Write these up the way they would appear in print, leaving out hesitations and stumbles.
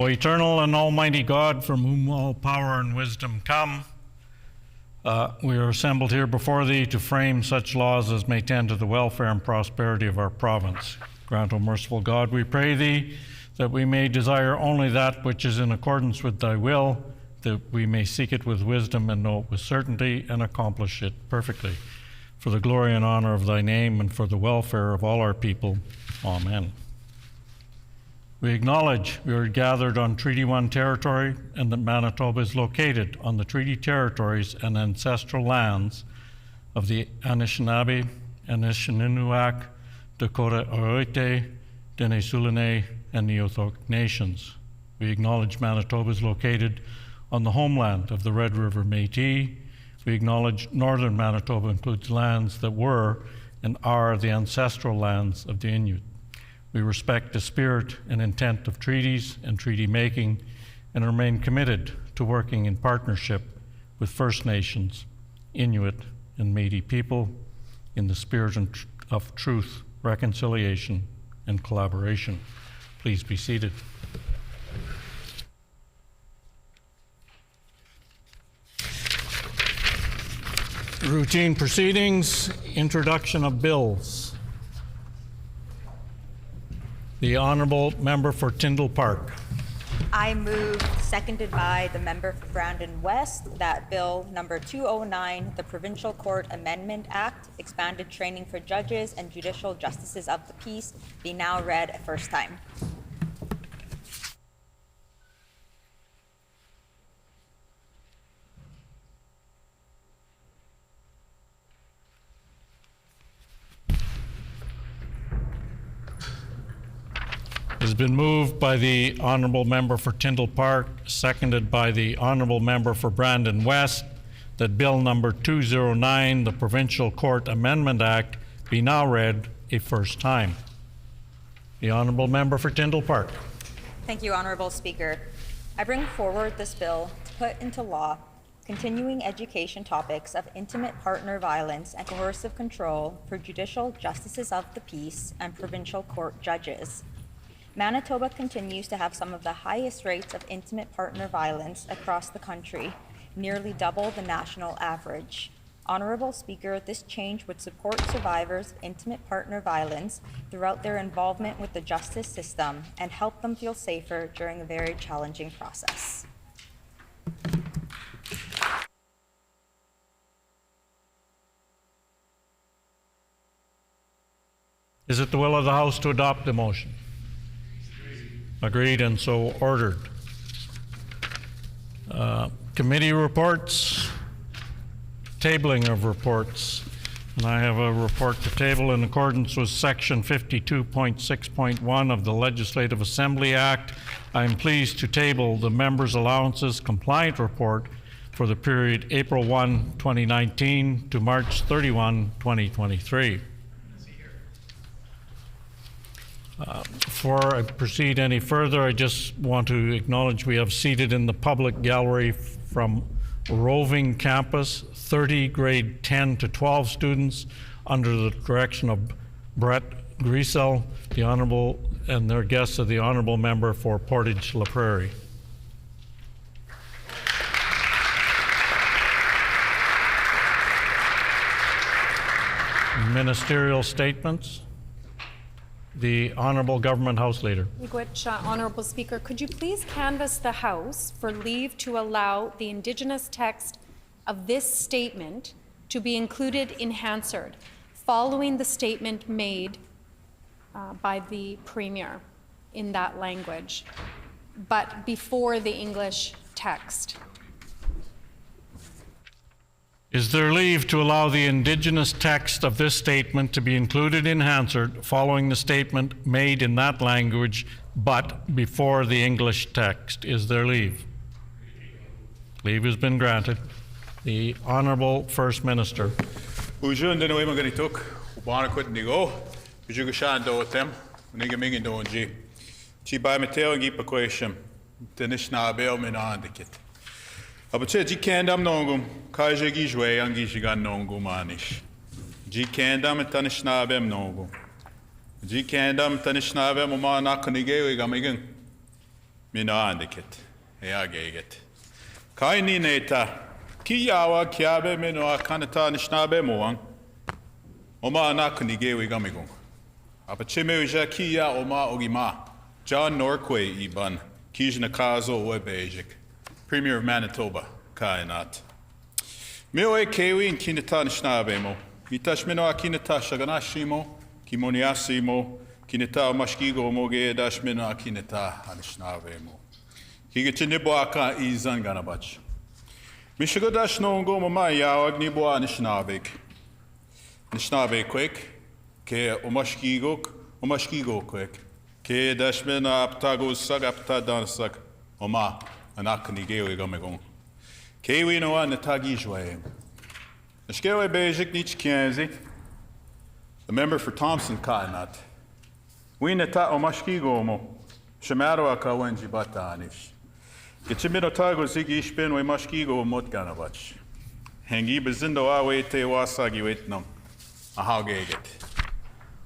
O eternal and almighty God, from whom all power and wisdom come, we are assembled here before thee to frame such laws as may tend to the welfare and prosperity of our province. Grant, O merciful God, we pray thee, that we may desire only that which is in accordance with thy will, that we may seek it with wisdom and know it with certainty and accomplish it perfectly. For the glory and honor of thy name and for the welfare of all our people. Amen. We acknowledge we are gathered on Treaty 1 territory and that Manitoba is located on the treaty territories and ancestral lands of the Anishinaabe, Anishinaabe, Dakota Oite, Dene-Sulene, and Neothok nations. We acknowledge Manitoba is located on the homeland of the Red River Métis. We acknowledge northern Manitoba includes lands that were and are the ancestral lands of the Inuit. We respect the spirit and intent of treaties and treaty making and remain committed to working in partnership with First Nations, Inuit, and Métis people in the spirit of truth, reconciliation, and collaboration. Please be seated. Routine proceedings, introduction of bills. The Honourable Member for Tyndall Park. I move, seconded by the member for Brandon West, that Bill number 209, the Provincial Court Amendment Act, expanded training for judges and judicial justices of the peace, be now read a first time. It has been moved by the Honourable Member for Tyndall Park, seconded by the Honourable Member for Brandon West, that Bill number 209, the Provincial Court Amendment Act, be now read a first time. The Honourable Member for Tyndall Park. Thank you, Honourable Speaker. I bring forward this bill to put into law continuing education topics of intimate partner violence and coercive control for judicial justices of the peace and provincial court judges. Manitoba continues to have some of the highest rates of intimate partner violence across the country, nearly double the national average. Honourable Speaker, this change would support survivors of intimate partner violence throughout their involvement with the justice system and help them feel safer during a very challenging process. Is it the will of the House to adopt the motion? Agreed and so ordered. Committee reports, tabling of reports. And I have a report to table in accordance with Section 52.6.1 of the Legislative Assembly Act. I am pleased to table the Members' Allowances Compliant Report for the period April 1, 2019 to March 31, 2023. Before I proceed any further, I just want to acknowledge we have seated in the public gallery from Roving Campus 30 grade 10 to 12 students under the direction of Brett Griesel, the Honourable, and their guests of the Honourable Member for Portage La Prairie. Ministerial statements. The Honourable Government House Leader. Honourable Speaker, could you please canvass the House for leave to allow the Indigenous text of this statement to be included in Hansard, following the statement made by the Premier in that language, but before the English text? Is there leave to allow the Indigenous text of this statement to be included in Hansard following the statement made in that language but before the English text? Is there leave? Leave has been granted. The Honourable First Minister. Aber ci kendam nongum kaje gijwe angi jigan nongum manish. Ji kendam tanishnabem nongum. Ji kendam tanishnabem uma naknige we gamigen. mina andikit, eageget. Kaini neta, ki yawa kiabe mino akanata nishnabe moang, oma anakuni gewe gamigung. Apachime uja kia oma ogima, John Norquay iban, kijnakazo webejik, Premier of Manitoba, kainat. Mio kewi in kinata nishnabemo, mitash mino akinata shaganashimo, kimoniasimo, kinata mashkigo moge dash mino akinata anishnabemo. Kigachinibo aka izan ganabach. Mishigodash no go mama yawag nibo anishnabek. Nishnabek quick, ke omashkigo quick, ke dash mino aptago sag apta dansak, oma anakni gewe gamegon. Kewi no an natagi jwae. Nashkewe bejik nich kienzi. The member for Thompson Kainat. We nata omashkigo mo. Shamaro aka wenji bata anish. Gitchimino tago zigi ishpin we mashkigo mot ganavach. Hengi bezindo awe te wasagi wetnam. Aha geget.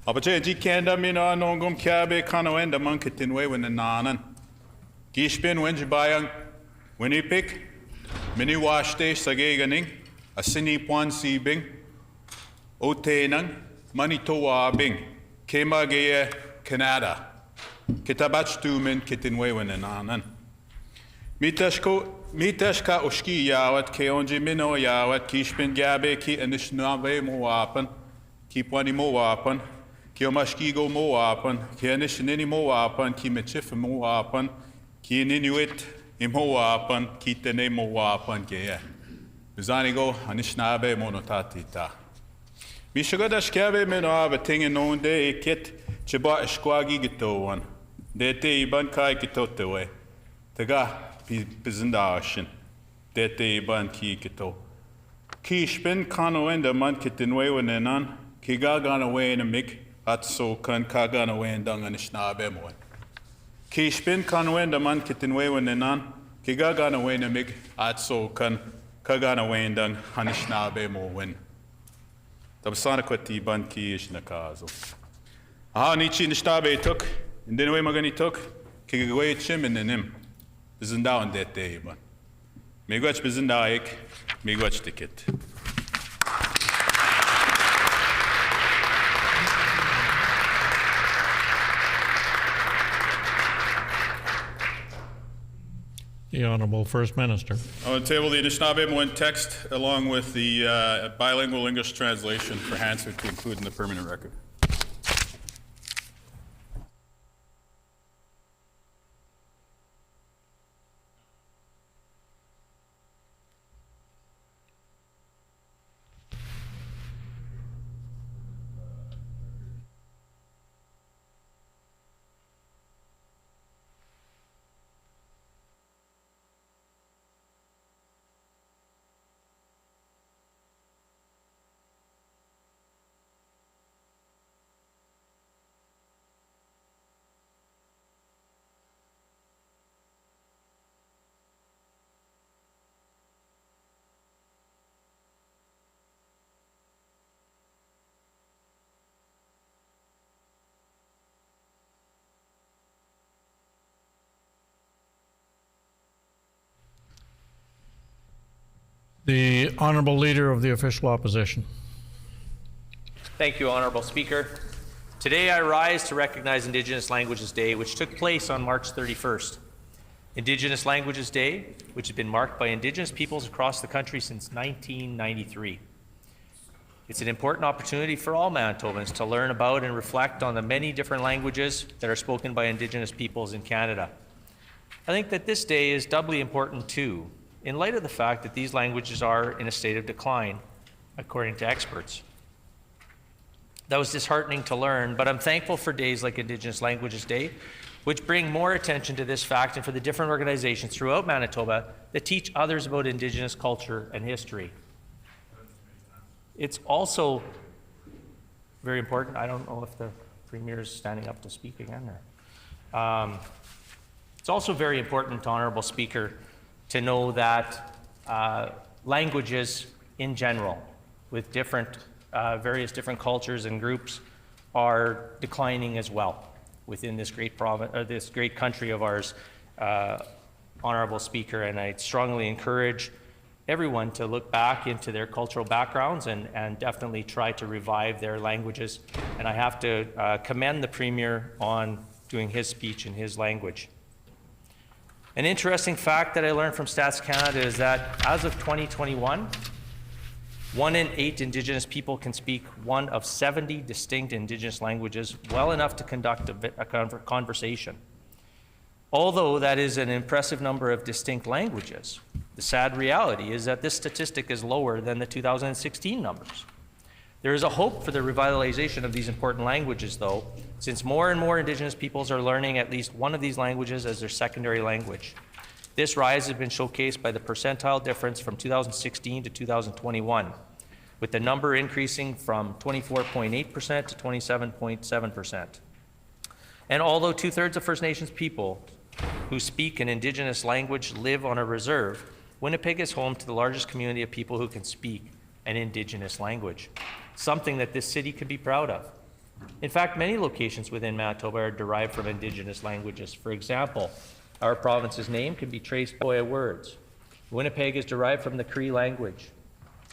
Apache ji kenda mino anongum kiabe kanawenda mankitin we when the nanan. Gishpin wenji bayang. Winnipeg. Mini washte sageganing. Asini pwan sibing. Otenang. Manitowa bing. Kema geye Canada. Kitabach tumen kitinwe when the nanan. Mitashka oshki yawat ke onji mino yawat kishpin gabe ki anishnave mo wapan ki pwani mo wapan ki omashkigo mo wapan ki anishnini mo wapan ki mechif mo wapan ki ninuit imo wapan ki tene mo wapan ke ya bizanigo anishnave mo notatita Mishagodash kabe mino ava tinga nonde kit chiba eshkwagi gitowan dete iban kai gitotewe taga Bizindashin, dete iban ki kito. Ki spin kano enda man kitinwe wenenan, ki gagana we in a mig, at so kan kagana we and dung and schnabemoy. Ki spin kano enda man kitinwe wenenan, ki gagana we in a mig, at so kan kagana we and dung and schnabemo win. Tabsana kwati ban ki ish nakazo. Aha nichi nishtabe took, and then we magani took, ki gagwe chim in him. Bizindao and that day, man. Megwach bizindaik, megwach ticket. The Honorable First Minister. On the table, the Anishinaabe text along with the bilingual English translation for Hansard to include in the permanent record. The Honorable Leader of the Official Opposition. Thank you, Honorable Speaker. Today I rise to recognize Indigenous Languages Day, which took place on March 31st. Indigenous Languages Day, which has been marked by Indigenous peoples across the country since 1993. It's an important opportunity for all Manitobans to learn about and reflect on the many different languages that are spoken by Indigenous peoples in Canada. I think that this day is doubly important too, in light of the fact that these languages are in a state of decline, according to experts. That was disheartening to learn, but I'm thankful for days like Indigenous Languages Day, which bring more attention to this fact and for the different organizations throughout Manitoba that teach others about Indigenous culture and history. It's also very important. I don't know if the Premier is standing up to speak again. It's also very important, Honourable Speaker, to know that languages in general, with various different cultures and groups, are declining as well within this great province, this great country of ours, Honorable Speaker, and I strongly encourage everyone to look back into their cultural backgrounds and definitely try to revive their languages. And I have to commend the Premier on doing his speech in his language. An interesting fact that I learned from Stats Canada is that as of 2021, 1 in 8 Indigenous people can speak one of 70 distinct Indigenous languages well enough to conduct a conversation. Although that is an impressive number of distinct languages, the sad reality is that this statistic is lower than the 2016 numbers. There is a hope for the revitalization of these important languages, though, since more and more Indigenous peoples are learning at least one of these languages as their secondary language. This rise has been showcased by the percentile difference from 2016 to 2021, with the number increasing from 24.8% to 27.7%. And although 2/3 of First Nations people who speak an Indigenous language live on a reserve, Winnipeg is home to the largest community of people who can speak an Indigenous language, something that this city could be proud of. In fact, many locations within Manitoba are derived from Indigenous languages. For example, our province's name can be traced by words. Winnipeg is derived from the Cree language.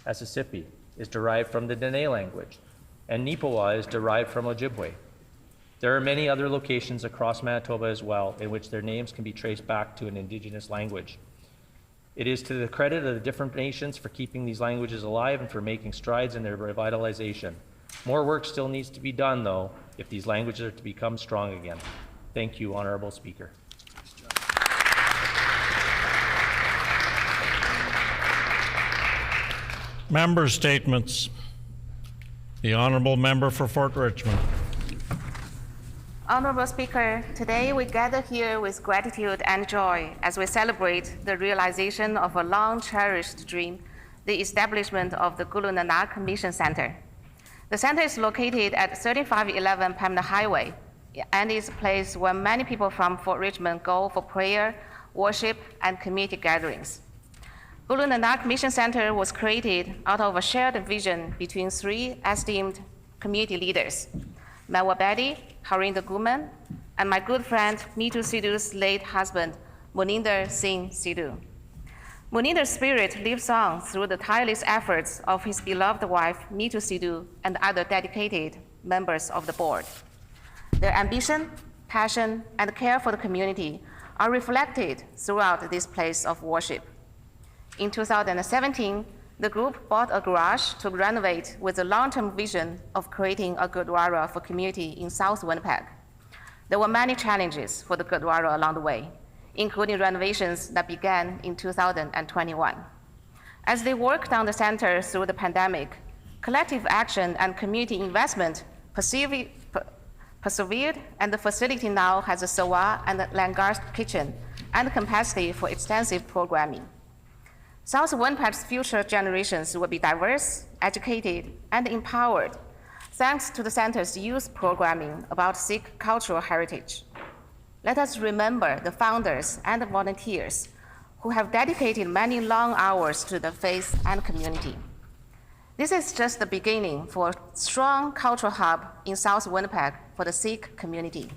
Mississippi is derived from the Dene language, and Nipawa is derived from Ojibwe. There are many other locations across Manitoba as well in which their names can be traced back to an Indigenous language. It is to the credit of the different nations for keeping these languages alive and for making strides in their revitalization. More work still needs to be done, though, if these languages are to become strong again. Thank you, Honourable Speaker. Member statements. The Honourable Member for Fort Richmond. Honorable Speaker, today we gather here with gratitude and joy as we celebrate the realization of a long-cherished dream, the establishment of the Gulu Nanak Mission Center. The center is located at 3511 Pembina Highway and is a place where many people from Fort Richmond go for prayer, worship, and community gatherings. Gulu Nanak Mission Center was created out of a shared vision between 3 esteemed community leaders, Mewa Bedi, Harinder Guman, and my good friend Neetu Sidhu's late husband, Muninder Singh Sidhu. Muninder's spirit lives on through the tireless efforts of his beloved wife, Neetu Sidhu, and other dedicated members of the board. Their ambition, passion, and care for the community are reflected throughout this place of worship. In 2017, the group bought a garage to renovate with a long-term vision of creating a Gurdwara for community in South Winnipeg. There were many challenges for the Gurdwara along the way, including renovations that began in 2021. As they worked on the center through the pandemic, collective action and community investment persevered, and the facility now has a Sawa and a Langar kitchen and capacity for extensive programming. South Winnipeg's future generations will be diverse, educated, and empowered thanks to the center's youth programming about Sikh cultural heritage. Let us remember the founders and the volunteers who have dedicated many long hours to the faith and community. This is just the beginning for a strong cultural hub in South Winnipeg for the Sikh community.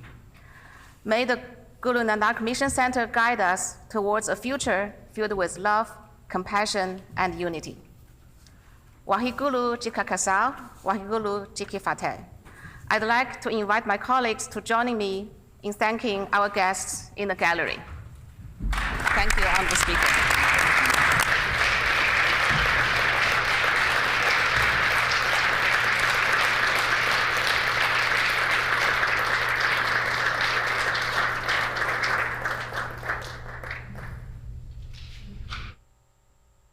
May the Gulu Nanak Mission Center guide us towards a future filled with love, compassion, and unity. Wahigulu Jikakasau, Wahigulu Jikifate. I'd like to invite my colleagues to join me in thanking our guests in the gallery. Thank you, Honorable Speaker.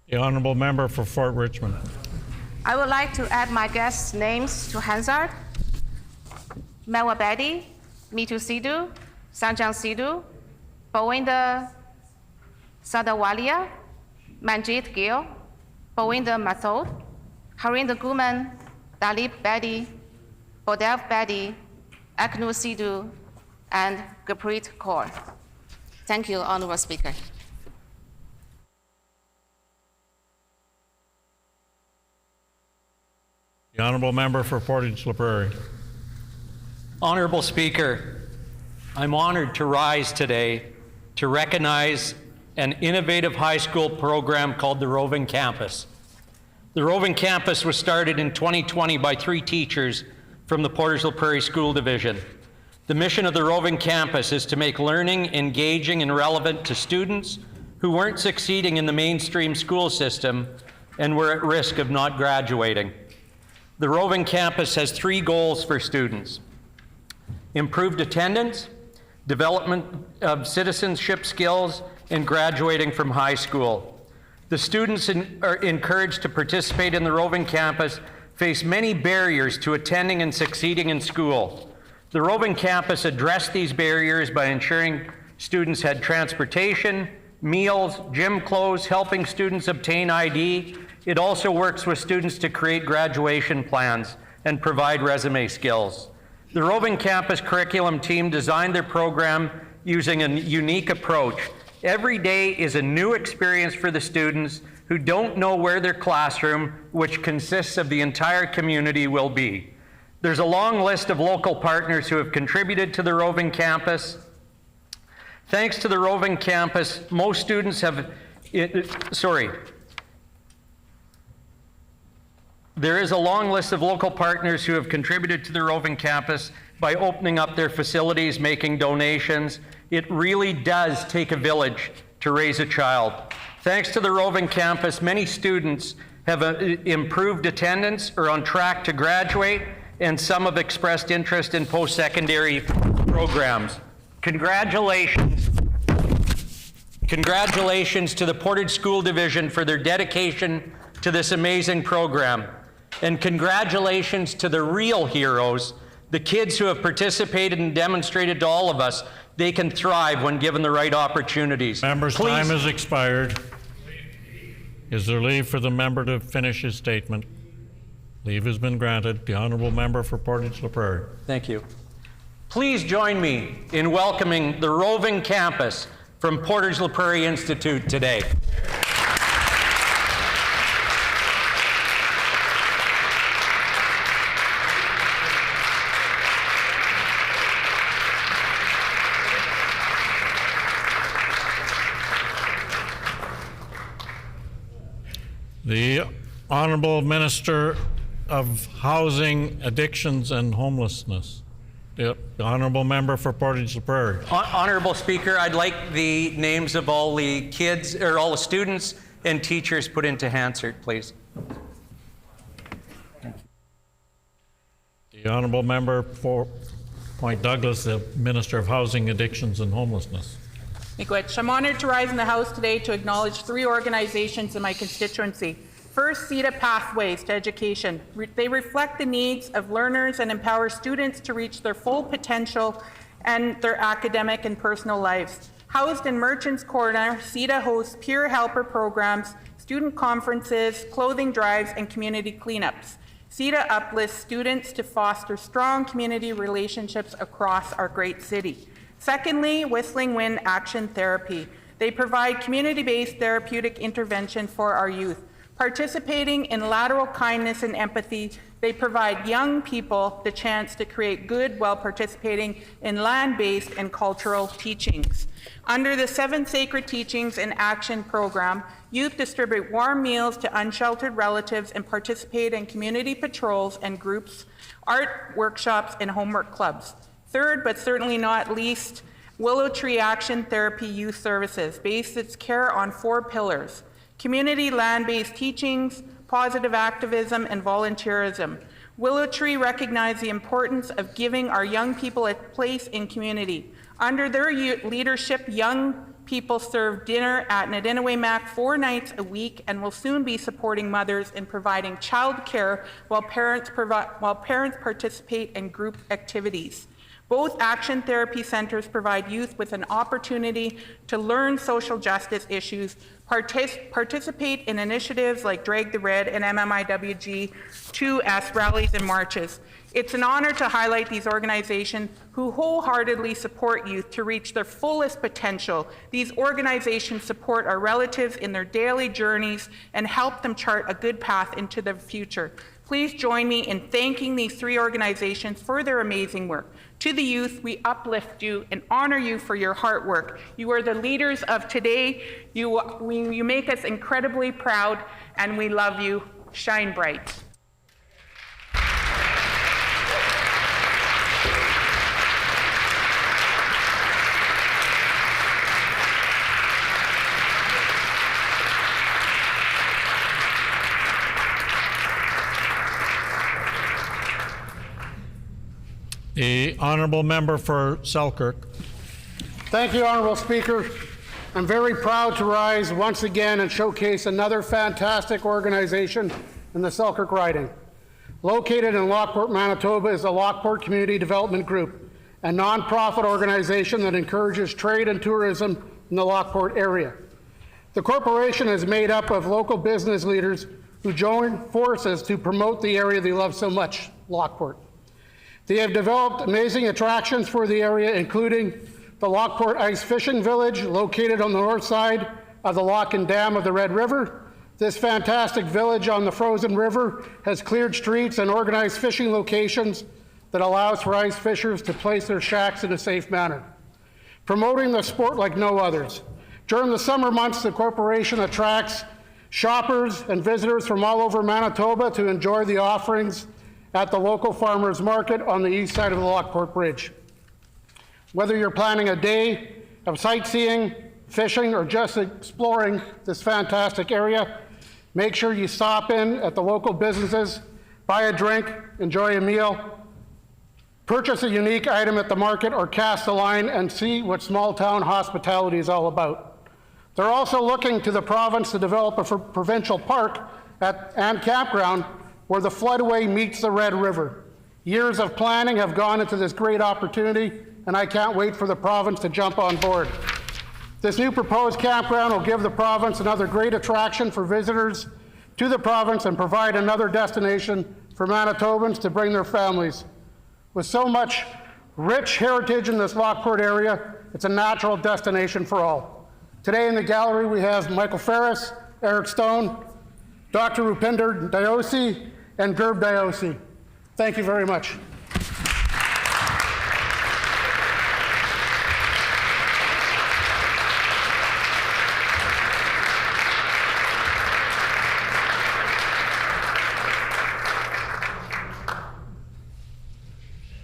The Honourable Member for Fort Richmond. I would like to add my guests' names to Hansard, Mewa Bedi, Neetu Sidhu, Sanjang Sidhu, Bowinder Sadawalia, Manjit Gill, Bowinder Mathod, Harinder Guman, Dalip Bedi, Bodev Bedi, Aknu Sidhu, and Gurpreet Kaur. Thank you, Honourable Speaker. The Honourable Member for Portage La Prairie. Honourable Speaker, I'm honoured to rise today to recognize an innovative high school program called the Roving Campus. The Roving Campus was started in 2020 by 3 teachers from the Portersville Prairie School Division. The mission of the Roving Campus is to make learning engaging and relevant to students who weren't succeeding in the mainstream school system and were at risk of not graduating. The Roving Campus has 3 goals for students: improved attendance, development of citizenship skills, and graduating from high school. The students are encouraged to participate in the Roving Campus face many barriers to attending and succeeding in school. The Roving Campus addressed these barriers by ensuring students had transportation, meals, gym clothes, helping students obtain ID. It also works with students to create graduation plans and provide resume skills. The Roving Campus curriculum team designed their program using a unique approach. Every day is a new experience for the students who don't know where their classroom, which consists of the entire community, will be. There's a long list of local partners who have contributed to the Roving Campus. Thanks to the Roving Campus, most students have, There is a long list of local partners who have contributed to the Roving Campus by opening up their facilities, making donations. It really does take a village to raise a child. Thanks to the Roving Campus, many students have improved attendance, are on track to graduate, and some have expressed interest in post-secondary programs. Congratulations to the Portage School Division for their dedication to this amazing program. And congratulations to the real heroes, the kids who have participated and demonstrated to all of us they can thrive when given the right opportunities. Member's time has expired. Is there leave for the member to finish his statement? Leave has been granted. The honourable member for Portage La Prairie. Thank you. Please join me in welcoming the Roving Campus from Portage La Prairie Institute today. The Honourable Minister of Housing, Addictions and Homelessness. The Honourable Member for Portage La Prairie. Honourable Speaker, I'd like the names of all the kids, or all the students and teachers put into Hansard, please. The Honourable Member for Point Douglas, the Minister of Housing, Addictions and Homelessness. Miigwech. I'm honored to rise in the House today to acknowledge 3 organizations in my constituency. First, CETA Pathways to Education. They reflect the needs of learners and empower students to reach their full potential and their academic and personal lives. Housed in Merchants Corner, CETA hosts peer helper programs, student conferences, clothing drives, and community cleanups. CETA uplifts students to foster strong community relationships across our great city. Secondly, Whistling Wind Action Therapy. They provide community-based therapeutic intervention for our youth. Participating in lateral kindness and empathy, they provide young people the chance to create good while participating in land-based and cultural teachings. Under the 7 Sacred Teachings in Action program, youth distribute warm meals to unsheltered relatives and participate in community patrols and groups, art workshops, and homework clubs. Third, but certainly not least, Willow Tree Action Therapy Youth Services based its care on 4 pillars: community land-based teachings, positive activism, and volunteerism. Willow Tree recognized the importance of giving our young people a place in community. Under their leadership, young people serve dinner at Nadinaway Mac 4 nights a week and will soon be supporting mothers in providing child care while parents participate in group activities. Both action therapy centers provide youth with an opportunity to learn social justice issues, participate in initiatives like Drag the Red and MMIWG 2S rallies and marches. It's an honor to highlight these organizations who wholeheartedly support youth to reach their fullest potential. These organizations support our relatives in their daily journeys and help them chart a good path into the future. Please join me in thanking these three organizations for their amazing work. To the youth, we uplift you and honor you for your hard work. You are the leaders of today. You make us incredibly proud, and we love you. Shine bright. The honourable member for Selkirk. Thank you, Honourable Speaker. I'm very proud to rise once again and showcase another fantastic organization in the Selkirk riding. Located in Lockport, Manitoba is the Lockport Community Development Group, a non-profit organization that encourages trade and tourism in the Lockport area. The corporation is made up of local business leaders who join forces to promote the area they love so much, Lockport. They have developed amazing attractions for the area, including the Lockport Ice Fishing Village, located on the north side of the lock and dam of the Red River. This fantastic village on the frozen river has cleared streets and organized fishing locations that allows for ice fishers to place their shacks in a safe manner, promoting the sport like no others. During the summer months, the corporation attracts shoppers and visitors from all over Manitoba to enjoy the offerings at the local farmers market on the east side of the Lockport Bridge. Whether you're planning a day of sightseeing, fishing, or just exploring this fantastic area, make sure you stop in at the local businesses, buy a drink, enjoy a meal, purchase a unique item at the market, or cast a line and see what small town hospitality is all about. They're also looking to the province to develop a provincial park and campground where the floodway meets the Red River. Years of planning have gone into this great opportunity, and I can't wait for the province to jump on board. This new proposed campground will give the province another great attraction for visitors to the province and provide another destination for Manitobans to bring their families. With so much rich heritage in this Lockport area, it's a natural destination for all. Today in the gallery we have Michael Ferris, Eric Stone, Dr. Rupinder Diosi, and Gerb Diosi. Thank you very much.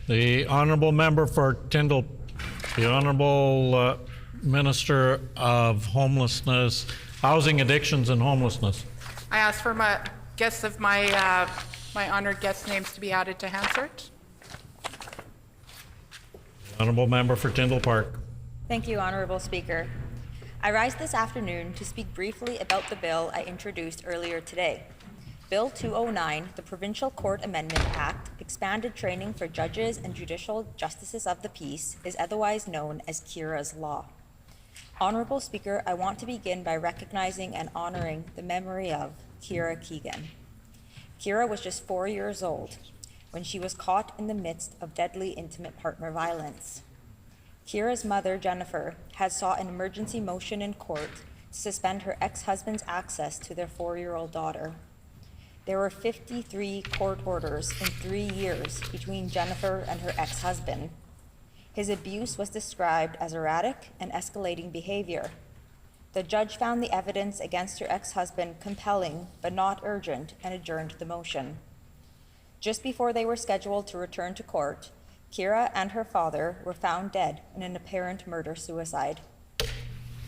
The honourable member for Tyndall, the honourable Minister of Homelessness, Housing, Addictions and Homelessness. I ask for my guests of my honored guest names to be added to Hansard. Honourable member for Tyndall Park. Thank you, Honourable Speaker. I rise this afternoon to speak briefly about the bill I introduced earlier today. Bill 209, the Provincial Court Amendment Act, expanded training for judges and judicial justices of the peace, is otherwise known as Kira's Law. Honourable Speaker, I want to begin by recognizing and honoring the memory of Kira Keegan. Kira was just 4 years old when she was caught in the midst of deadly intimate partner violence. Kira's mother, Jennifer, had sought an emergency motion in court to suspend her ex-husband's access to their 4-year-old daughter. There were 53 court orders in 3 years between Jennifer and her ex-husband. His abuse was described as erratic and escalating behavior. The judge found the evidence against her ex-husband compelling but not urgent and adjourned the motion. Just before they were scheduled to return to court, Kira and her father were found dead in an apparent murder-suicide.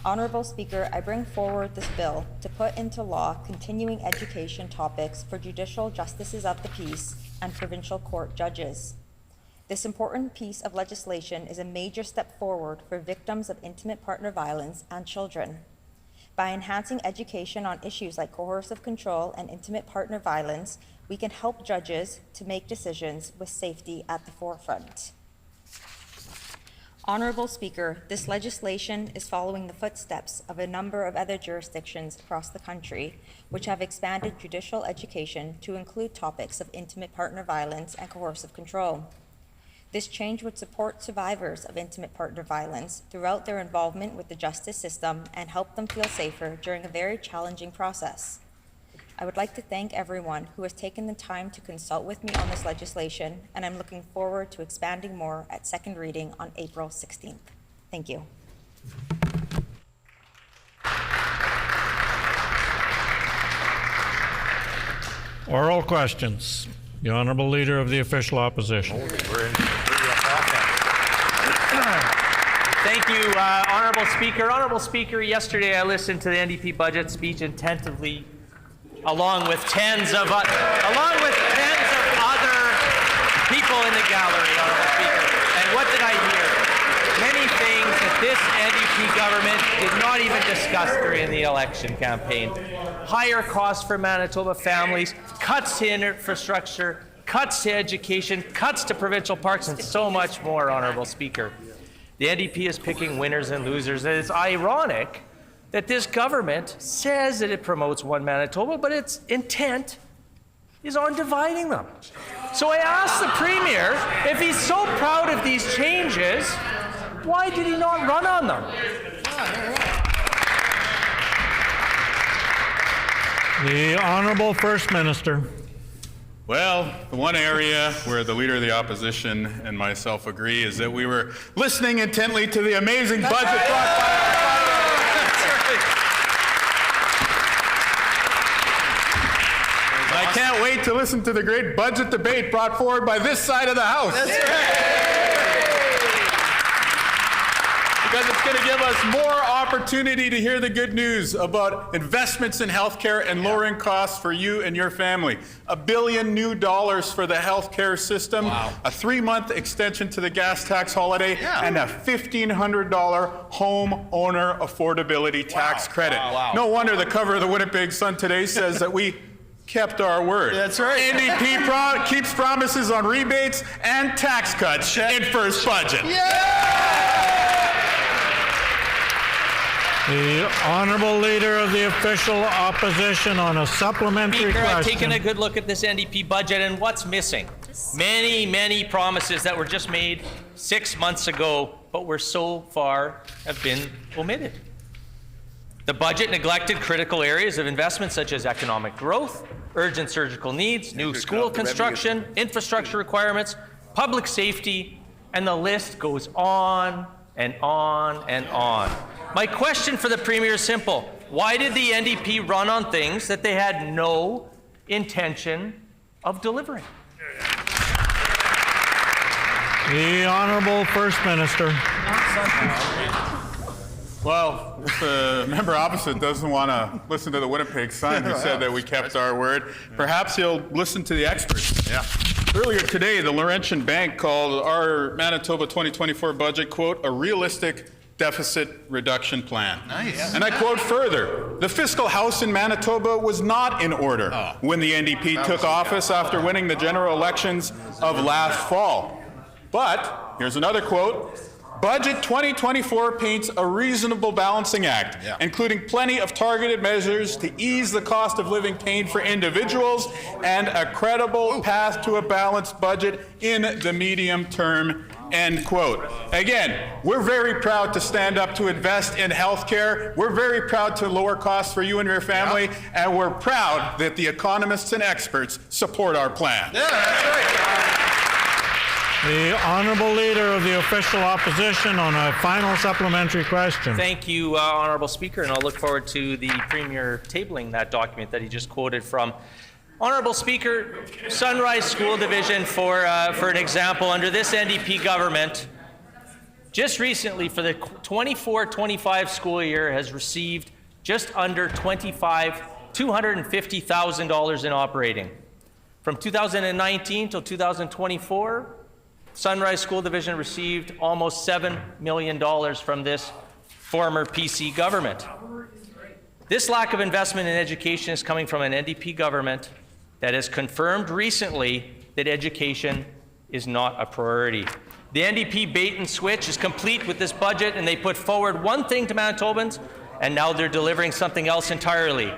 Honourable Speaker, I bring forward this bill to put into law continuing education topics for judicial justices of the peace and provincial court judges. This important piece of legislation is a major step forward for victims of intimate partner violence and children. By enhancing education on issues like coercive control and intimate partner violence, we can help judges to make decisions with safety at the forefront. Honourable Speaker, this legislation is following the footsteps of a number of other jurisdictions across the country, which have expanded judicial education to include topics of intimate partner violence and coercive control. This change would support survivors of intimate partner violence throughout their involvement with the justice system and help them feel safer during a very challenging process. I would like to thank everyone who has taken the time to consult with me on this legislation, and I'm looking forward to expanding more at second reading on April 16th. Thank you. Oral questions. The Honourable Leader of the Official Opposition. Thank you, Honourable Speaker. Honourable Speaker, yesterday I listened to the NDP budget speech attentively, along with tens of other people in the gallery, Honourable Speaker. And what did I hear? Many things that this NDP government did not even discuss during the election campaign. Higher costs for Manitoba families, cuts to infrastructure, cuts to education, cuts to provincial parks, and so much more, Honourable Speaker. The NDP is picking winners and losers, and it's ironic that this government says that it promotes one Manitoba, but its intent is on dividing them. So I asked the Premier, if he's so proud of these changes, why did he not run on them? The Honourable First Minister. Well, the one area where the Leader of the Opposition and myself agree is that we were listening intently to the amazing budget brought by I can't wait to listen to the great budget debate brought forward by this side of the House. That's right. Because it's going to give us more opportunity to hear the good news about investments in healthcare and lowering costs for you and your family. $1 billion new for the healthcare system, a 3-month extension to the gas tax holiday, and a $1,500 home owner affordability tax credit. No wonder the cover of the Winnipeg Sun today says that we kept our word. That's right. NDP keeps promises on rebates and tax cuts in first budget. The Honourable Leader of the Official Opposition on a supplementary Speaker, question. I've taken a good look at this NDP budget and what's missing. Many, many promises that were just made 6 months ago, but were so far have been omitted. The budget neglected critical areas of investment such as economic growth, urgent surgical needs, new school construction, infrastructure requirements, public safety, and the list goes on and on and on. My question for the Premier is simple. Why did the NDP run on things that they had no intention of delivering? The Honourable First Minister. Well, if the member opposite doesn't want to listen to the Winnipeg Sun, who said that we kept our word, perhaps he'll listen to the experts. Earlier today, the Laurentian Bank called our Manitoba 2024 budget, quote, a realistic deficit reduction plan. Nice. And I quote further, the fiscal house in Manitoba was not in order when the NDP took office after winning the general elections of last fall. But, here's another quote, Budget 2024 paints a reasonable balancing act, including plenty of targeted measures to ease the cost of living pain for individuals and a credible path to a balanced budget in the medium term, end quote. Again, we're very proud to stand up to invest in healthcare. We're very proud to lower costs for you and your family, and we're proud that the economists and experts support our plan. Yeah, that's right. The Honourable Leader of the Official Opposition on a final supplementary question. Thank you, Honourable Speaker, and I'll look forward to the Premier tabling that document that he just quoted from. Honourable Speaker, Sunrise School Division, for an example, under this NDP government, just recently for the 24-25 school year has received just under $250,000 in operating. From 2019 till 2024, Sunrise School Division received almost $7 million from this former PC government. This lack of investment in education is coming from an NDP government that has confirmed recently that education is not a priority. The NDP bait and switch is complete with this budget, and they put forward one thing to Manitobans, and now they're delivering something else entirely.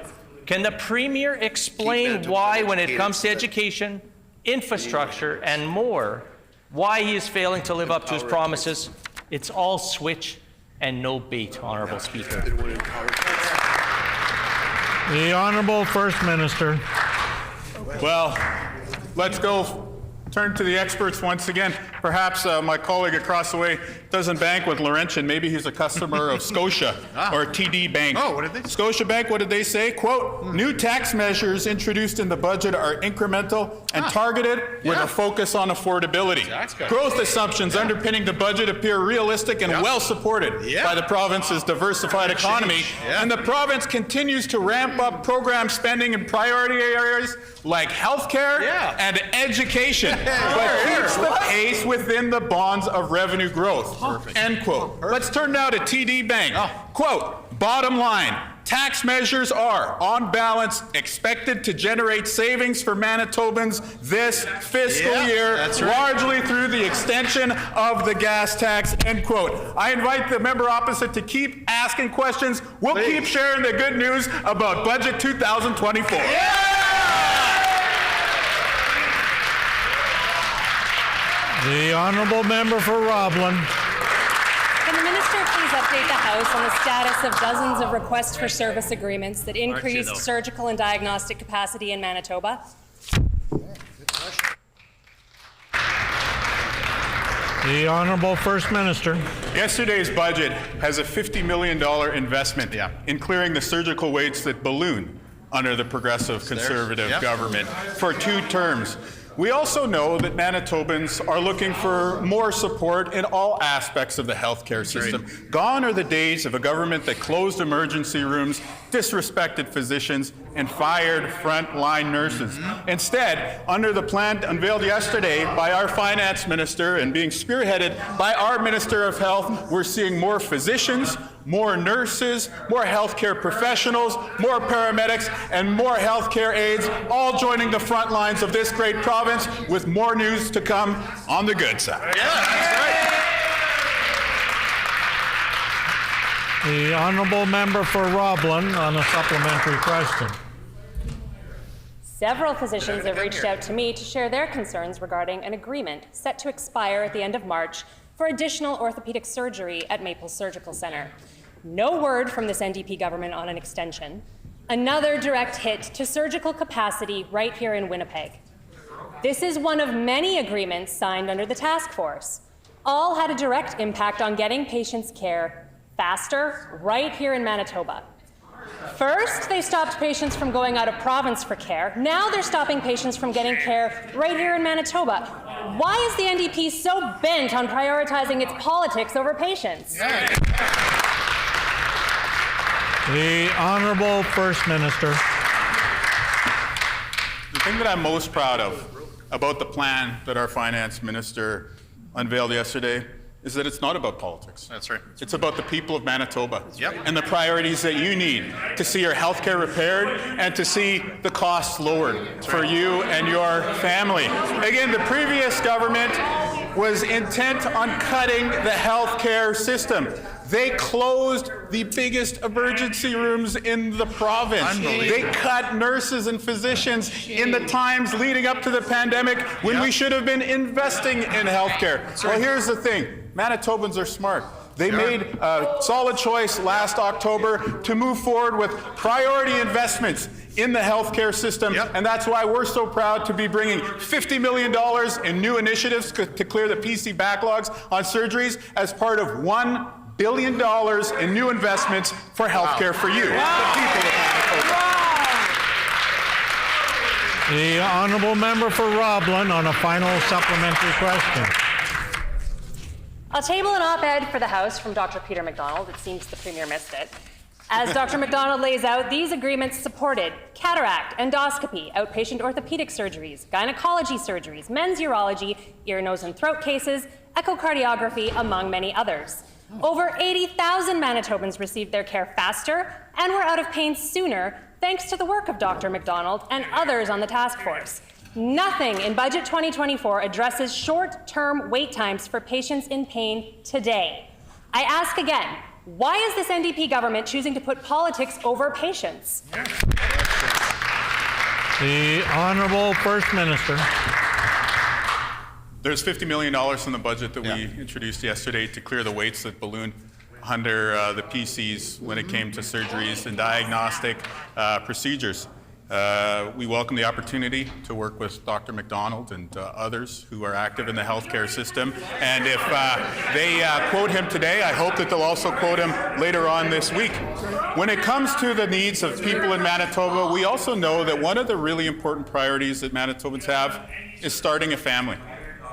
Can the Premier explain why, when it comes to education, infrastructure, and more, why he is failing to live up to his promises? It's all switch and no bait, Honourable Speaker. The Honourable First Minister. Well, let's go turn to the experts once again. Perhaps my colleague across the way doesn't bank with Laurentian. Maybe he's a customer of Scotia or TD Bank. Oh, what did they say? Scotia Bank, what did they say? Quote, new tax measures introduced in the budget are incremental and targeted with a focus on affordability. Tax cut. Growth assumptions underpinning the budget appear realistic and well supported by the province's diversified economy. And the province continues to ramp up program spending in priority areas like healthcare and education, but keeps the pace within the bonds of revenue growth. Perfect. End quote. Let's turn now to TD Bank. Quote, bottom line, tax measures are, on balance, expected to generate savings for Manitobans this fiscal year, largely through the extension of the gas tax, end quote. I invite the member opposite to keep asking questions. We'll keep sharing the good news about Budget 2024. The Honourable Member for Roblin. Can the Minister please update the House on the status of dozens of requests for service agreements that increased surgical and diagnostic capacity in Manitoba? The Honourable First Minister. Yesterday's budget has a $50 million investment in clearing the surgical waits that balloon under the progressive conservative government for 2 terms. We also know that Manitobans are looking for more support in all aspects of the healthcare system. Gone are the days of a government that closed emergency rooms, disrespected physicians, and fired frontline nurses. Instead, under the plan unveiled yesterday by our finance minister and being spearheaded by our Minister of Health, we're seeing more physicians, more nurses, more healthcare professionals, more paramedics, and more healthcare aides, all joining the front lines of this great province, with more news to come on the good side. The Honourable Member for Roblin on a supplementary question. Several physicians have reached out to me to share their concerns regarding an agreement set to expire at the end of March for additional orthopedic surgery at Maple Surgical Centre. No word from this NDP government on an extension. Another direct hit to surgical capacity right here in Winnipeg. This is one of many agreements signed under the task force. All had a direct impact on getting patients care faster right here in Manitoba. First, they stopped patients from going out of province for care. Now they're stopping patients from getting care right here in Manitoba. Why is the NDP so bent on prioritizing its politics over patients? The Honourable First Minister. The thing that I'm most proud of about the plan that our finance minister unveiled yesterday is that it's not about politics. That's right. It's about the people of Manitoba and the priorities that you need to see your health care repaired and to see the costs lowered for you and your family. Again, the previous government was intent on cutting the health care system. They closed the biggest emergency rooms in the province. They cut nurses and physicians in the times leading up to the pandemic when we should have been investing in healthcare. Well, here's the thing. Manitobans are smart. They made a solid choice last October to move forward with priority investments in the healthcare system, and that's why we're so proud to be bringing $50 million in new initiatives to clear the PC backlogs on surgeries as part of $1 billion in new investments for healthcare for you, the people of Manitoba. The Honourable Member for Roblin on a final supplementary question. I'll table an op-ed for the House from Dr. Peter MacDonald. It seems the Premier missed it. As Dr. MacDonald lays out, these agreements supported cataract, endoscopy, outpatient orthopedic surgeries, gynecology surgeries, men's urology, ear, nose, and throat cases, echocardiography, among many others. Over 80,000 Manitobans received their care faster and were out of pain sooner thanks to the work of Dr. MacDonald and others on the task force. Nothing in Budget 2024 addresses short-term wait times for patients in pain today. I ask again, why is this NDP government choosing to put politics over patients? The Honourable First Minister. There's $50 million in the budget that we introduced yesterday to clear the waits that balloon under the PCs when it came to surgeries and diagnostic procedures. We welcome the opportunity to work with Dr. McDonald and others who are active in the healthcare system. And if they quote him today, I hope that they'll also quote him later on this week. When it comes to the needs of people in Manitoba, we also know that one of the really important priorities that Manitobans have is starting a family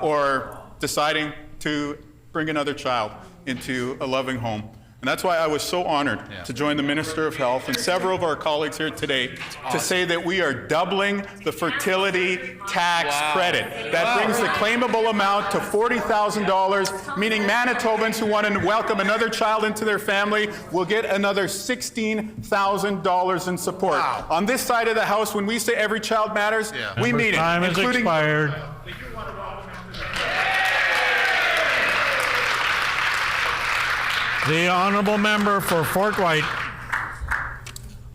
or deciding to bring another child into a loving home. And that's why I was so honored to join the Minister of Health and several of our colleagues here today to say that we are doubling the fertility tax credit. That brings the claimable amount to $40,000, meaning Manitobans who want to welcome another child into their family will get another $16,000 in support. On this side of the House, when we say every child matters, we mean it. Time has expired. The honourable member for Fort White.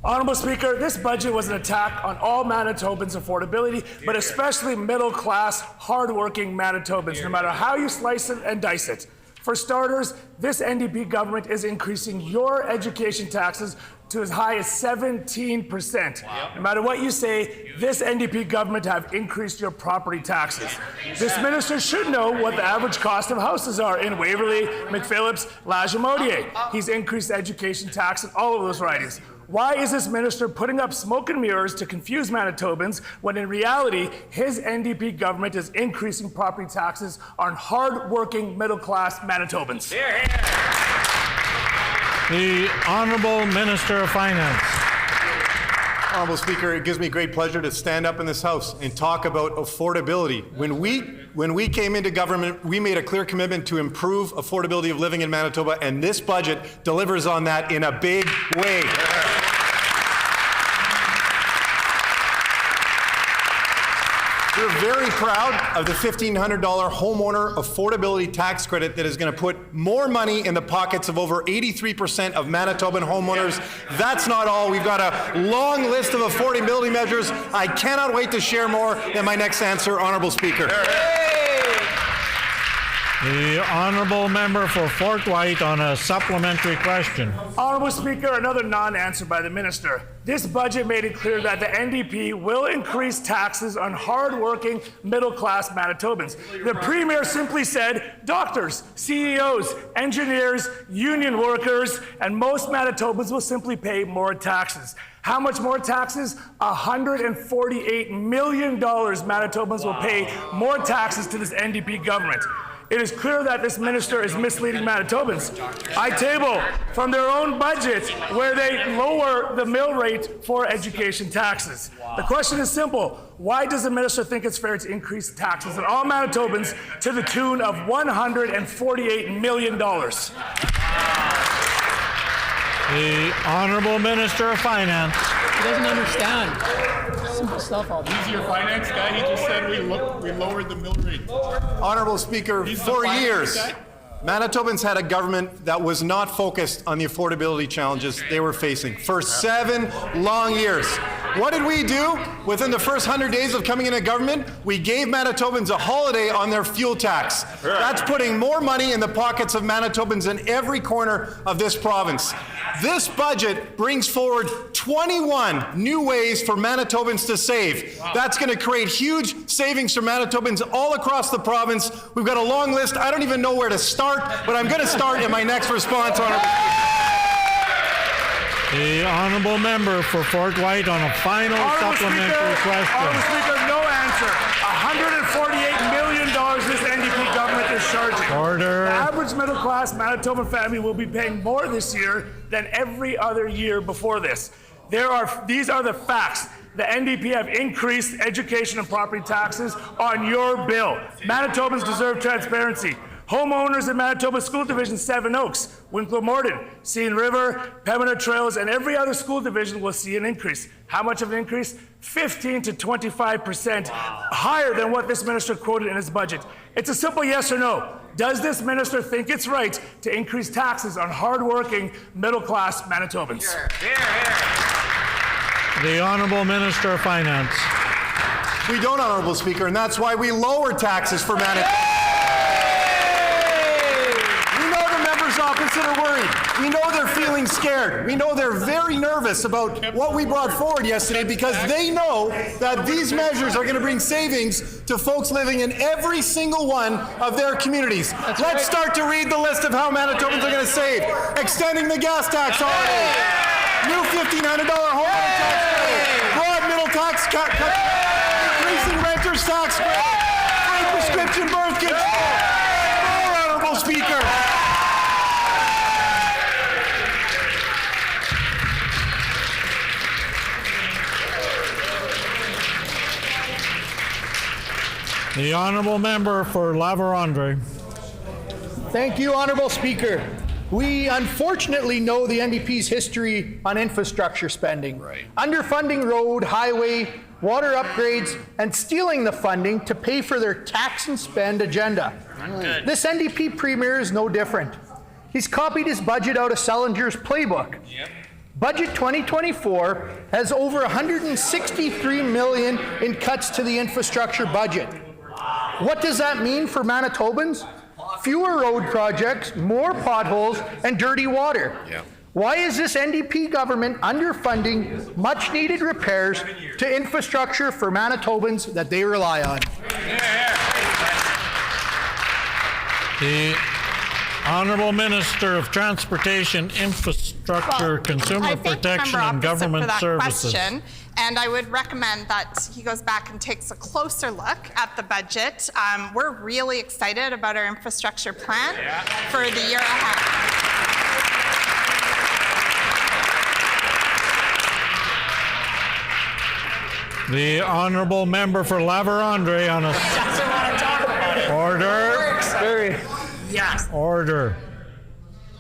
Honourable Speaker, this budget was an attack on all Manitobans' affordability, but especially middle-class, hard-working Manitobans, no matter how you slice it and dice it. For starters, this NDP government is increasing your education taxes to as high as 17%. No matter what you say, this NDP government have increased your property taxes. This minister should know what the average cost of houses are in Waverley, McPhillips, Lagimodiere. He's increased education tax in all of those ridings. Why is this minister putting up smoke and mirrors to confuse Manitobans when in reality, his NDP government is increasing property taxes on hard-working middle-class Manitobans? The Honourable Minister of Finance. Honourable Speaker, it gives me great pleasure to stand up in this House and talk about affordability. When we came into government, we made a clear commitment to improve affordability of living in Manitoba, and this budget delivers on that in a big way. We're very proud of the $1,500 homeowner affordability tax credit that is going to put more money in the pockets of over 83% of Manitoban homeowners. That's not all. We've got a long list of affordability measures. I cannot wait to share more in my next answer, Honourable Speaker. The honourable member for Fort White on a supplementary question. Honourable Speaker, another non-answer by the minister. This budget made it clear that the NDP will increase taxes on hard-working, middle-class Manitobans. The Premier simply said doctors, CEOs, engineers, union workers, and most Manitobans will simply pay more taxes. How much more taxes? $148 million Manitobans will pay more taxes to this NDP government. It is clear that this minister is misleading Manitobans. I table from their own budget where they lower the mill rate for education taxes. The question is simple. Why does the minister think it's fair to increase taxes on all Manitobans to the tune of $148 million? The Honourable Minister of Finance. He doesn't understand. Simple stuff all He's your finance guy. He just said we lowered the mill rate. Honourable Speaker, for years, Manitobans had a government that was not focused on the affordability challenges they were facing for 7 long years. What did we do within the first 100 days of coming into government? We gave Manitobans a holiday on their fuel tax. That's putting more money in the pockets of Manitobans in every corner of this province. This budget brings forward 21 new ways for Manitobans to save. That's going to create huge savings for Manitobans all across the province. We've got a long list. I don't even know where to start, but I'm going to start in my next response, Honourable Speaker. The honourable member for Fort White on a final supplementary question. Honourable Speaker, no answer. $148 million this NDP government is charging. Order. The average middle-class Manitoban family will be paying more this year than every other year before this. These are the facts. The NDP have increased education and property taxes on your bill. Manitobans deserve transparency. Homeowners in Manitoba School Division 7 Oaks, Winkler Morden, Seine River, Pembina Trails, and every other school division will see an increase. How much of an increase? 15 to 25% higher than what this minister quoted in his budget. It's a simple yes or no. Does this minister think it's right to increase taxes on hardworking, middle-class Manitobans? The Honourable Minister of Finance. We don't, Honourable Speaker, and that's why we lower taxes for Manitoba. consider worried. We know they're feeling scared. We know they're very nervous about what we brought forward yesterday because they know that these measures are going to bring savings to folks living in every single one of their communities. Let's start to read the list of how Manitobans are going to save. Extending the gas tax holiday. New $1,500 homeowner tax credit. Broad middle tax cut. Increasing renters tax credit. Free prescription birth control. More, Honourable Speaker. The honourable member for La Vérendrye. Thank you, Honourable Speaker. We unfortunately know the NDP's history on infrastructure spending. Underfunding road, highway, water upgrades, and stealing the funding to pay for their tax and spend agenda. This NDP premier is no different. He's copied his budget out of Selinger's playbook. Budget 2024 has over $163 million in cuts to the infrastructure budget. What does that mean for Manitobans? Fewer road projects, more potholes, and dirty water. Why is this NDP government underfunding much-needed repairs to infrastructure for Manitobans that they rely on? The Honourable Minister of Transportation, Infrastructure, Consumer Protection and Government Services. Question, and I would recommend that he goes back and takes a closer look at the budget. We're really excited about our infrastructure plan for the year ahead. The Honourable Member for La Vérendrye on a... Order. Order.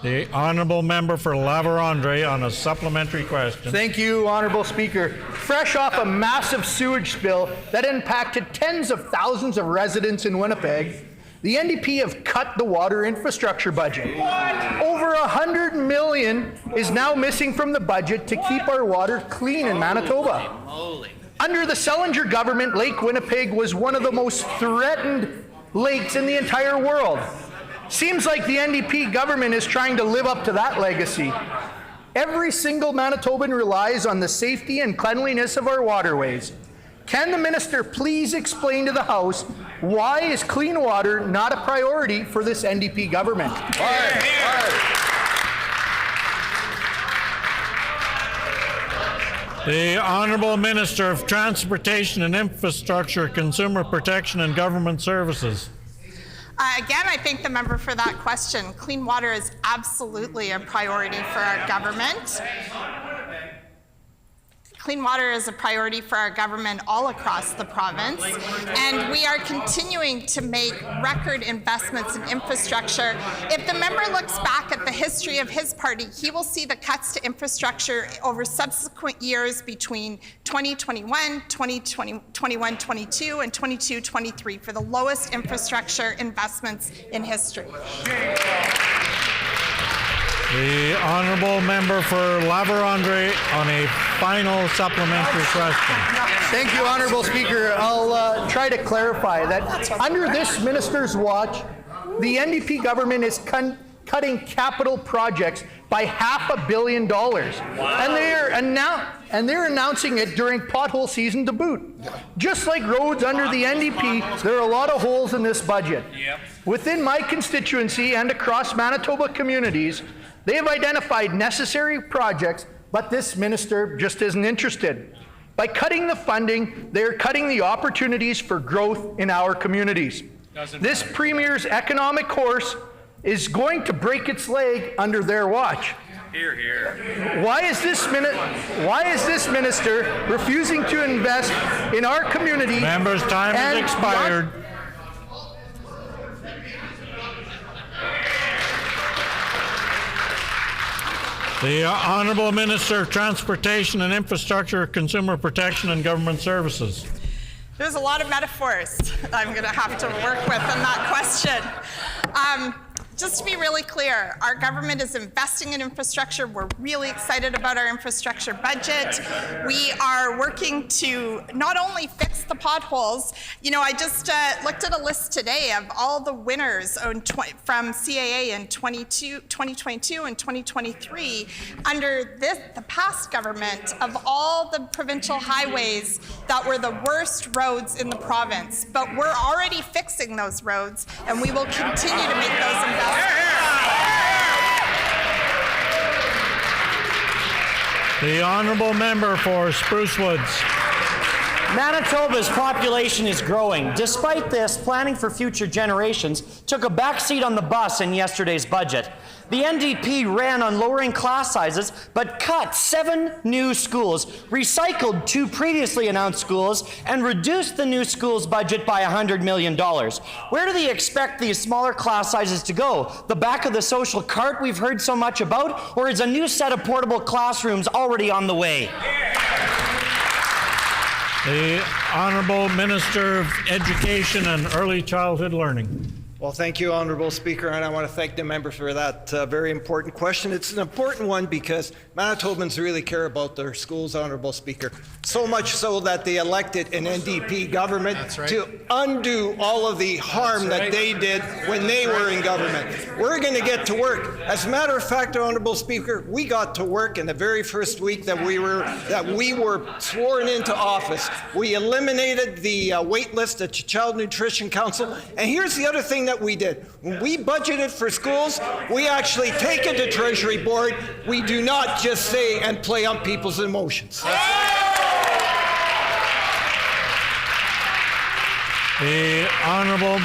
The Honourable Member for La Vérendrye on a supplementary question. Thank you, Honourable Speaker. Fresh off a massive sewage spill that impacted tens of thousands of residents in Winnipeg, the NDP have cut the water infrastructure budget. Over $100 million is now missing from the budget to keep our water clean in Manitoba. Under the Selinger government, Lake Winnipeg was one of the most threatened lakes in the entire world. Seems like the NDP government is trying to live up to that legacy. Every single Manitoban relies on the safety and cleanliness of our waterways. Can the minister please explain to the House why is clean water not a priority for this NDP government? The Honourable Minister of Transportation and Infrastructure, Consumer Protection and Government Services. Again, I thank the member for that question. Clean water is absolutely a priority for our government. Clean water is a priority for our government all across the province, and we are continuing to make record investments in infrastructure. If the member looks back at the history of his party, he will see the cuts to infrastructure over subsequent years between 2021, 2021-22, and 22-23 for the lowest infrastructure investments in history. The Honourable Member for La Vérendrye on a final supplementary question. Thank you, Honourable Speaker. I'll try to clarify that under this minister's watch, the NDP government is cutting capital projects by $500 million. And they're announcing it during pothole season to boot. Just like roads under the NDP, there are a lot of holes in this budget. Within my constituency and across Manitoba communities, they have identified necessary projects, but this minister just isn't interested. By cutting the funding, they're cutting the opportunities for growth in our communities. This premier's economic course is going to break its leg under their watch. Hear, hear. Why is this minister refusing to invest in our community? Member's time has expired. The Honourable Minister of Transportation and Infrastructure, Consumer Protection and Government Services. There's a lot of metaphors I'm going to have to work with on that question. Just to be really clear, our government is investing in infrastructure. We're really excited about our infrastructure budget. We are working to not only fix the potholes, you know, I just looked at a list today of all the winners from CAA in 2022 and 2023 under the past government of all the provincial highways that were the worst roads in the province. But we're already fixing those roads, and we will continue to make those investments. The honourable member for Spruce Woods. Manitoba's population is growing. Despite this, planning for future generations took a backseat on the bus in yesterday's budget. The NDP ran on lowering class sizes, but cut 7 new schools, recycled 2 previously announced schools, and reduced the new schools budget by $100 million. Where do they expect these smaller class sizes to go? The back of the social cart we've heard so much about, or is a new set of portable classrooms already on the way? The Honourable Minister of Education and Early Childhood Learning. Well, thank you, Honourable Speaker, and I want to thank the member for that very important question. It's an important one because Manitobans really care about their schools, Honourable Speaker. So much so that they elected an NDP government to undo all of the harm that they did when they were in government. We're going to get to work. As a matter of fact, Honourable Speaker, we got to work in the very first week that we were sworn into office. We eliminated the wait list at the Child Nutrition Council. And here's the other thing that we did. When we budgeted for schools, we actually take it to Treasury Board. We do not just say and play on people's emotions. The honourable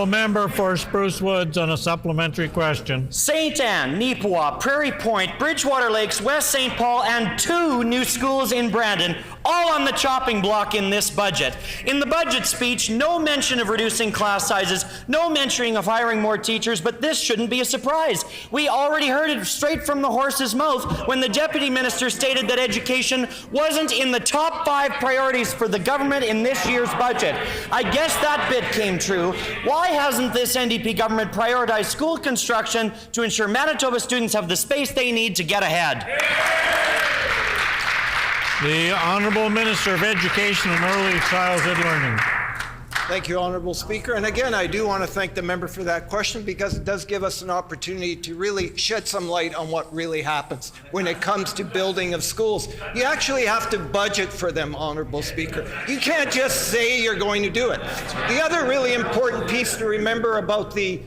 member for Spruce Woods on a supplementary question. St. Anne, Neepawa, Prairie Point, Bridgewater Lakes, West St. Paul, and 2 new schools in Brandon, all on the chopping block in this budget. In the budget speech, no mention of reducing class sizes, no mentioning of hiring more teachers, but this shouldn't be a surprise. We already heard it straight from the horse's mouth when the Deputy Minister stated that education wasn't in the top 5 priorities for the government in this year's budget. I guess that bit came true. Why hasn't this NDP government prioritized school construction to ensure Manitoba students have the space they need to get ahead? The Honourable Minister of Education and Early Childhood Learning. Thank you, Honourable Speaker. And again, I do want to thank the member for that question because it does give us an opportunity to really shed some light on what really happens when it comes to building of schools. You actually have to budget for them, Honourable Speaker. You can't just say you're going to do it. The other really important piece to remember about the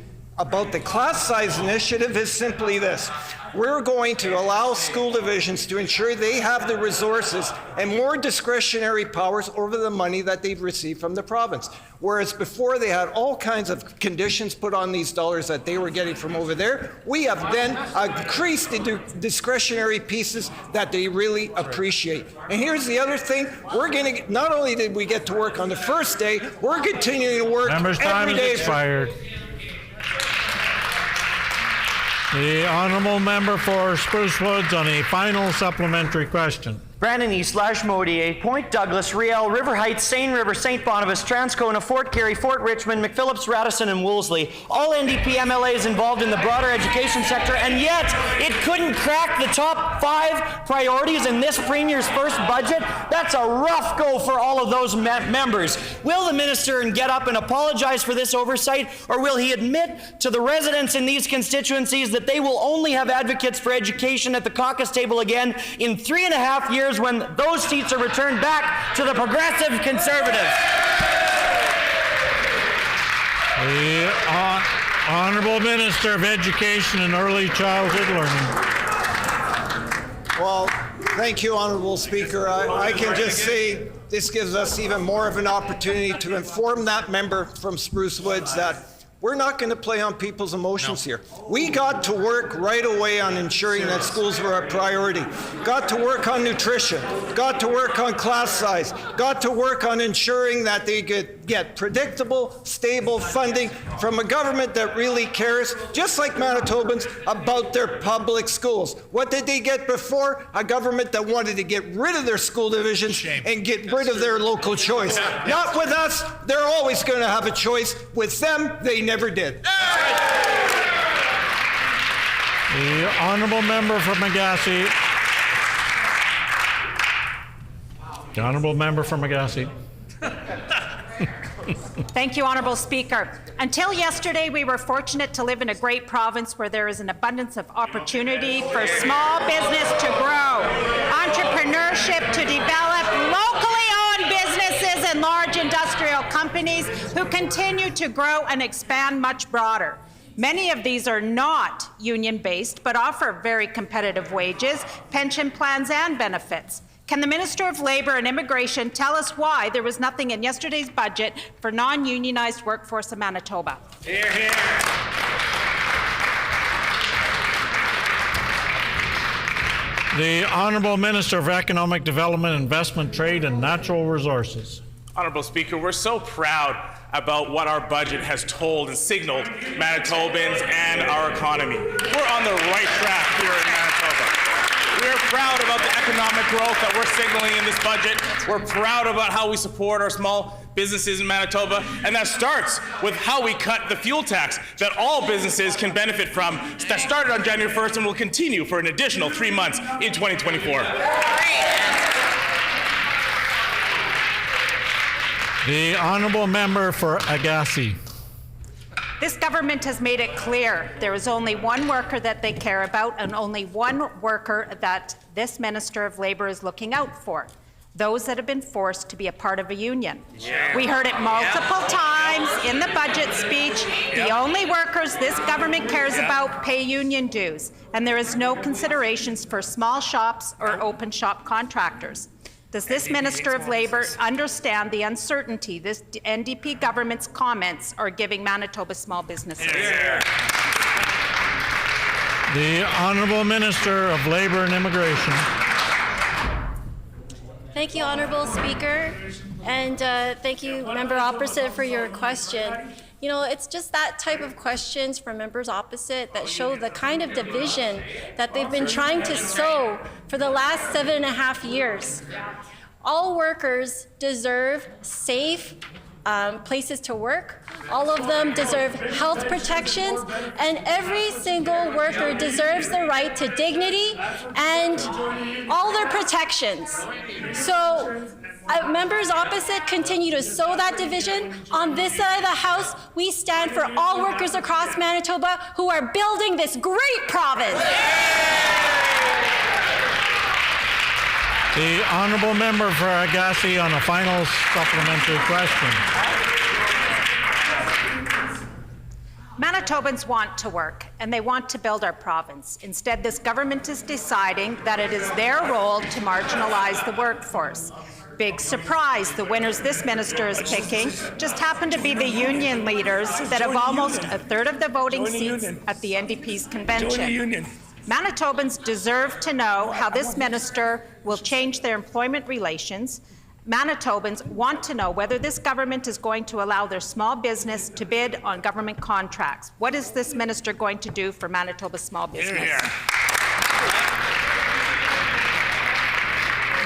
class size initiative is simply this. We're going to allow school divisions to ensure they have the resources and more discretionary powers over the money that they've received from the province. Whereas before they had all kinds of conditions put on these dollars that they were getting from over there, we have then increased the discretionary pieces that they really appreciate. And here's the other thing, we're going to, not only did we get to work on the first day, we're continuing to work Member's time every is day. expired. The honourable member for Spruce Woods on a final supplementary question. Brandon East, Lashmodier, Point Douglas, Riel, River Heights, Seine River, St. Boniface, Transcona, Fort Garry, Fort Richmond, McPhillips, Radisson, and Wolseley. All NDP MLAs involved in the broader education sector, and yet it couldn't crack the top 5 priorities in this Premier's first budget. That's a rough go for all of those members. Will the minister get up and apologize for this oversight, or will he admit to the residents in these constituencies that they will only have advocates for education at the caucus table again in 3.5 years when those seats are returned back to the Progressive Conservatives? The Honourable Minister of Education and Early Childhood Learning. Well, thank you, Honourable Speaker. I can just say this gives us even more of an opportunity to inform that member from Spruce Woods that We're not going to play on people's emotions here. We got to work right away on ensuring that schools were a priority. Got to work on nutrition. Got to work on class size. Got to work on ensuring that they get predictable, stable funding from a government that really cares, just like Manitobans, about their public schools. What did they get before? A government that wanted to get rid of their school divisions and get rid of their local choice. Not with us. They're always going to have a choice. With them, they never did. The honourable member for Magassy. The honourable member for Magassy. Thank you, Honourable Speaker. Until yesterday, we were fortunate to live in a great province where there is an abundance of opportunity for small business to grow, entrepreneurship to develop, locally owned businesses and large industrial companies who continue to grow and expand much broader. Many of these are not union-based, but offer very competitive wages, pension plans, and benefits. Can the Minister of Labour and Immigration tell us why there was nothing in yesterday's budget for non-unionized workforce in Manitoba? Hear, hear. The Honourable Minister of Economic Development, Investment, Trade and Natural Resources. Honourable Speaker, we're so proud about what our budget has told and signaled Manitobans and our economy. We're on the right track here in Manitoba. We're proud about the economic growth that we're signaling in this budget. We're proud about how we support our small businesses in Manitoba, and that starts with how we cut the fuel tax that all businesses can benefit from. That started on January 1st and will continue for an additional 3 months in 2024. The honourable member for Agassiz. This government has made it clear there is only one worker that they care about and only one worker that this Minister of Labour is looking out for, those that have been forced to be a part of a union. Yeah. We heard it multiple times in the budget speech. The only workers this government cares about pay union dues, and there is no considerations for small shops or open shop contractors. Does this Minister of Labour understand the uncertainty this NDP government's comments are giving Manitoba small businesses? Yeah. The Honourable Minister of Labour and Immigration. Thank you, Honourable Speaker, and thank you, Member Opposite, for your question. You know, it's just that type of questions from members opposite that show the kind of division that they've been trying to sow for the last 7.5 years. All workers deserve safe places to work. All of them deserve health protections, and every single worker deserves the right to dignity and all their protections. So members opposite continue to sow that division. On this side of the House, we stand for all workers across Manitoba who are building this great province. The honourable member for Agassiz on a final supplementary question. Manitobans want to work, and they want to build our province. Instead, this government is deciding that it is their role to marginalize the workforce. Big surprise, the winners this minister is picking just happen to be the union leaders that have almost a third of the voting seats at the NDP's convention. Manitobans deserve to know how this minister will change their employment relations. Manitobans want to know whether this government is going to allow their small business to bid on government contracts. What is this minister going to do for Manitoba's small business? Hear, hear.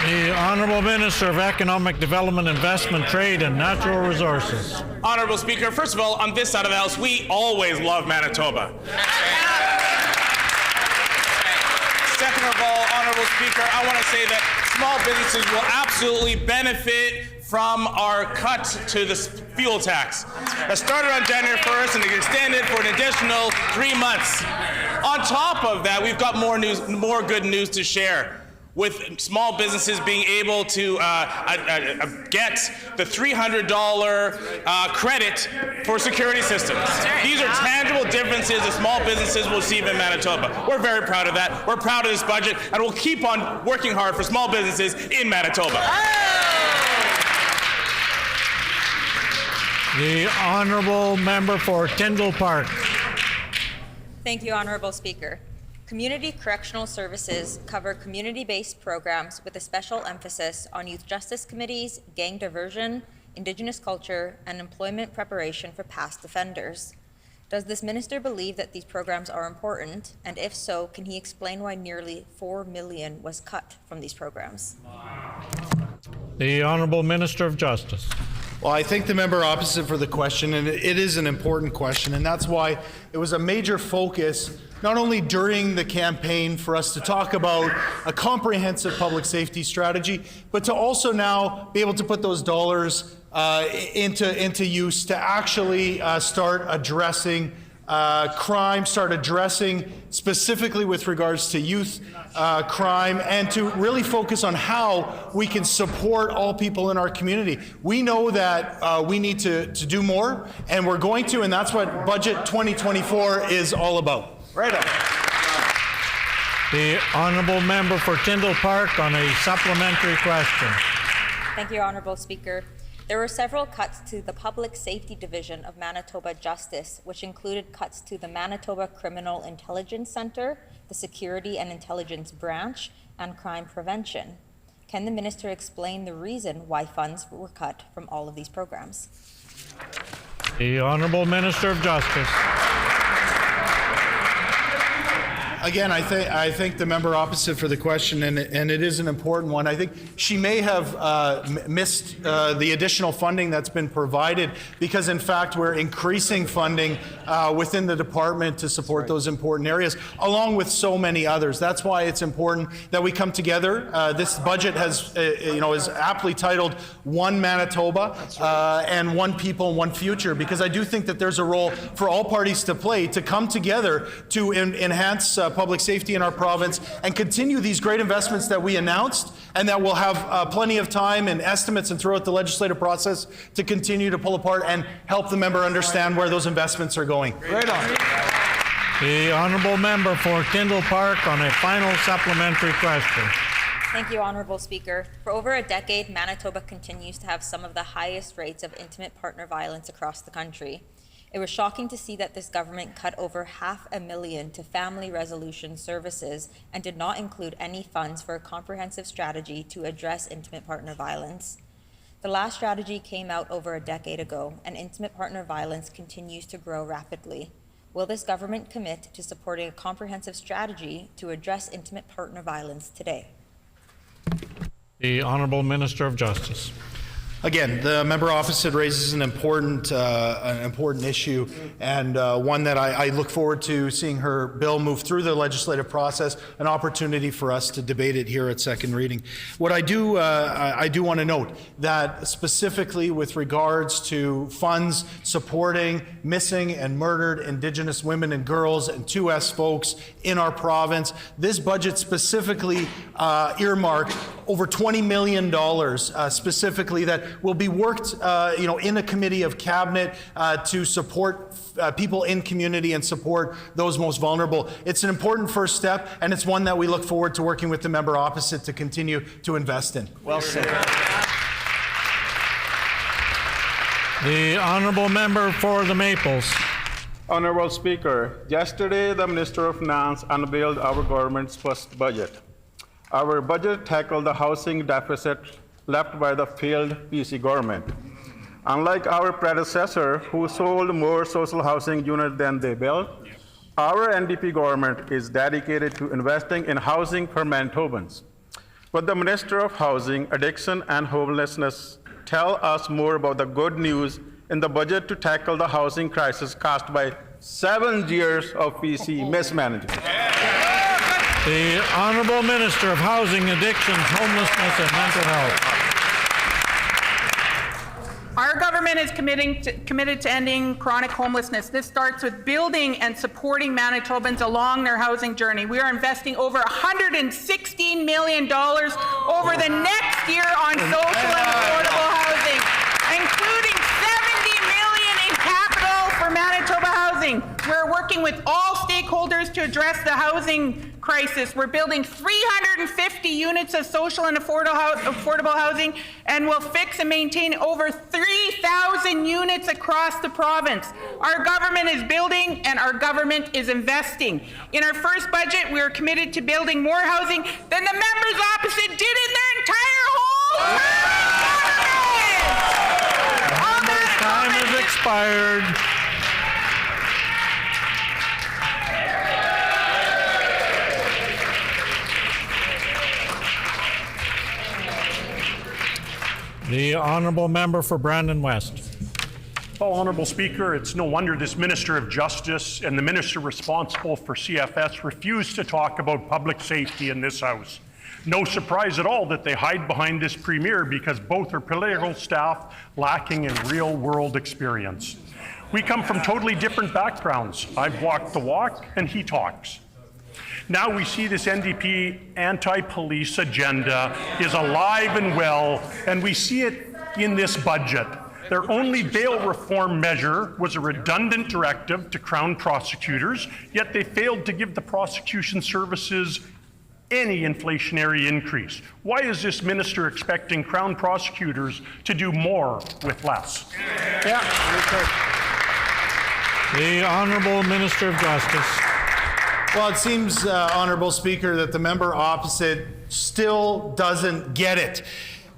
The Honourable Minister of Economic Development, Investment, Trade and Natural Resources. Honourable Speaker, first of all, on this side of the House, we always love Manitoba. Second of all, Honourable Speaker, I want to say that small businesses will absolutely benefit from our cut to the fuel tax. That started on January 1st and extended for an additional 3 months. On top of that, we've got more good news to share, with small businesses being able to get the $300 credit for security systems. These are tangible differences that small businesses will receive in Manitoba. We're very proud of that. We're proud of this budget, and we'll keep on working hard for small businesses in Manitoba. The honourable member for Tyndall Park. Thank you, Honourable Speaker. Community Correctional Services cover community-based programs with a special emphasis on youth justice committees, gang diversion, Indigenous culture, and employment preparation for past offenders. Does this minister believe that these programs are important? And if so, can he explain why nearly $4 million was cut from these programs? The Honourable Minister of Justice. Well, I thank the member opposite for the question, and it is an important question, and that's why it was a major focus, not only during the campaign for us to talk about a comprehensive public safety strategy, but to also now be able to put those dollars into use to actually start addressing crime, start addressing specifically with regards to youth crime, and to really focus on how we can support all people in our community. We know that we need to do more, and we're going to, and that's what Budget 2024 is all about. Right on. The honourable member for Tyndall Park on a supplementary question. Thank you, Honourable Speaker. There were several cuts to the Public Safety Division of Manitoba Justice, which included cuts to the Manitoba Criminal Intelligence Centre, the Security and Intelligence Branch, and Crime Prevention. Can the minister explain the reason why funds were cut from all of these programs? The Honourable Minister of Justice. Again, I thank the member opposite for the question, and it is an important one. I think she may have missed the additional funding that's been provided because, in fact, we're increasing funding within the department to support those important areas, along with so many others. That's why it's important that we come together. This budget has, is aptly titled One Manitoba and One People, One Future, because I do think that there's a role for all parties to play to come together to enhance public safety in our province and continue these great investments that we announced, and that we'll have plenty of time and estimates and throughout the legislative process to continue to pull apart and help the member understand where those investments are going. Right on. The honourable member for Tyndall Park on a final supplementary question. Thank you, Honourable Speaker. For over a decade, Manitoba continues to have some of the highest rates of intimate partner violence across the country. It was shocking to see that this government cut over $500,000 to family resolution services and did not include any funds for a comprehensive strategy to address intimate partner violence. The last strategy came out over a decade ago, and intimate partner violence continues to grow rapidly. Will this government commit to supporting a comprehensive strategy to address intimate partner violence today? The Honourable Minister of Justice. Again, the member opposite raises an important issue, and one that I look forward to seeing her bill move through the legislative process, an opportunity for us to debate it here at second reading. What I do want to note that specifically with regards to funds supporting missing and murdered Indigenous women and girls and 2S folks in our province, this budget specifically earmarked over $20 million specifically that will be worked in a committee of cabinet to support people in community and support those most vulnerable. It's an important first step, and it's one that we look forward to working with the member opposite to continue to invest in. Well said. The honourable member for the Maples. Honourable Speaker, yesterday the Minister of Finance unveiled our government's first budget. Our budget tackled the housing deficit left by the failed PC government. Unlike our predecessor, who sold more social housing units than they built, our NDP government is dedicated to investing in housing for Manitobans. But the Minister of Housing, Addiction and Homelessness tell us more about the good news in the budget to tackle the housing crisis caused by 7 years of PC mismanagement. The Honourable Minister of Housing, Addictions, Homelessness and Mental Health. Our government is committed to ending chronic homelessness. This starts with building and supporting Manitobans along their housing journey. We are investing over $116 million over the next year on social and affordable housing, including $70 million in capital for Manitoba housing. We're working with all stakeholders to address the housing crisis. We're building 350 units of social and affordable housing, and we'll fix and maintain over 3 30,000 units across the province. Our government is building and our government is investing. In our first budget, we are committed to building more housing than the members opposite did in their entire whole government. Time has expired. The honourable member for Brandon West. Well, Honourable Speaker, it's no wonder this Minister of Justice and the Minister responsible for CFS refuse to talk about public safety in this House. No surprise at all that they hide behind this Premier because both are political staff lacking in real-world experience. We come from totally different backgrounds. I've walked the walk and he talks. Now we see this NDP anti-police agenda is alive and well, and we see it in this budget. Their only bail reform measure was a redundant directive to Crown prosecutors, yet they failed to give the prosecution services any inflationary increase. Why is this minister expecting Crown prosecutors to do more with less? The Honourable Minister of Justice. Well, it seems, Honourable Speaker, that the member opposite still doesn't get it.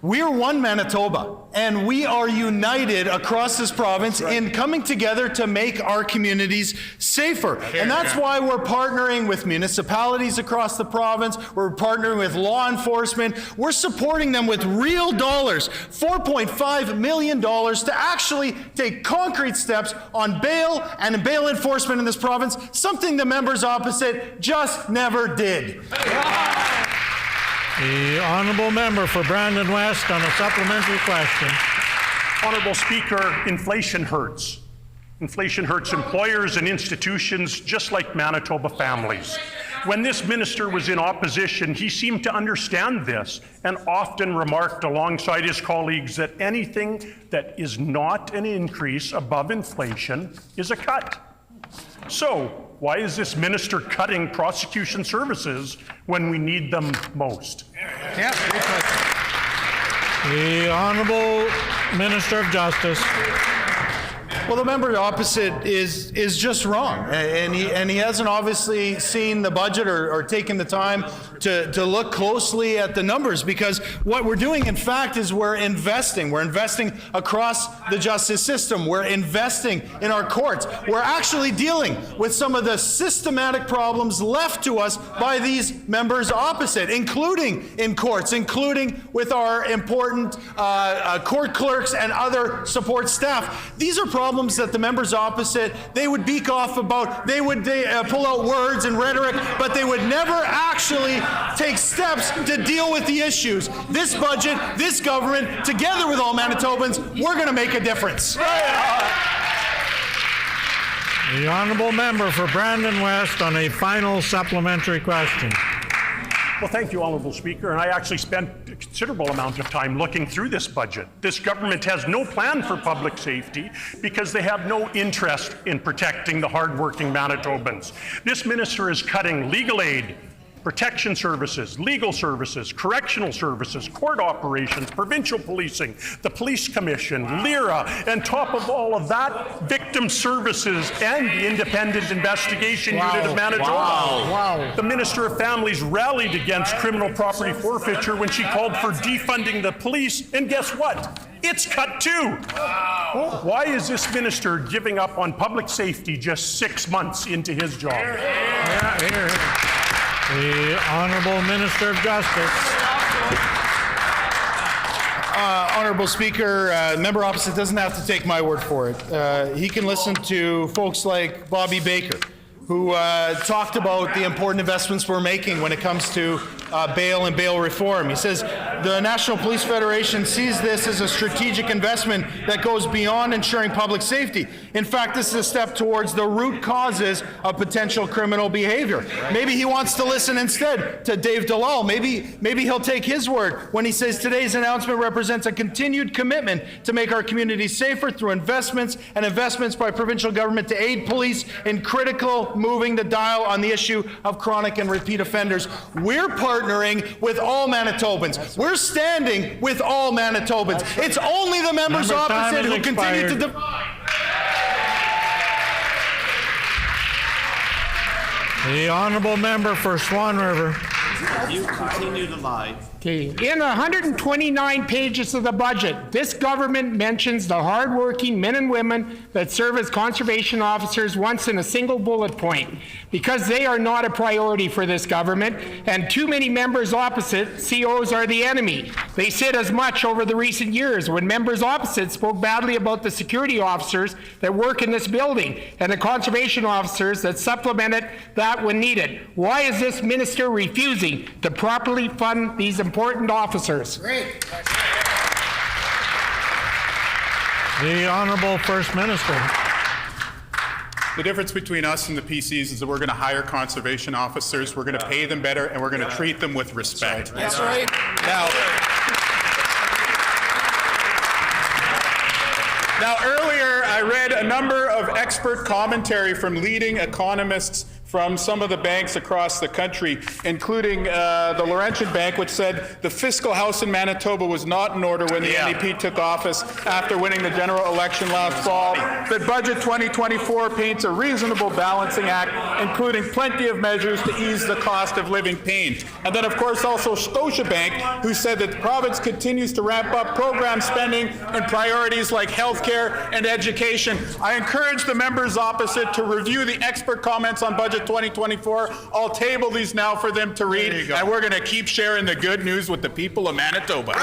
We're one Manitoba, and we are united across this province in coming together to make our communities safer. And that's why we're partnering with municipalities across the province. We're partnering with law enforcement. We're supporting them with real dollars, $4.5 million, to actually take concrete steps on bail and bail enforcement in this province, something the members opposite just never did. The honourable member for Brandon West on a supplementary question. Honourable Speaker, inflation hurts. Inflation hurts employers and institutions just like Manitoba families. When this minister was in opposition, he seemed to understand this and often remarked alongside his colleagues that anything that is not an increase above inflation is a cut. So, why is this minister cutting prosecution services when we need them most? The Honourable Minister of Justice. Well, the member opposite is just wrong, and he hasn't obviously seen the budget or taken the time to look closely at the numbers, because what we're doing, in fact, is we're investing across the justice system. We're investing in our courts. We're actually dealing with some of the systematic problems left to us by these members opposite, including in courts, including with our important court clerks and other support staff. These are problems that the members opposite, they would beak off about, they would pull out words and rhetoric, but they would never actually take steps to deal with the issues. This budget, this government, together with all Manitobans, we're going to make a difference. The honourable member for Brandon West on a final supplementary question. Well, thank you, Honourable Speaker, and I actually spent a considerable amount of time looking through this budget. This government has no plan for public safety because they have no interest in protecting the hardworking Manitobans. This minister is cutting legal aid, protection services, legal services, correctional services, court operations, provincial policing, the police commission, LIRA, and top of all of that, victim services and the independent investigation unit of Manitoba. The Minister of Families rallied against criminal property forfeiture when she called for defunding the police, and guess what? It's cut too. Why is this minister giving up on public safety just 6 months into his job? The Honourable Minister of Justice. Honourable Speaker, member opposite doesn't have to take my word for it. He can listen to folks like Bobby Baker, who talked about the important investments we're making when it comes to bail and bail reform. He says the National Police Federation sees this as a strategic investment that goes beyond ensuring public safety. In fact, this is a step towards the root causes of potential criminal behavior. Maybe he wants to listen instead to Dave Dalal. Maybe he'll take his word when he says today's announcement represents a continued commitment to make our communities safer through investments by provincial government to aid police in critical moving the dial on the issue of chronic and repeat offenders. We're part partnering with all Manitobans. We're standing with all Manitobans. It's only the members opposite who continue to divide. The honourable member for Swan River. You continue to lie. Okay. In 129 pages of the budget, this government mentions the hardworking men and women that serve as conservation officers once in a single bullet point. Because they are not a priority for this government, and too many members opposite, COs are the enemy. They said as much over the recent years when members opposite spoke badly about the security officers that work in this building and the conservation officers that supplemented that when needed. Why is this minister refusing to properly fund these important officers? The Honourable First Minister. The difference between us and the PCs is that we're going to hire conservation officers, we're going to pay them better, and we're going to treat them with respect. That's right. Now, earlier I read a number of expert commentary from leading economists from some of the banks across the country, including the Laurentian Bank, which said the fiscal house in Manitoba was not in order when the NDP took office after winning the general election last fall, that Budget 2024 paints a reasonable balancing act, including plenty of measures to ease the cost of living pain. And then, of course, also Scotiabank, who said that the province continues to ramp up program spending and priorities like healthcare and education. I encourage the members opposite to review the expert comments on Budget 2024. I'll table these now for them to read, and we're going to keep sharing the good news with the people of Manitoba.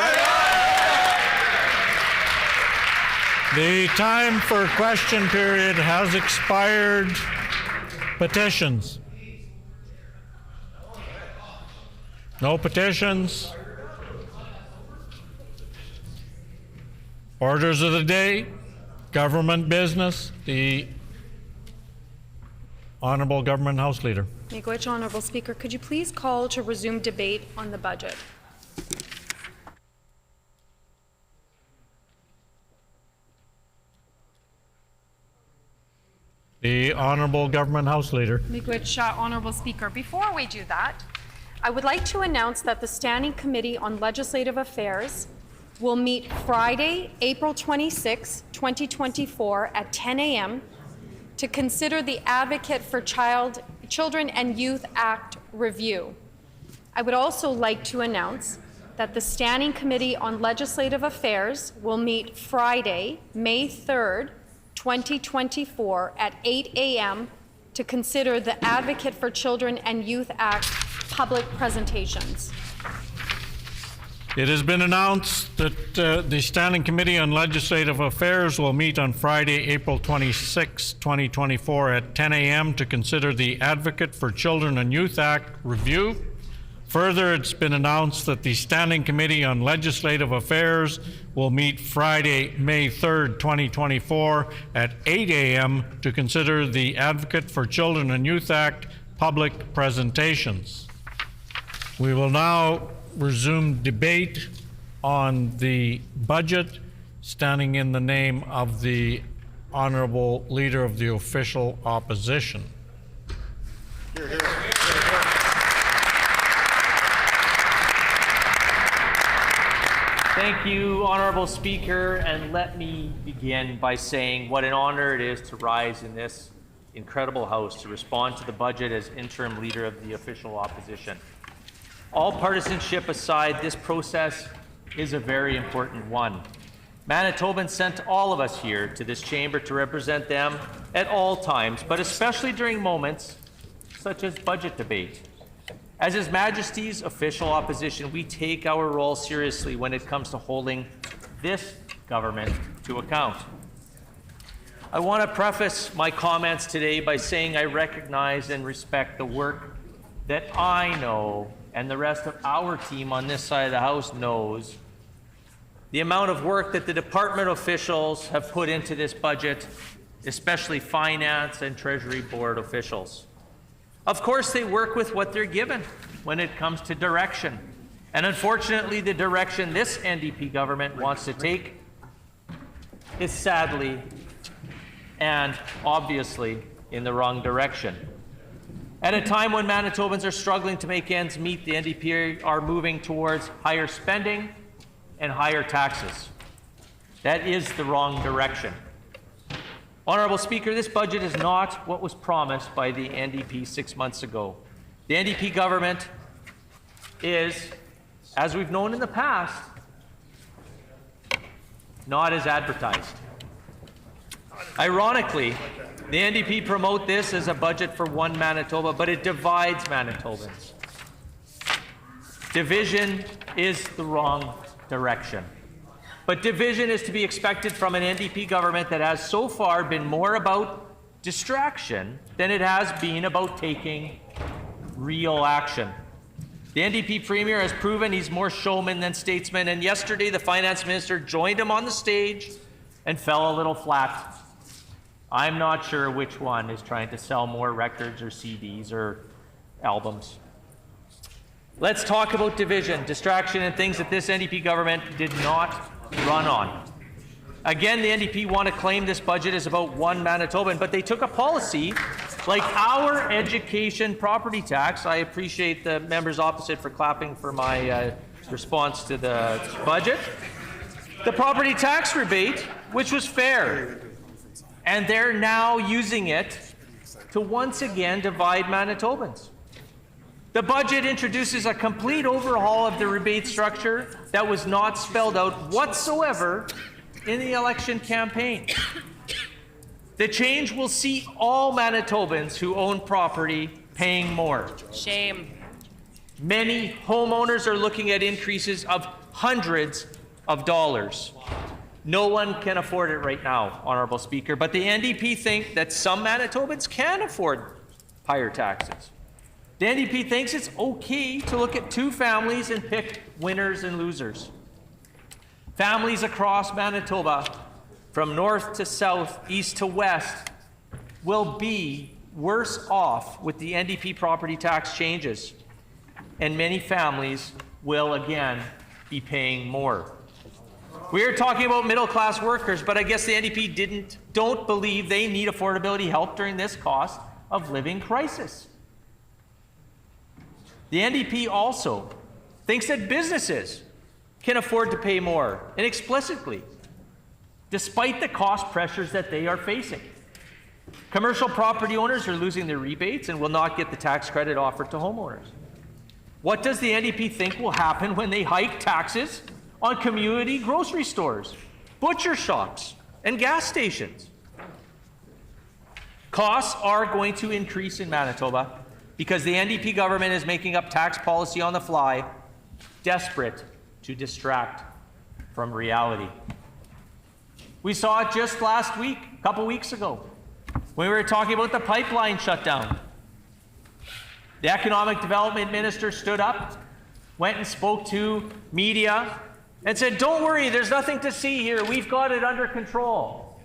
The time for question period has expired. Petitions. No petitions. Orders of the day. Government business. The Honourable Government House Leader. Miigwech, Honourable Speaker, could you please call to resume debate on the budget? The Honourable Government House Leader. Miigwech, Honourable Speaker, before we do that, I would like to announce that the Standing Committee on Legislative Affairs will meet Friday, April 26, 2024 at 10 a.m. to consider the Advocate for Children and Youth Act review. I would also like to announce that the Standing Committee on Legislative Affairs will meet Friday, May 3rd, 2024 at 8 a.m. to consider the Advocate for Children and Youth Act public presentations. It has been announced that the Standing Committee on Legislative Affairs will meet on Friday, April 26, 2024 at 10 a.m. to consider the Advocate for Children and Youth Act review. Further, it's been announced that the Standing Committee on Legislative Affairs will meet Friday, May 3rd, 2024 at 8 a.m. to consider the Advocate for Children and Youth Act public presentations. We will now resume debate on the budget, standing in the name of the Honourable Leader of the Official Opposition. Hear, hear. Thank you, Honourable Speaker, and let me begin by saying what an honor it is to rise in this incredible House to respond to the budget as interim Leader of the Official Opposition. All partisanship aside, this process is a very important one. Manitobans sent all of us here to this chamber to represent them at all times, but especially during moments such as budget debate. As His Majesty's official opposition, we take our role seriously when it comes to holding this government to account. I want to preface my comments today by saying I recognize and respect the work that I know and the rest of our team on this side of the House knows, the amount of work that the department officials have put into this budget, especially finance and Treasury Board officials. Of course, they work with what they're given when it comes to direction. And unfortunately, the direction this NDP government wants to take is sadly and obviously in the wrong direction. At a time when Manitobans are struggling to make ends meet, the NDP are moving towards higher spending and higher taxes. That is the wrong direction. Honourable Speaker, this budget is not what was promised by the NDP 6 months ago. The NDP government is, as we've known in the past, not as advertised. Ironically, the NDP promote this as a budget for one Manitoba, but it divides Manitobans. Division is the wrong direction. But division is to be expected from an NDP government that has so far been more about distraction than it has been about taking real action. The NDP Premier has proven he's more showman than statesman, and yesterday the Finance Minister joined him on the stage and fell a little flat. I'm not sure which one is trying to sell more records or CDs or albums. Let's talk about division, distraction, and things that this NDP government did not run on. Again, the NDP want to claim this budget is about one Manitoban, but they took a policy like our education property tax. I appreciate the members opposite for clapping for my response to the budget. The property tax rebate, which was fair, and they're now using it to once again divide Manitobans. The budget introduces a complete overhaul of the rebate structure that was not spelled out whatsoever in the election campaign. The change will see all Manitobans who own property paying more. Shame. Many homeowners are looking at increases of hundreds of dollars. No one can afford it right now, Honourable Speaker, but the NDP think that some Manitobans can afford higher taxes. The NDP thinks it's okay to look at two families and pick winners and losers. Families across Manitoba, from north to south, east to west, will be worse off with the NDP property tax changes, and many families will again be paying more. We are talking about middle-class workers, but I guess the NDP don't believe they need affordability help during this cost of living crisis. The NDP also thinks that businesses can afford to pay more, and explicitly, despite the cost pressures that they are facing. Commercial property owners are losing their rebates and will not get the tax credit offered to homeowners. What does the NDP think will happen when they hike taxes on community grocery stores, butcher shops, and gas stations? Costs are going to increase in Manitoba because the NDP government is making up tax policy on the fly, desperate to distract from reality. We saw it just last week, a couple weeks ago, when we were talking about the pipeline shutdown. The Economic Development Minister stood up, went and spoke to media, and said, "Don't worry, there's nothing to see here. We've got it under control.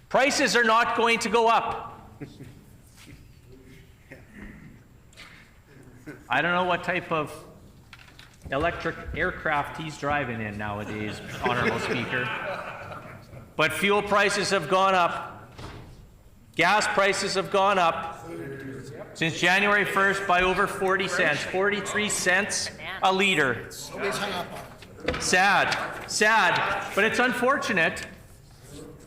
Prices are not going to go up." I don't know what type of electric aircraft he's driving in nowadays, Honourable Speaker. But fuel prices have gone up. Gas prices have gone up since January 1st by over 40 cents, 43 cents a litre. Sad, but it's unfortunate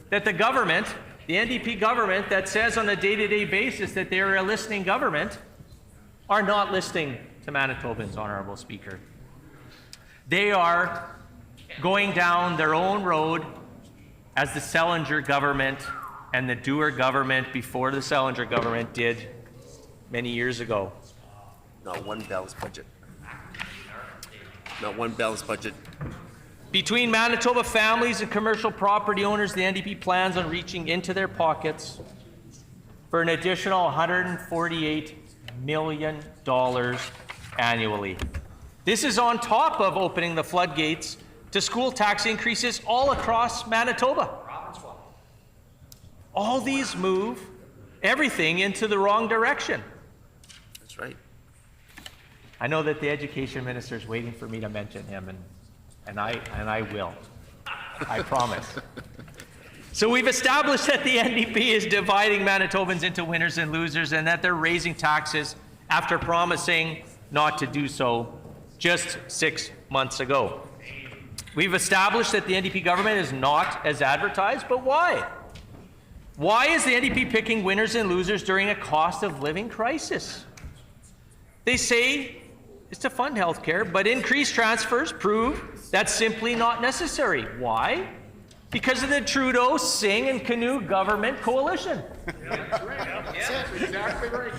that the government, the NDP government that says on a day-to-day basis that they're a listening government, are not listening to Manitobans, Honourable Speaker. They are going down their own road as the Sellinger government and the Dewar government before the Sellinger government did many years ago. Not one balanced budget. Not one balanced budget. Between Manitoba families and commercial property owners, the NDP plans on reaching into their pockets for an additional $148 million annually. This is on top of opening the floodgates to school tax increases all across Manitoba. All these move everything into the wrong direction. That's right. I know that the education minister is waiting for me to mention him, and I will. I promise. So we've established that the NDP is dividing Manitobans into winners and losers, and that they're raising taxes after promising not to do so just 6 months ago. We've established that the NDP government is not as advertised, but why? Why is the NDP picking winners and losers during a cost of living crisis? They say it's to fund health care, but increased transfers prove that's simply not necessary. Why? Because of the Trudeau, Singh, and Canoe government coalition. Exactly right.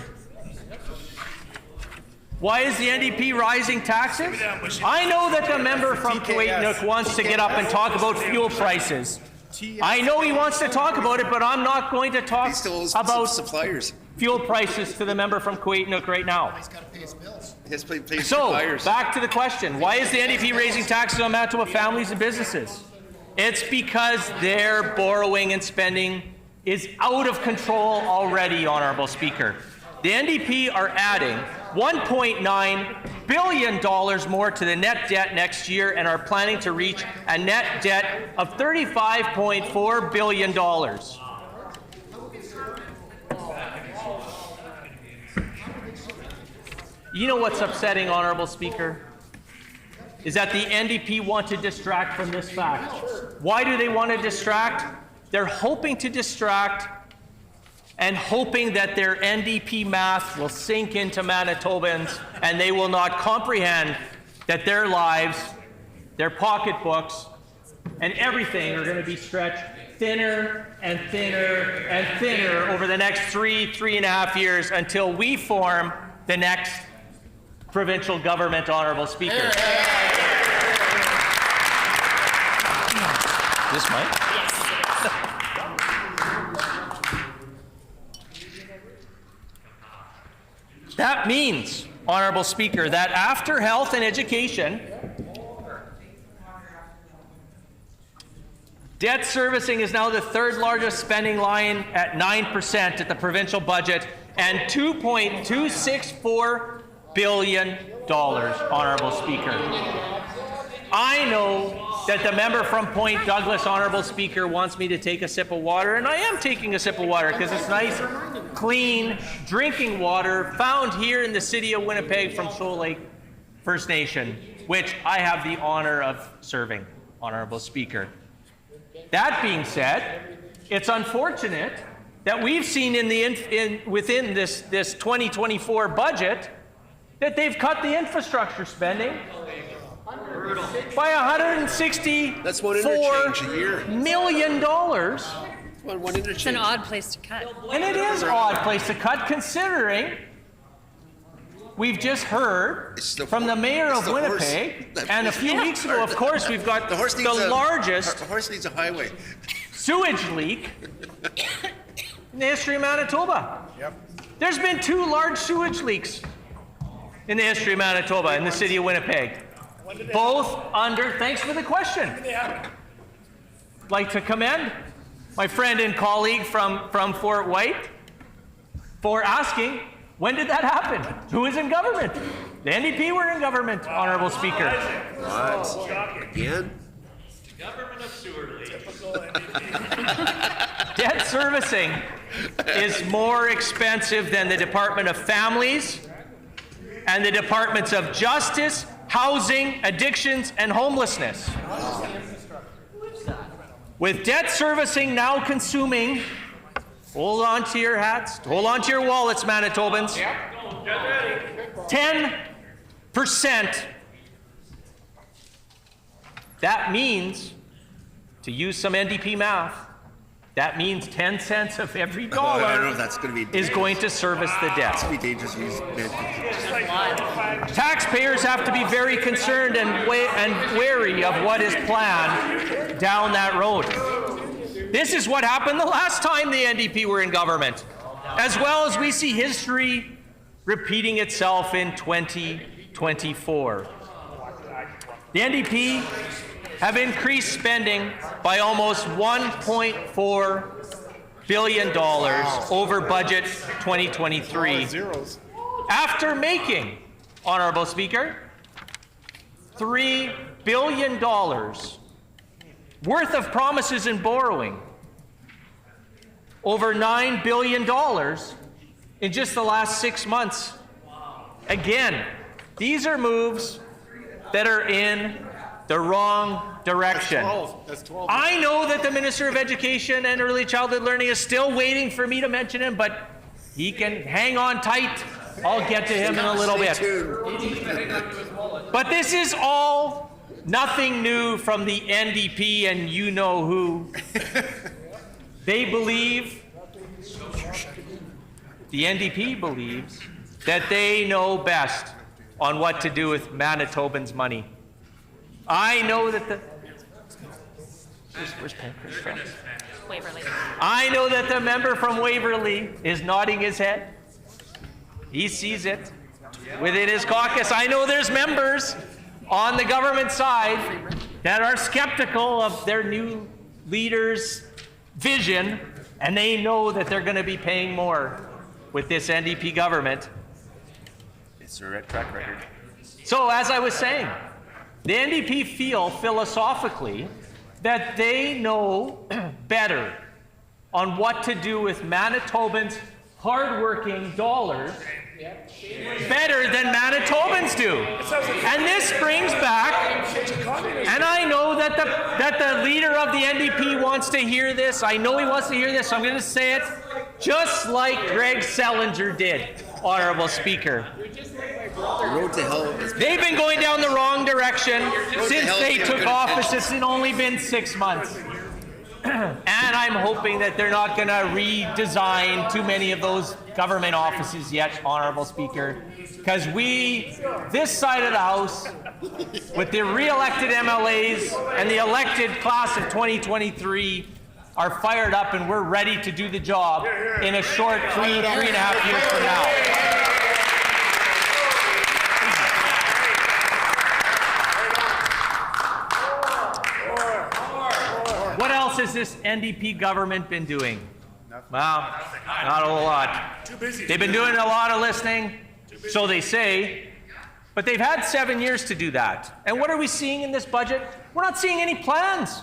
Why is the NDP rising taxes? I know that the member from Kuwait wants to get up and talk about fuel prices. I know he wants to talk about it, but I'm not going to talk about suppliers. Fuel prices to the member from Kuwait right now. He's got to pay his bills. He has to pay his So, suppliers. back to the question. Why is the NDP raising taxes on Manitoba families and businesses? It's because their borrowing and spending is out of control already, Honourable Speaker. The NDP are adding $1.9 billion more to the net debt next year and are planning to reach a net debt of $35.4 billion. You know what's upsetting, Honourable Speaker? Is that the NDP want to distract from this fact. Why do they want to distract? They're hoping to distract and hoping that their NDP math will sink into Manitobans and they will not comprehend that their lives, their pocketbooks, and everything are going to be stretched thinner and thinner and thinner over the next 3.5 years until we form the next provincial government, Honourable Speaker. This mic? That means, Honourable Speaker, that after health and education, debt servicing is now the third largest spending line at 9% at the provincial budget and $2.264 billion, Honourable Speaker. I know that the member from Point Douglas, Honourable Speaker, wants me to take a sip of water, and I am taking a sip of water because it's nice, clean, drinking water found here in the city of Winnipeg from Shoal Lake First Nation, which I have the honour of serving, Honourable Speaker. That being said, it's unfortunate that we've seen within this 2024 budget that they've cut the infrastructure spending by $164 million. It's an odd place to cut. And it is an odd place to cut, considering we've just heard from the mayor of Winnipeg, and a few weeks ago, of course, we've got the largest The horse needs a highway. sewage leak in the history of Manitoba. Yep. There's been 2 large sewage leaks in the history of Manitoba, in the city of Winnipeg. Both under, thanks for the question. I'd like to commend my friend and colleague from Fort White for asking, when did that happen? Who is in government? The NDP were in government, Honourable Speaker. What? Again? Government of sewer leaks. Debt servicing is more expensive than the Department of Families and the Departments of Justice, Housing, Addictions, and Homelessness. With debt servicing now consuming, hold on to your hats, hold on to your wallets, Manitobans, 10%. That means, to use some NDP math, that means 10 cents of every dollar I don't know if that's going to be is going to service the debt. It's going to be dangerous to use. Taxpayers have to be very concerned and wary of what is planned down that road. This is what happened the last time the NDP were in government, as well as we see history repeating itself in 2024. The NDP have increased spending by almost $1.4 billion over budget 2023, after making, Honourable Speaker, $3 billion worth of promises and borrowing over $9 billion in just the last 6 months. Again, these are moves that are in the wrong direction. That's 12. I know that the Minister of Education and Early Childhood Learning is still waiting for me to mention him, but he can hang on tight. I'll get to him in a little bit. But this is all nothing new from the NDP and you know who. They believe, the NDP believes, that they know best on what to do with Manitobans' money. I know that where's Pancras from? Waverly. I know that the member from Waverly is nodding his head. He sees it within his caucus. I know there's members on the government side that are skeptical of their new leader's vision, and they know that they're going to be paying more with this NDP government. It's a red track record. So, as I was saying, the NDP feel philosophically that they know better on what to do with Manitobans' hardworking dollars better than Manitobans do. And this brings back, and I know that the leader of the NDP wants to hear this. I know he wants to hear this, so I'm going to say it just like Greg Selinger did, Honorable Speaker. The road to hell is... They've been going down the wrong direction since they took office. It's only been 6 months. And I'm hoping that they're not going to redesign too many of those government offices yet, Honorable Speaker, because we, this side of the House, with the re-elected MLAs and the elected class of 2023, are fired up and we're ready to do the job in a short 3.5 years from now. What else has this NDP government been doing? Well, not a whole lot. They've been doing a lot of listening, so they say, but they've had 7 years to do that. And what are we seeing in this budget? We're not seeing any plans.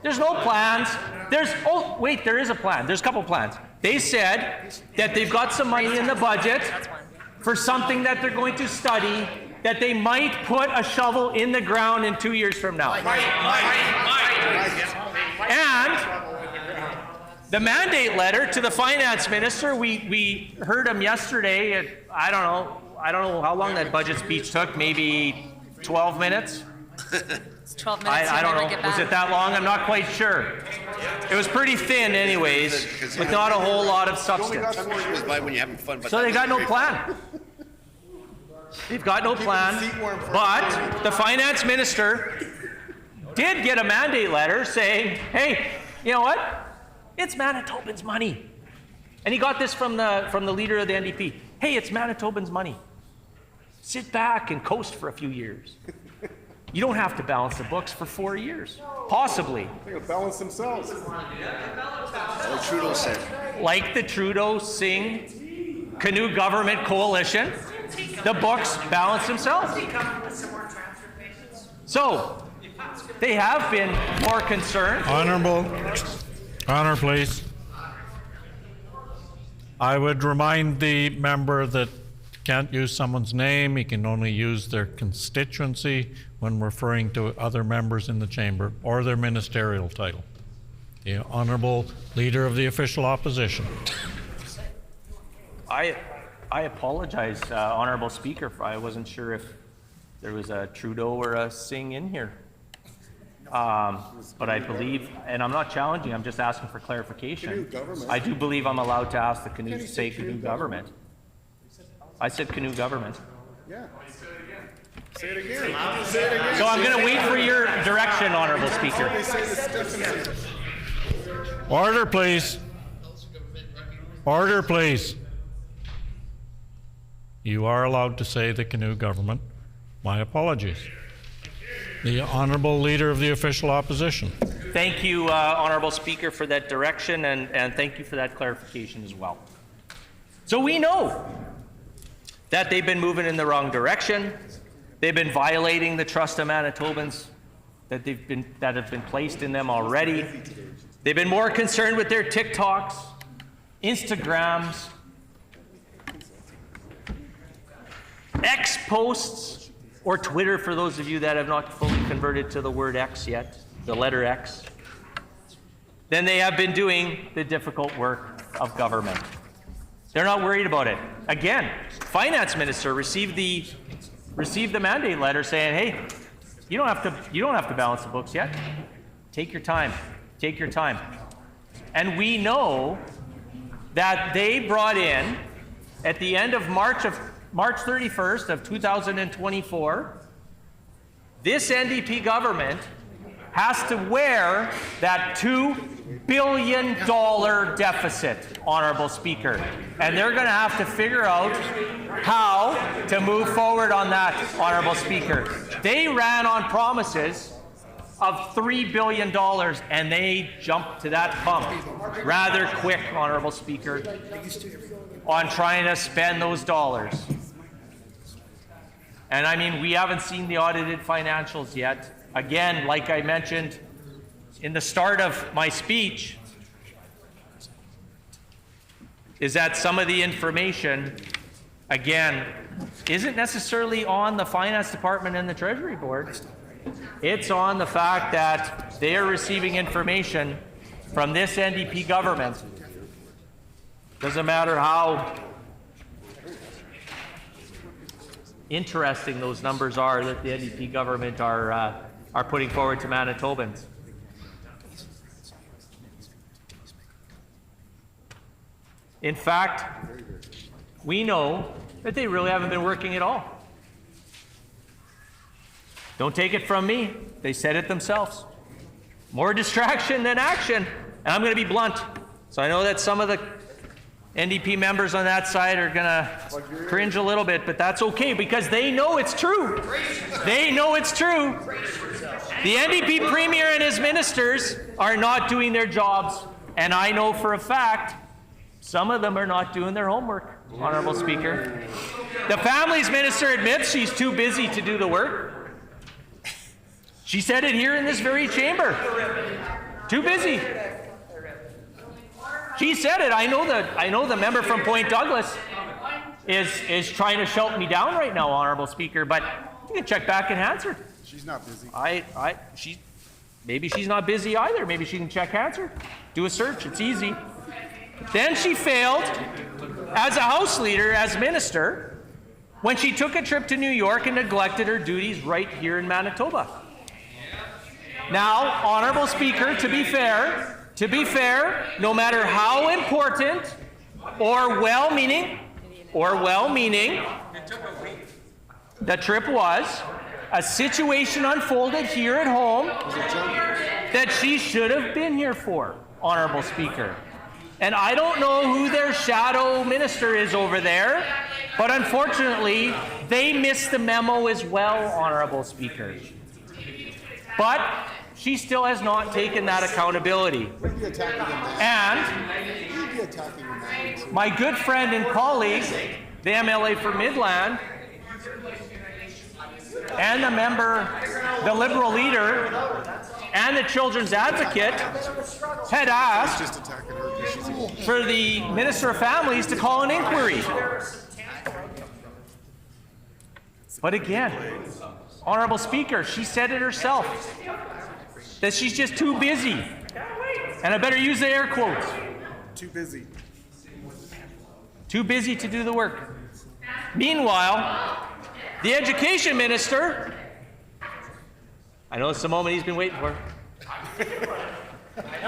There's no plans. Oh, wait, there is a plan. There's a couple plans. They said that they've got some money in the budget for something that they're going to study, that they might put a shovel in the ground in 2 years from now. And the mandate letter to the finance minister, we heard him yesterday. I don't know how long that budget speech took. Maybe 12 minutes. It's 12 minutes. I don't know. Was it that long? I'm not quite sure. It was pretty thin, anyways, with not a whole lot of substance. So they got no plan. They've got no plan. But the finance minister did get a mandate letter saying, hey, you know what? It's Manitobans' money. And he got this from the leader of the NDP. Hey, it's Manitobans' money. Sit back and coast for a few years. You don't have to balance the books for 4 years. Possibly. They'll balance themselves. Like Trudeau said. Like the Trudeau-Singh Canoe Government Coalition, the books balance themselves. So, they have been more concerned. Honor, please. I would remind the member that can't use someone's name. He can only use their constituency when referring to other members in the chamber or their ministerial title. The Honourable Leader of the Official Opposition. I apologize, Honourable Speaker. I wasn't sure if there was a Trudeau or a Singh in here. But I believe, and I'm not challenging, I'm just asking for clarification. I do believe I'm allowed to ask the canoe to say canoe government. I said canoe government. Yeah. Say it again. Say it again. So I'm going to wait for your direction, Honourable Speaker. Order, please. Order, please. You are allowed to say the canoe government. My apologies. The Honourable Leader of the Official Opposition. Thank you, Honourable Speaker, for that direction, and thank you for that clarification as well. So we know that they've been moving in the wrong direction. They've been violating the trust of Manitobans that have been placed in them already. They've been more concerned with their TikToks Instagrams, X posts, or Twitter for those of you that have not fully converted to the word X yet, the letter X, then they have been doing the difficult work of government. They're not worried about it. Again, finance minister received the mandate letter saying, hey, you don't have to balance the books yet. Take your time. Take your time. And we know that they brought in at the end of March 31st of 2024, this NDP government has to wear that $2 billion deficit, Honorable Speaker. And they're going to have to figure out how to move forward on that, Honorable Speaker. They ran on promises of $3 billion, and they jumped to that pump rather quick, Honorable Speaker, on trying to spend those dollars. And I mean, we haven't seen the audited financials yet. Again, like I mentioned in the start of my speech, is that some of the information, again, isn't necessarily on the Finance Department and the Treasury Board. It's on the fact that they are receiving information from this NDP government. Doesn't matter how interesting those numbers are that the NDP government are putting forward to Manitobans. In fact, we know that they really haven't been working at all. Don't take it from me. They said it themselves. More distraction than action. And I'm going to be blunt. So I know that some of the NDP members on that side are going to cringe a little bit, but that's okay because they know it's true. They know it's true. The NDP Premier and his ministers are not doing their jobs. And I know for a fact some of them are not doing their homework, Honorable Speaker. The Families Minister admits she's too busy to do the work. She said it here in this very chamber. Too busy. She said it. I know the member from Point Douglas is trying to shout me down right now, Honorable Speaker, but you can check back and answer. She's not busy. Maybe she's not busy either. Maybe she can check answer. Do a search. It's easy. Then she failed as a House leader, as minister, when she took a trip to New York and neglected her duties right here in Manitoba. Now, Honorable Speaker, to be fair, no matter how important or well-meaning the trip was, a situation unfolded here at home that she should have been here for, Honorable Speaker. And I don't know who their shadow minister is over there, but unfortunately, they missed the memo as well, Honorable Speaker. But she still has not taken that accountability. And my good friend and colleague, the MLA for Midland, and the member, the Liberal leader, and the Children's Advocate had asked for the Minister of Families to call an inquiry. But again, Honorable Speaker, she said it herself, that she's just too busy. And I better use the air quotes. Too busy. Too busy to do the work. Meanwhile, the Education Minister, I know it's the moment he's been waiting for,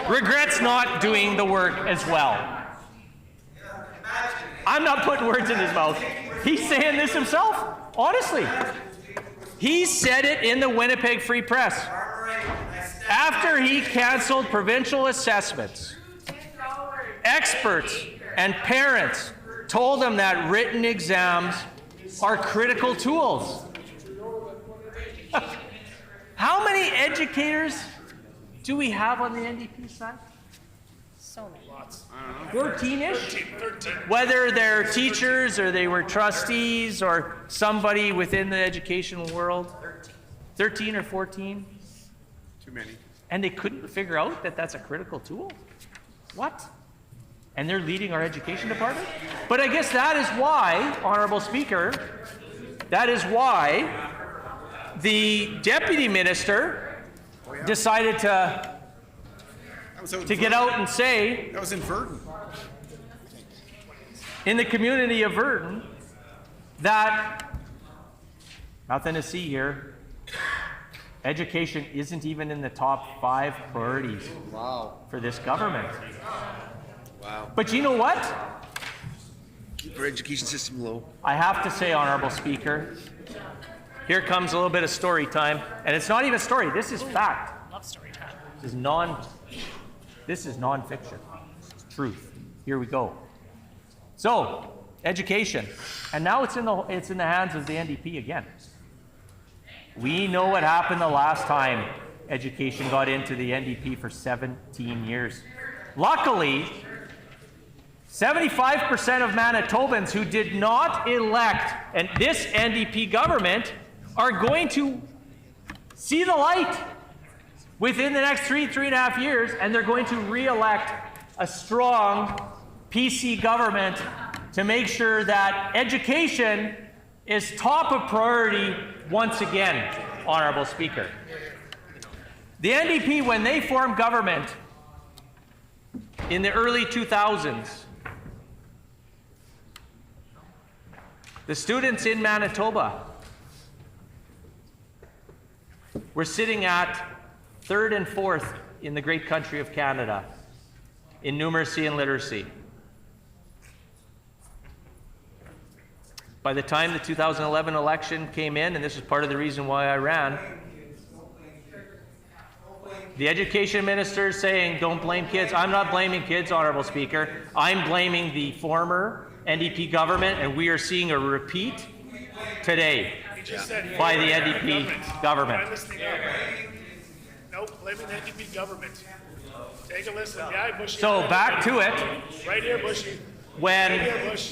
regrets not doing the work as well. I'm not putting words in his mouth. He's saying this himself, honestly. He said it in the Winnipeg Free Press. After he canceled provincial assessments, experts and parents told him that written exams are critical tools. How many educators do we have on the NDP side? So many. 14-ish? Whether they're teachers or they were trustees or somebody within the educational world. 13 or 14? Too many. And they couldn't figure out that that's a critical tool? What? and they're leading our education department? But I guess that is why, Honorable Speaker, that is why the deputy minister decided to get out and say, That was in Verdon. in the community of Verdon, that nothing to see here. Education isn't even in the top 5 priorities for this government. Wow. But you know what? Keep our education system low. I have to say, Honorable Speaker, here comes a little bit of story time. And it's not even story, this is fact. Love story time. This is non-fiction. It's truth. Here we go. So, education. And now it's in the hands of the NDP again. We know what happened the last time education got into the NDP for 17 years. Luckily, 75% of Manitobans who did not elect and this NDP government are going to see the light within the next 3.5 years, and they're going to re-elect a strong PC government to make sure that education is top of priority once again, Honorable Speaker. The NDP, when they formed government in the early 2000s, the students in Manitoba were sitting at 3rd and 4th in the great country of Canada in numeracy and literacy. By the time the 2011 election came in, and this is part of the reason why I ran, the education minister is saying, don't blame kids. I'm not blaming kids, Honorable Speaker. I'm blaming the former NDP government, and we are seeing a repeat today by the NDP government. Nope, blaming the NDP government. Take a listen. Yeah, Bushy. So back to it. Right here, Bushy. When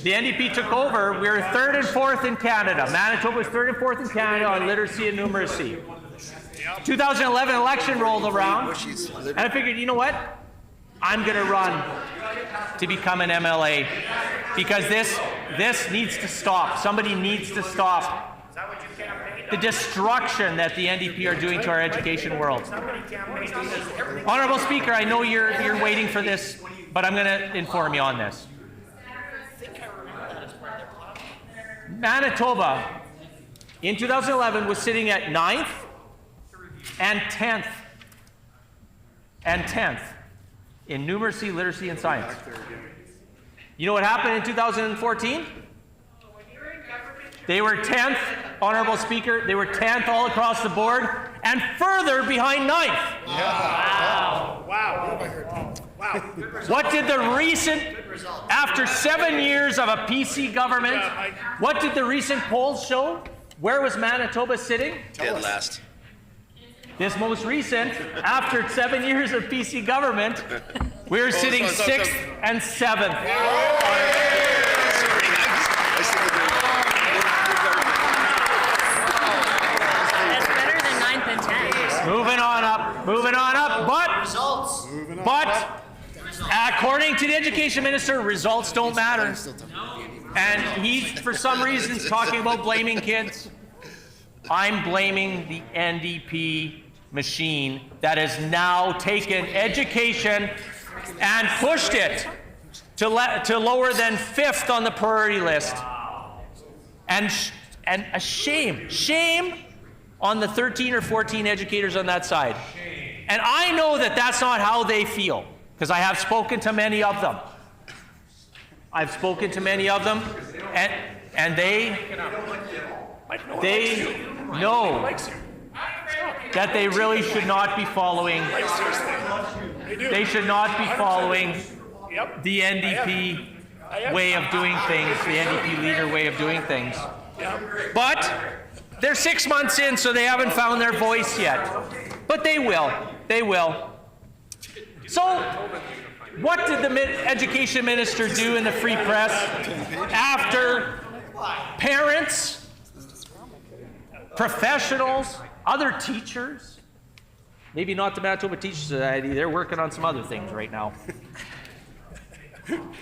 the NDP took over, we were 3rd and 4th in Canada. Manitoba was 3rd and 4th in Canada on literacy and numeracy. 2011 election rolled around, and I figured, you know what? I'm going to run to become an MLA because this needs to stop. Somebody needs to stop the destruction that the NDP are doing to our education world. Honorable Speaker, I know you're waiting for this, but I'm going to inform you on this. Manitoba in 2011 was sitting at 9th and 10th in numeracy, literacy, and science. You know what happened in 2014? They were 10th, Honorable Speaker, they were 10th all across the board, and further behind 9th. Wow. What did the recent, after 7 years of a PC government, what did the recent polls show? Where was Manitoba sitting? Dead last. This most recent, after 7 years of PC government, we're sitting 6th and 7th. That's better than 9th and 10th. Moving on up, but according to the education minister, results don't matter. And he's, for some reason, talking about blaming kids. I'm blaming the NDP machine that has now taken education and pushed it to lower than 5th on the priority list. And a shame on the 13 or 14 educators on that side. And I know that that's not how they feel, because I have spoken to many of them. I've spoken to many of them, and they know that they really should not be following. They should not be following the NDP way of doing things, the NDP leader way of doing things. But they're 6 months in, so they haven't found their voice yet. But they will. They will. So, what did the education minister do in the free press after parents, professionals, other teachers, maybe not the Manitoba Teachers Society, they're working on some other things right now.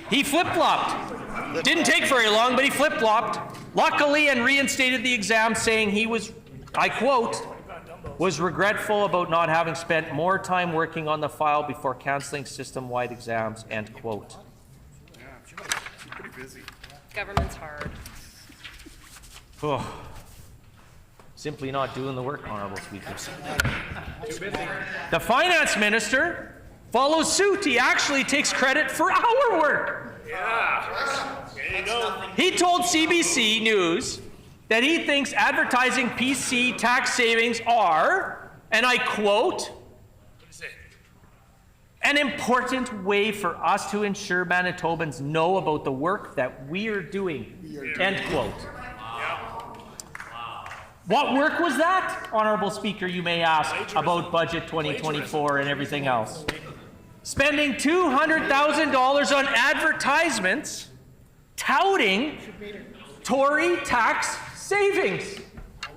He flip-flopped. Didn't take very long, but he flip-flopped. Luckily, and reinstated the exam, saying he was, I quote, was regretful about not having spent more time working on the file before canceling system-wide exams, end quote. Yeah, she's pretty busy. Government's hard. Oh. Simply not doing the work, Honorable Speaker. The Finance Minister follows suit. He actually takes credit for our work. Yeah. There you go. He told CBC News that he thinks advertising PC tax savings are, and I quote, an important way for us to ensure Manitobans know about the work that we are doing, end quote. What work was that, Honorable Speaker, you may ask, about Budget 2024 and everything else? Spending $200,000 on advertisements touting Tory tax savings.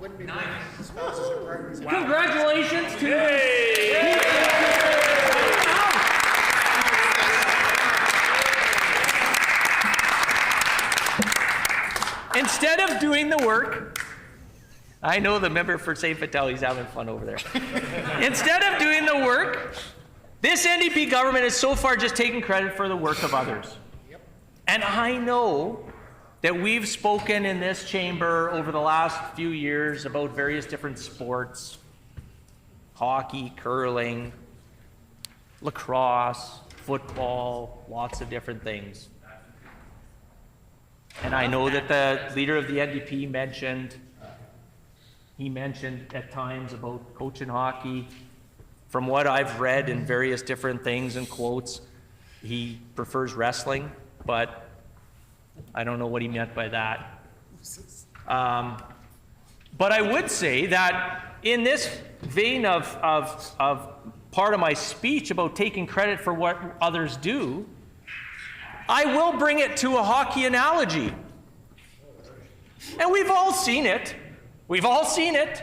Congratulations to Instead of doing the work, I know the member for St. Vitelli's having fun over there. Instead of doing the work, this NDP government has so far just taken credit for the work of others. And I know that we've spoken in this chamber over the last few years about various different sports, hockey, curling, lacrosse, football, lots of different things. And I know that the leader of the NDP mentioned at times about coaching hockey. From what I've read in various different things and quotes, he prefers wrestling, but I don't know what he meant by that. But I would say that in this vein of part of my speech about taking credit for what others do, I will bring it to a hockey analogy. And we've all seen it. We've all seen it.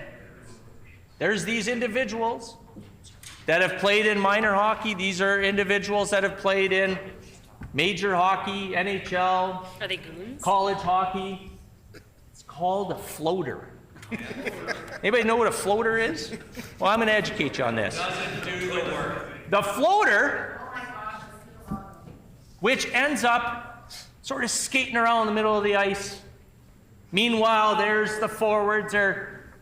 There's these individuals that have played in minor hockey. These are individuals that have played in major hockey, NHL, Are they goons? college hockey. It's called a floater. Anybody know what a floater is? Well, I'm going to educate you on this. Doesn't do the work. The floater, which ends up sort of skating around in the middle of the ice. Meanwhile, there's the forwards. They're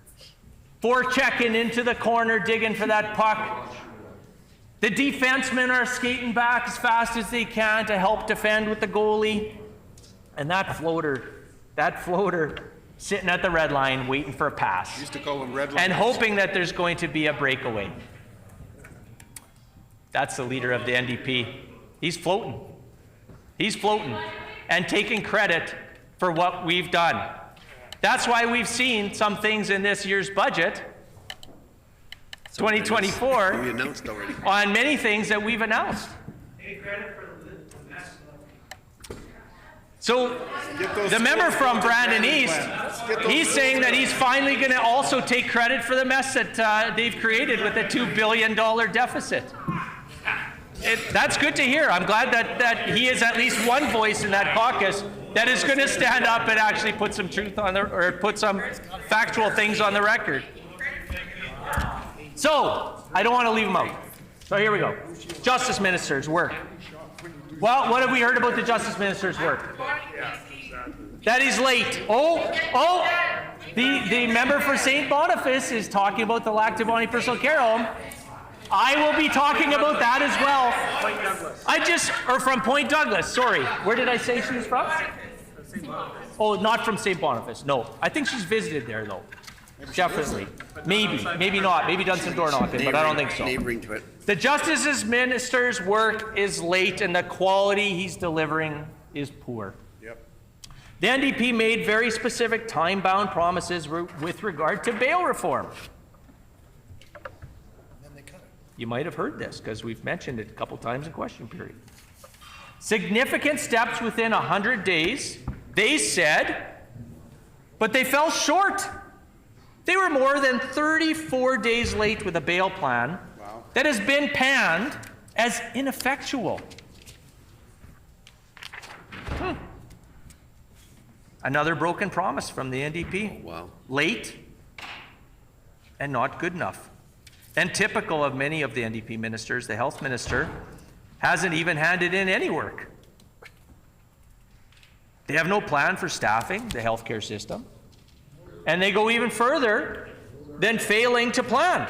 forechecking into the corner, digging for that puck. The defensemen are skating back as fast as they can to help defend with the goalie. And that floater, sitting at the red line waiting for a pass. Used to call them red and lines. hoping that there's going to be a breakaway. That's the leader of the NDP. He's floating. He's floating and taking credit for what we've done. That's why we've seen some things in this year's budget, 2024, We announced already. on many things that we've announced. So the member from Brandon East, he's saying that he's finally going to also take credit for the mess that they've created with a $2 billion deficit. That's good to hear. I'm glad that he is at least one voice in that caucus that is going to stand up and actually put some truth on the, or put some factual things on the record. So I don't want to leave him out. So here we go. Justice Minister's work. Well, what have we heard about the Justice Minister's work? That he's late. The member for St. Boniface is talking about the Lactoboni Personal Care Home. I will be talking about that as well. Or from Point Douglas, sorry. Where did I say she was from? Oh, not from St. Boniface, no. I think she's visited there, though. Definitely. Maybe not. Maybe done some door knocking, but I don't think so. Neighboring to it. The Justice Minister's work is late and the quality he's delivering is poor. Yep. The NDP made very specific time-bound promises with regard to bail reform. You might have heard this because we've mentioned it a couple times in question period. Significant steps within 100 days, they said, but they fell short. They were more than 34 days late with a bail plan that has been panned as ineffectual. Another broken promise from the NDP. Oh, wow. Late and not good enough. And typical of many of the NDP ministers, the health minister hasn't even handed in any work. They have no plan for staffing the healthcare system. And they go even further than failing to plan.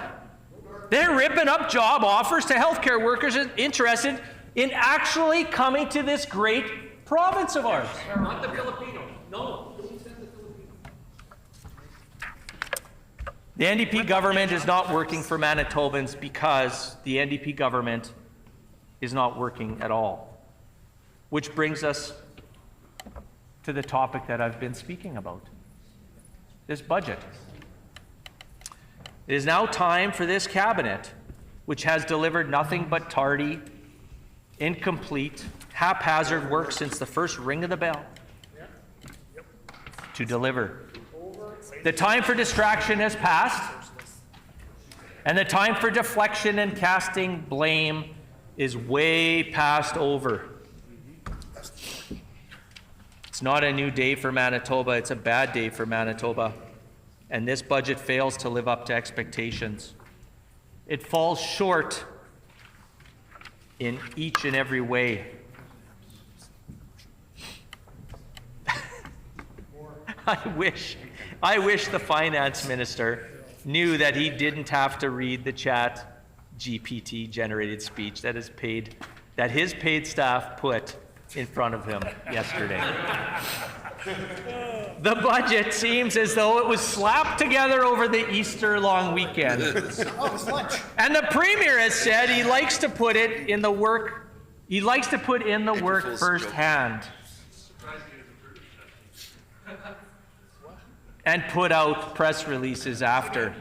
They're ripping up job offers to healthcare workers interested in actually coming to this great province of ours. Not the Filipinos. No, don't send the Filipinos. The NDP government is not working for Manitobans because the NDP government is not working at all. Which brings us to the topic that I've been speaking about, this budget. It is now time for this cabinet, which has delivered nothing but tardy, incomplete, haphazard work since the first ring of the bell, to deliver. The time for distraction has passed, and the time for deflection and casting blame is way past over. It's not a new day for Manitoba, it's a bad day for Manitoba. And this budget fails to live up to expectations. It falls short in each and every way. I wish the finance minister knew that he didn't have to read the chat GPT generated speech that his paid staff put in front of him yesterday. The budget seems as though it was slapped together over the Easter long weekend. And the Premier has said he likes to put it in the work, firsthand. And put out press releases after.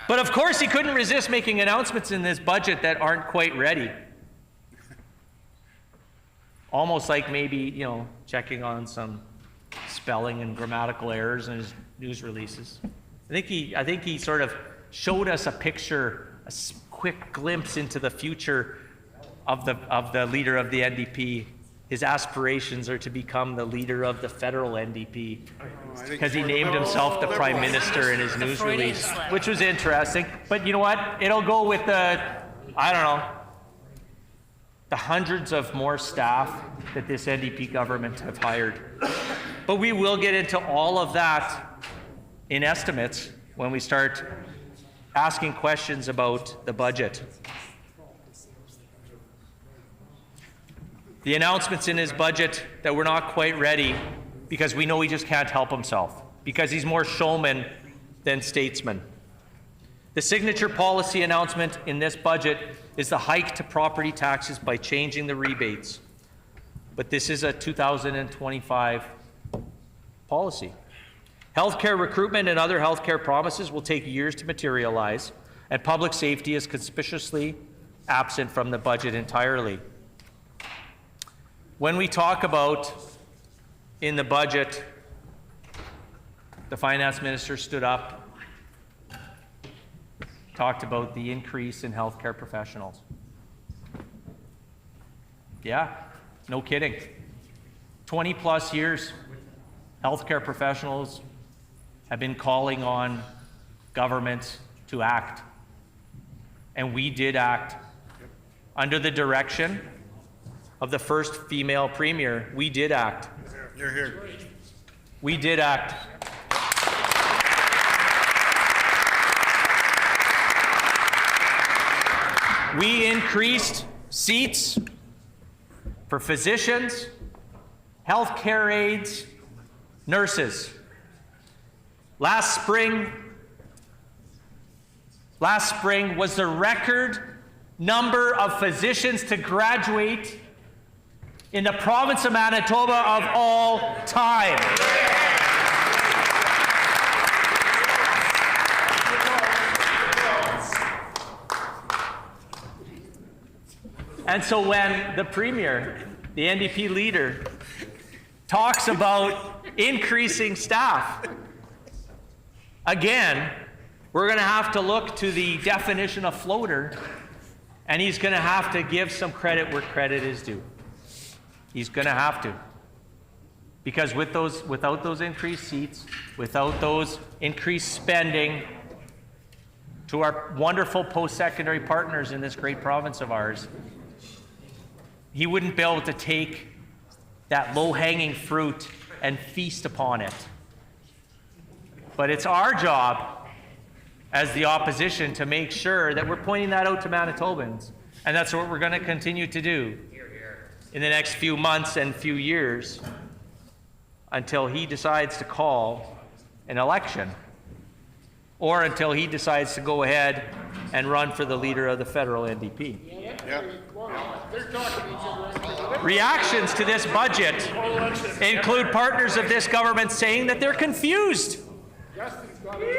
But of course he couldn't resist making announcements in this budget that aren't quite ready. Almost like maybe, checking on some spelling and grammatical errors in his news releases. I think he sort of showed us a picture, a quick glimpse into the future of the leader of the NDP. His aspirations are to become the leader of the federal NDP, because he named himself the Prime Minister in his news release, which was interesting. But you know what? It'll go with the hundreds of more staff that this NDP government have hired. But we will get into all of that in estimates when we start asking questions about the budget. The announcements in his budget that we're not quite ready because we know he just can't help himself, because he's more showman than statesman. The signature policy announcement in this budget is the hike to property taxes by changing the rebates. But this is a 2025 policy. Healthcare recruitment and other healthcare promises will take years to materialize, and public safety is conspicuously absent from the budget entirely. When we talk about in the budget, the finance minister stood up, talked about the increase in healthcare professionals. Yeah, no kidding. 20 plus years, healthcare professionals have been calling on governments to act. And we did act. Under the direction of the first female premier, we did act. You're here. We did act. We increased seats for physicians, healthcare aides, nurses. Last spring was the record number of physicians to graduate in the province of Manitoba of all time. And so when the Premier, the NDP leader, talks about increasing staff, again, we're going to have to look to the definition of floater, and he's going to have to give some credit where credit is due. He's going to have to. Because without those increased seats, without those increased spending to our wonderful post-secondary partners in this great province of ours, he wouldn't be able to take that low-hanging fruit and feast upon it. But it's our job as the opposition to make sure that we're pointing that out to Manitobans. And that's what we're going to continue to do in the next few months and few years until he decides to call an election, or until he decides to go ahead and run for the leader of the federal NDP. Reactions to this budget include partners of this government saying that they're confused.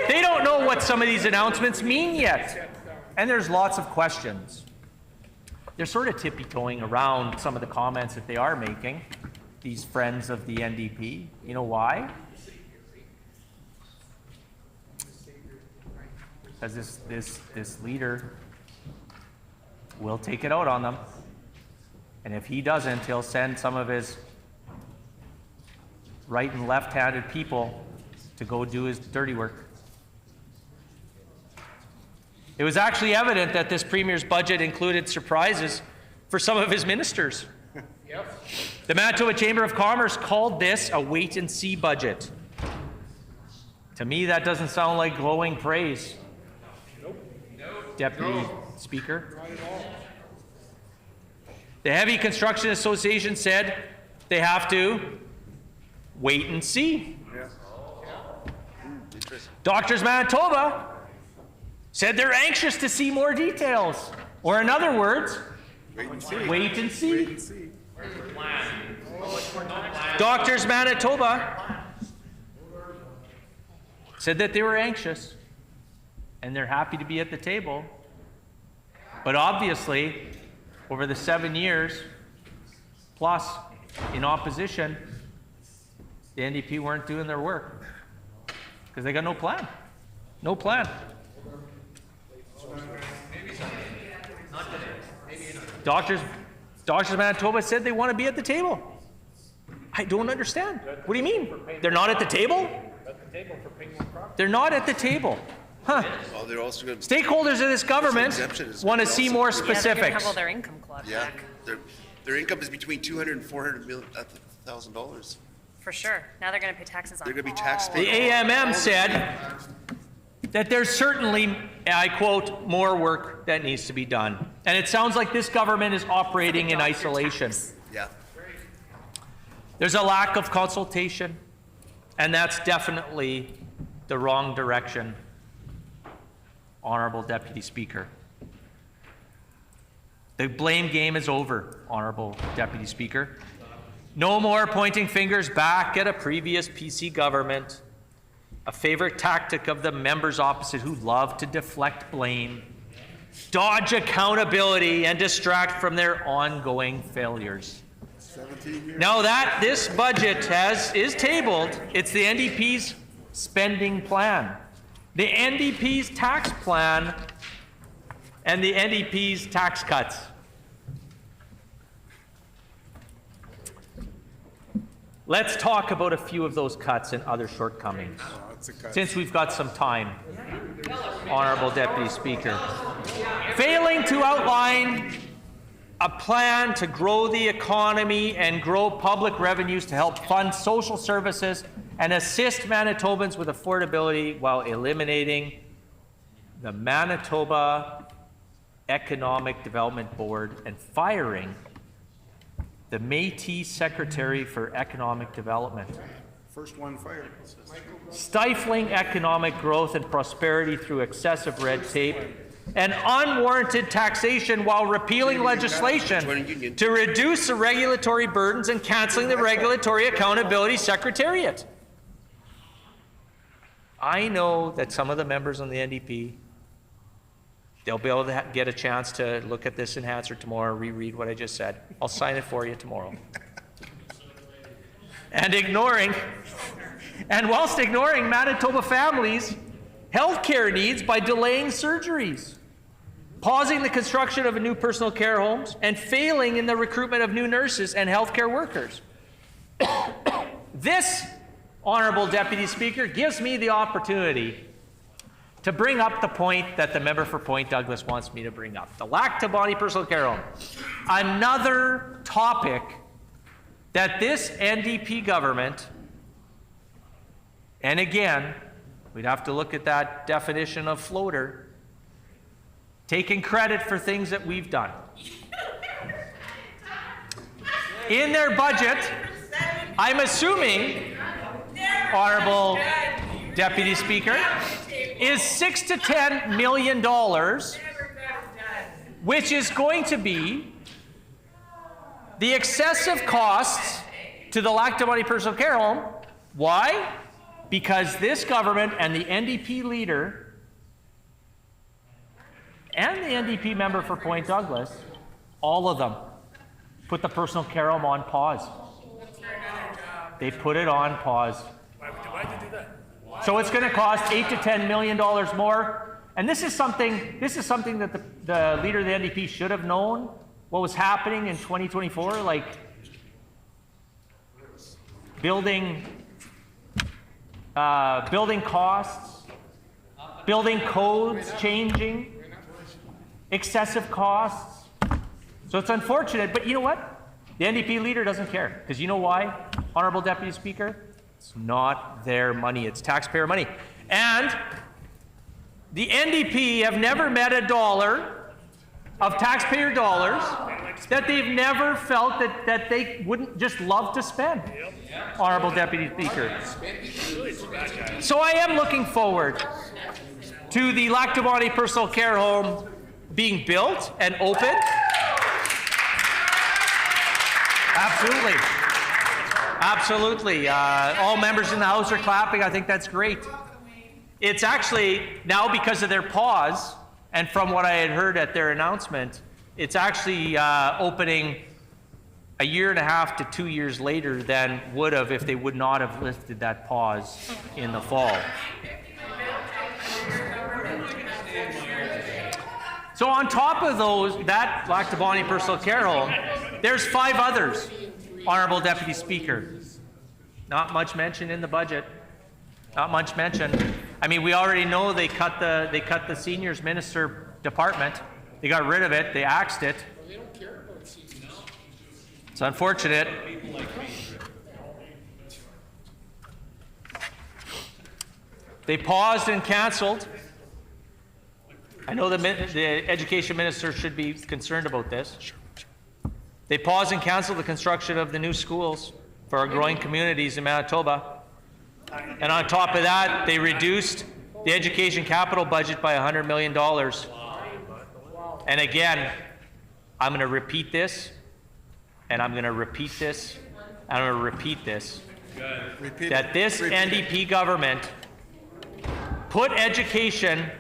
They don't know what some of these announcements mean yet. And there's lots of questions. They're sort of tippy-toeing around some of the comments that they are making, these friends of the NDP. You know why? Because this leader will take it out on them. And if he doesn't, he'll send some of his right and left-handed people to go do his dirty work. It was actually evident that this Premier's budget included surprises for some of his ministers. The Manitoba Chamber of Commerce called this a wait-and-see budget. To me, that doesn't sound like glowing praise. Deputy Speaker. The Heavy Construction Association said they have to wait and see. Doctors Manitoba said they're anxious to see more details. Or in other words, wait and see. Doctors Manitoba said that they were anxious and they're happy to be at the table. But obviously, over the 7 years plus in opposition, the NDP weren't doing their work because they got no plan. No plan. Doctors Manitoba said they want to be at the table. I don't understand. What do you mean? They're not at the table? They're not at the table. Huh. Well, they're also going Stakeholders of this government want to see more specifics. Yeah, they're going to have all their income clawed back. Their income is between $200,000 and $400,000. For sure. Now they're going to pay taxes on They're going to be all taxpayers. The AMM said that there's certainly, and I quote, more work that needs to be done. And it sounds like this government is operating in isolation. Yeah. There's a lack of consultation, and that's definitely the wrong direction, Honorable Deputy Speaker. The blame game is over, Honorable Deputy Speaker. No more pointing fingers back at a previous PC government, a favorite tactic of the members opposite who love to deflect blame, dodge accountability, and distract from their ongoing failures. Now that this budget is tabled, it's the NDP's spending plan, the NDP's tax plan, and the NDP's tax cuts. Let's talk about a few of those cuts and other shortcomings, since we've got some time, Honorable Deputy Speaker. Failing to outline a plan to grow the economy and grow public revenues to help fund social services and assist Manitobans with affordability while eliminating the Manitoba Economic Development Board and firing the Métis Secretary for Economic Development. First one fired. Stifling economic growth and prosperity through excessive red tape and unwarranted taxation while repealing legislation to reduce the regulatory burdens and canceling the Regulatory Accountability Secretariat. I know that some of the members on the NDP, they'll be able to get a chance to look at this in Hansard tomorrow, reread what I just said. I'll sign it for you tomorrow. And whilst ignoring Manitoba families' healthcare needs by delaying surgeries, pausing the construction of new personal care homes, and failing in the recruitment of new nurses and healthcare workers. This, Honorable Deputy Speaker, gives me the opportunity to bring up the point that the member for Point Douglas wants me to bring up. The Lac Tabani Personal Care Home. Another topic that this NDP government, and again, we'd have to look at that definition of floater, taking credit for things that we've done. In their budget, I'm assuming, Honorable Deputy Speaker, is $6 to $10 million, which is going to be the excessive costs to the Lac Tabani Personal Care Home. Why? Because this government and the NDP leader and the NDP member for Point Douglas, all of them, put the personal care home on pause. They put it on pause. Why'd they do that? So it's going to cost $8 to $10 million more. And this is something that the leader of the NDP should have known what was happening in 2024, like building costs, building codes changing, excessive costs. So it's unfortunate, but you know what? The NDP leader doesn't care, because you know why, Honorable Deputy Speaker? It's not their money, it's taxpayer money. And the NDP have never met a dollar of taxpayer dollars that they've never felt that they wouldn't just love to spend, Honorable Deputy Speaker. So I am looking forward to the Lac Tabani Personal Care Home being built and opened. Absolutely. Absolutely. All members in the House are clapping. I think that's great. It's actually, now because of their pause, and from what I had heard at their announcement, it's actually opening a year and a half to 2 years later than would have if they would not have lifted that pause in the fall. So on top of that Lac Tabani Personal Care Home, there's 5 others, Honorable Deputy Speaker. Not much mentioned in the budget. Not much mentioned. I mean, we already know they cut the seniors minister department. They got rid of it. They axed it. It's unfortunate. They paused and canceled. I know the education minister should be concerned about this. They paused and canceled the construction of the new schools for our growing communities in Manitoba. And on top of that, they reduced the education capital budget by $100 million. And again, I'm going to repeat this, and I'm going to repeat this, and I'm going to repeat this, that this NDP government put education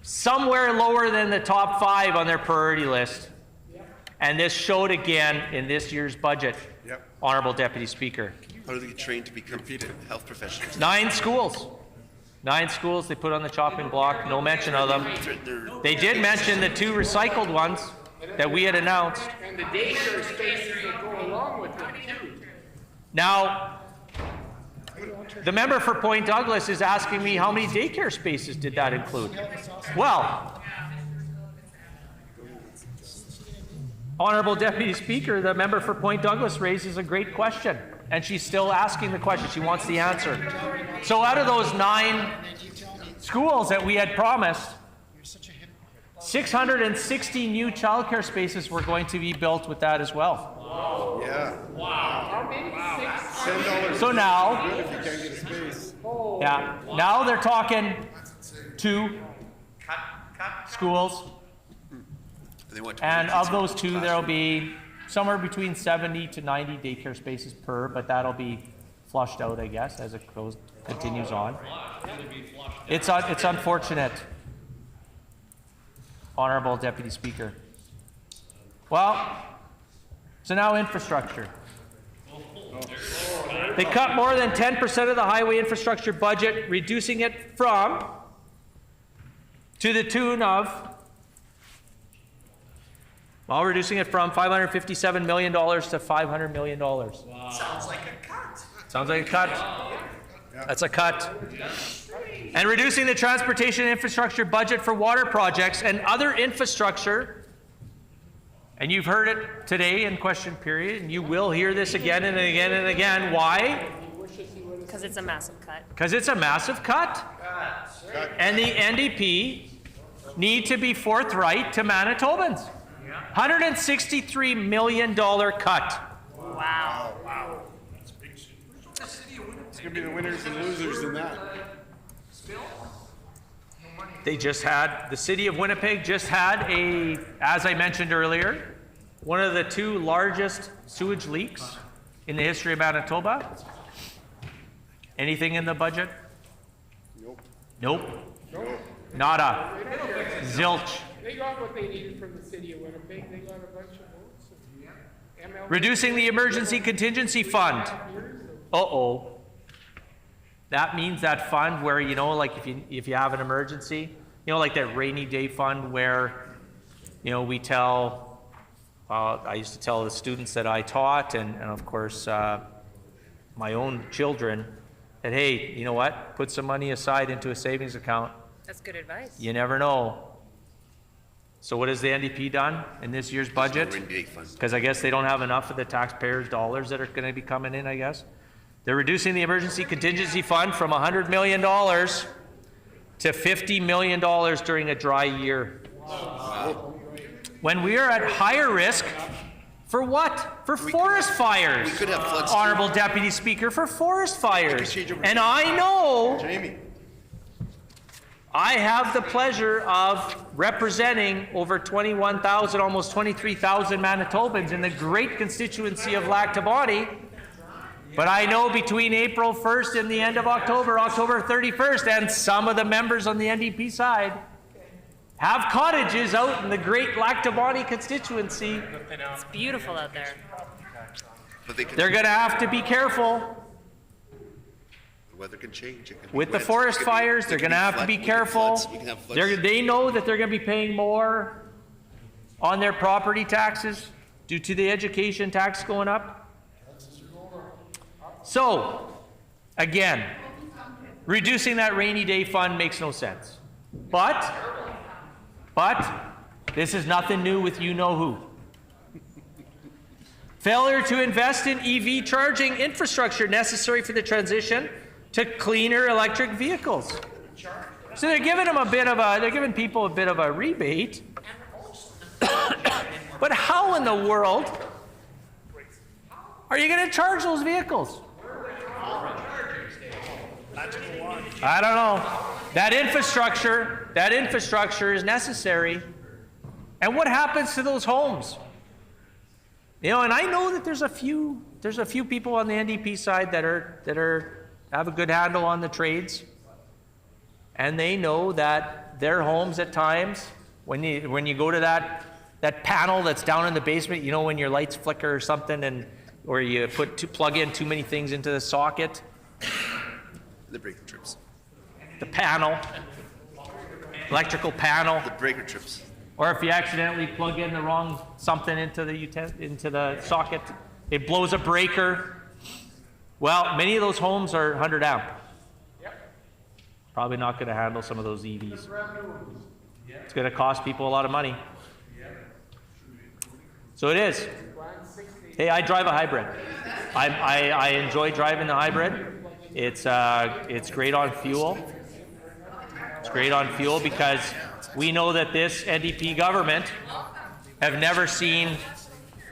somewhere lower than the top 5 on their priority list. And this showed again in this year's budget, Honorable Deputy Speaker. How do they get trained to become health professionals? 9 schools. 9 schools they put on the chopping block, no mention of them. They did mention the 2 recycled ones that we had announced. And the daycare spaces that go along with it, too. Now, the member for Point Douglas is asking me how many daycare spaces did that include? Well, Honorable Deputy Speaker, the member for Point Douglas raises a great question, and she's still asking the question. She wants the answer. So out of those 9 schools that we had promised, 660 new childcare spaces were going to be built with that as well. Wow. Yeah. Wow. $10 So now, if you can't get a space. yeah, now they're talking 2 schools. And of those 2, there'll be somewhere between 70 to 90 daycare spaces per, but that'll be flushed out, I guess, as it continues on. It's unfortunate, Honorable Deputy Speaker. Well, so now infrastructure. They cut more than 10% of the highway infrastructure budget, reducing it to the tune of While reducing it from $557 million to $500 million. Sounds like a cut. Sounds like a cut. That's a cut. And reducing the transportation and infrastructure budget for water projects and other infrastructure. And you've heard it today in question period, and you will hear this again and again and again. Why? Because it's a massive cut. Because it's a massive cut. And the NDP need to be forthright to Manitobans. $163 million cut. Wow. It's going to be the winners and losers in that. The city of Winnipeg just had as I mentioned earlier, one of the 2 largest sewage leaks in the history of Manitoba. Anything in the budget? Nope. Nada. Zilch. They got what they needed from the city of Winnipeg. They got a bunch of votes. Reducing the emergency contingency fund. Uh-oh. That means that fund where, like if you have an emergency, like that rainy day fund where, we tell, I used to tell the students that I taught and of course my own children that, hey, you know what? Put some money aside into a savings account. That's good advice. You never know. So what has the NDP done in this year's budget? Because I guess they don't have enough of the taxpayers' dollars that are going to be coming in, I guess. They're reducing the emergency contingency fund from $100 million to $50 million during a dry year. Wow. When we are at higher risk for what? For forest fires. We could have floods. Honorable Deputy Speaker, for forest fires. And I know I have the pleasure of representing over 21,000, almost 23,000 Manitobans in the great constituency of Lac Tabani. But I know between April 1st and the end of October, October 31st, and some of the members on the NDP side have cottages out in the great Lac Tabani constituency. It's beautiful out there. They're going to have to be careful. The weather can change. With the forest fires, they're going to have to be careful. They know that they're going to be paying more on their property taxes due to the education tax going up. So, again, reducing that rainy day fund makes no sense. But, this is nothing new with you-know-who. Failure to invest in EV charging infrastructure necessary for the transition to cleaner electric vehicles. So they're giving people a bit of a rebate. But how in the world are you going to charge those vehicles? I don't know. That infrastructure is necessary. And what happens to those homes? And I know that there's a few people on the NDP side that have a good handle on the trades. And they know that their homes at times, when you go to that panel that's down in the basement, when your lights flicker or something, or you plug in too many things into the socket. The breaker trips. The panel, electrical panel. The breaker trips. Or if you accidentally plug in the wrong something into the socket, it blows a breaker. Well, many of those homes are 100 amp. Probably not going to handle some of those EVs. It's going to cost people a lot of money. So it is. Hey, I drive a hybrid. I enjoy driving the hybrid. It's great on fuel. It's great on fuel because we know that this NDP government have never seen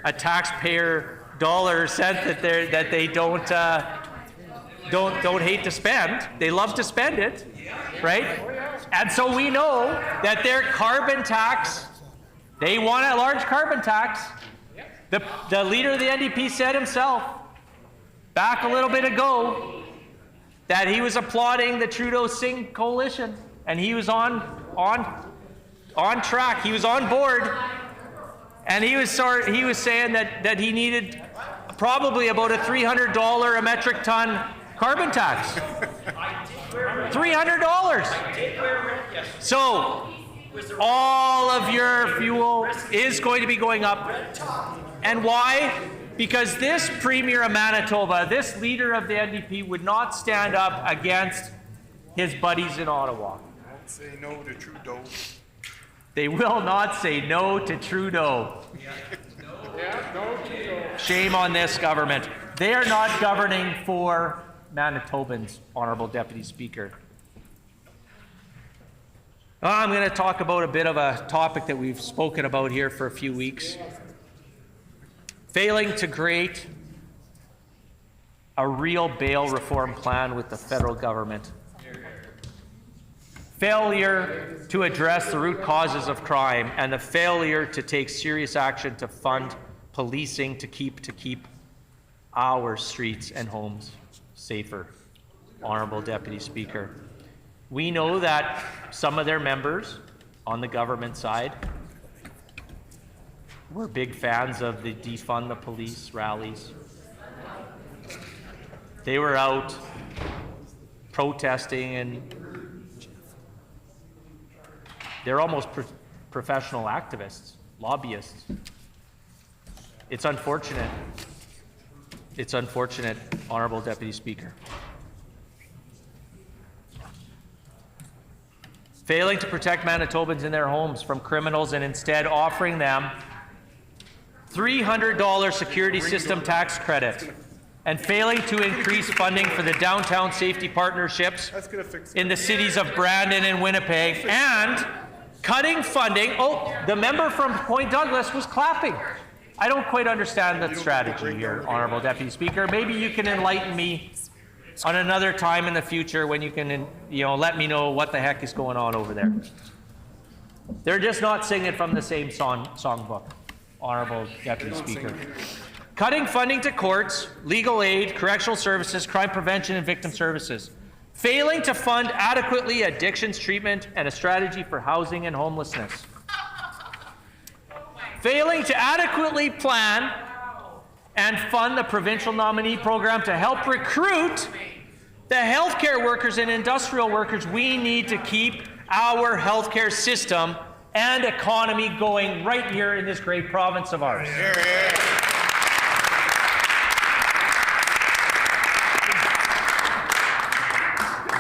a taxpayer dollar or cent that they don't hate to spend. They love to spend it, right? And so we know that their carbon tax, they want a large carbon tax. The leader of the NDP said himself back a little bit ago that he was applauding the Trudeau-Singh coalition, and he was on track. He was on board, and he was saying that he needed probably about a $300 a metric ton carbon tax. $300. So All of your fuel is going to be going up. And why? Because this Premier of Manitoba, this leader of the NDP, would not stand up against his buddies in Ottawa. Say no to Trudeau. They will not say no to Trudeau. Shame on this government. They are not governing for Manitobans, Honourable Deputy Speaker. I'm going to talk about a bit of a topic that we've spoken about here for a few weeks. Failing to create a real bail reform plan with the federal government. Failure to address the root causes of crime and the failure to take serious action to fund policing to keep our streets and homes safer. Honourable Deputy Speaker. We know that some of their members on the government side were big fans of the defund the police rallies. They were out protesting, and they're almost professional activists, lobbyists. It's unfortunate. It's unfortunate, Honourable Deputy Speaker. Failing to protect Manitobans in their homes from criminals and instead offering them $300 security system tax credit, and failing to increase funding for the downtown safety partnerships in the cities of Brandon and Winnipeg, and cutting funding. Oh, the member from Point Douglas was clapping. I don't quite understand that strategy here, Honourable Deputy Speaker. Maybe you can enlighten me on another time in the future when you can, let me know what the heck is going on over there. They're just not singing from the same songbook, Honourable Deputy Speaker. Cutting funding to courts, legal aid, correctional services, crime prevention, and victim services. Failing to fund adequately addictions treatment and a strategy for housing and homelessness. Failing to adequately plan and fund the provincial nominee program to help recruit the healthcare workers and industrial workers we need to keep our healthcare system and economy going right here in this great province of ours.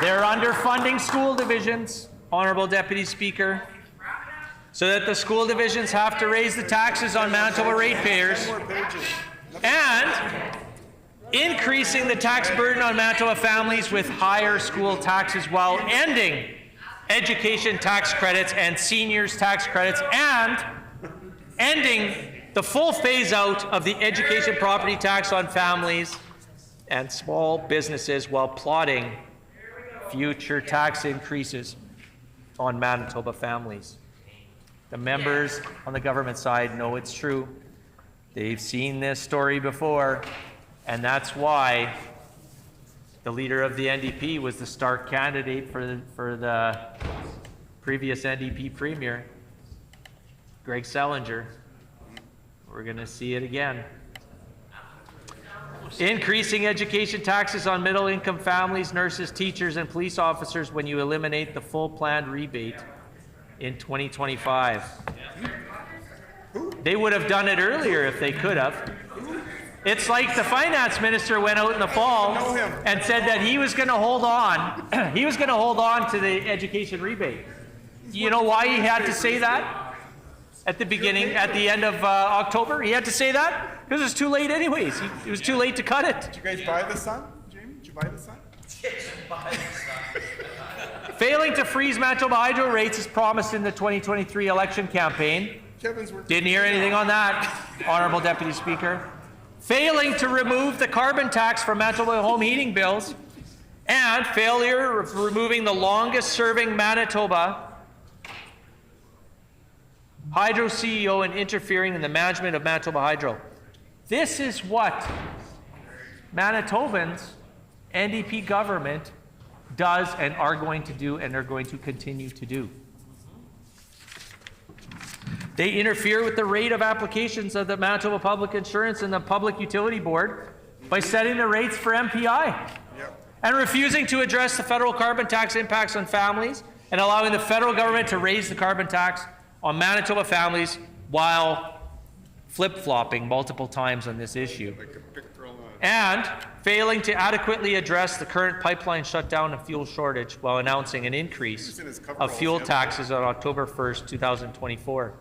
They're underfunding school divisions, Honourable Deputy Speaker, so that the school divisions have to raise the taxes on Manitoba ratepayers, and increasing the tax burden on Manitoba families with higher school taxes while ending education tax credits and seniors tax credits, and ending the full phase out of the education property tax on families and small businesses while plotting future tax increases on Manitoba families. The members on the government side know it's true. They've seen this story before, and that's why the leader of the NDP was the stark candidate for the previous NDP premier, Greg Selinger. We're going to see it again. Increasing education taxes on middle-income families, nurses, teachers, and police officers when you eliminate the full planned rebate in 2025. They would have done it earlier if they could have. It's like the finance minister went out in the fall and said that he was going to hold on. He was going to hold on to the education rebate. You know why he had to say that? At the end of October, he had to say that because it was too late anyways. It was too late to cut it. Did you guys buy the Sun, Jamie? Did you buy the Sun? Failing to freeze Manitoba Hydro rates as promised in the 2023 election campaign. Didn't hear anything on that, Honourable Deputy Speaker. Failing to remove the carbon tax from Manitoba home heating bills, and failure of removing the longest serving Manitoba Hydro CEO and interfering in the management of Manitoba Hydro. This is what Manitobans, NDP government, does and are going to do and are going to continue to do. They interfere with the rate of applications of the Manitoba Public Insurance and the Public Utility Board by setting the rates for MPI and refusing to address the federal carbon tax impacts on families and allowing the federal government to raise the carbon tax on Manitoba families while flip-flopping multiple times on this issue, and failing to adequately address the current pipeline shutdown and fuel shortage while announcing an increase of fuel taxes on October 1st, 2024.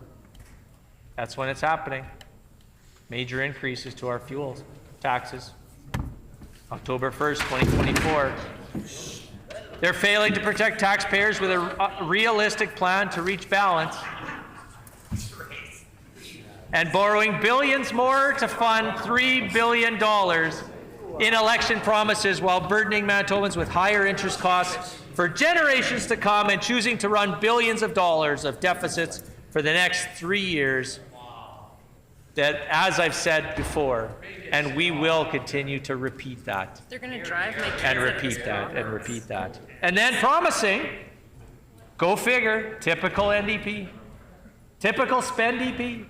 That's when it's happening. Major increases to our fuel taxes. October 1st, 2024. They're failing to protect taxpayers with a realistic plan to reach balance, and borrowing billions more to fund $3 billion in election promises while burdening Manitobans with higher interest costs for generations to come, and choosing to run billions of dollars of deficits for the next 3 years that, as I've said before, and we will continue to repeat that. They're going to drive my kids And out of repeat this that, golf and course. repeat that. And then promising, go figure, typical NDP, typical spend DP,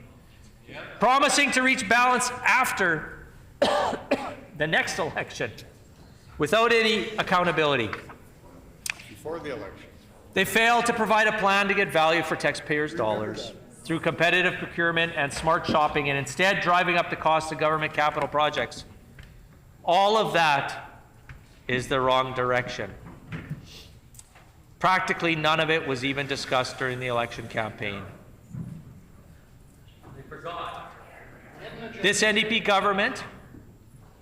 promising to reach balance after the next election without any accountability. Before the election. They failed to provide a plan to get value for taxpayers' dollars through competitive procurement and smart shopping, and instead driving up the cost of government capital projects. All of that is the wrong direction. Practically none of it was even discussed during the election campaign. This NDP government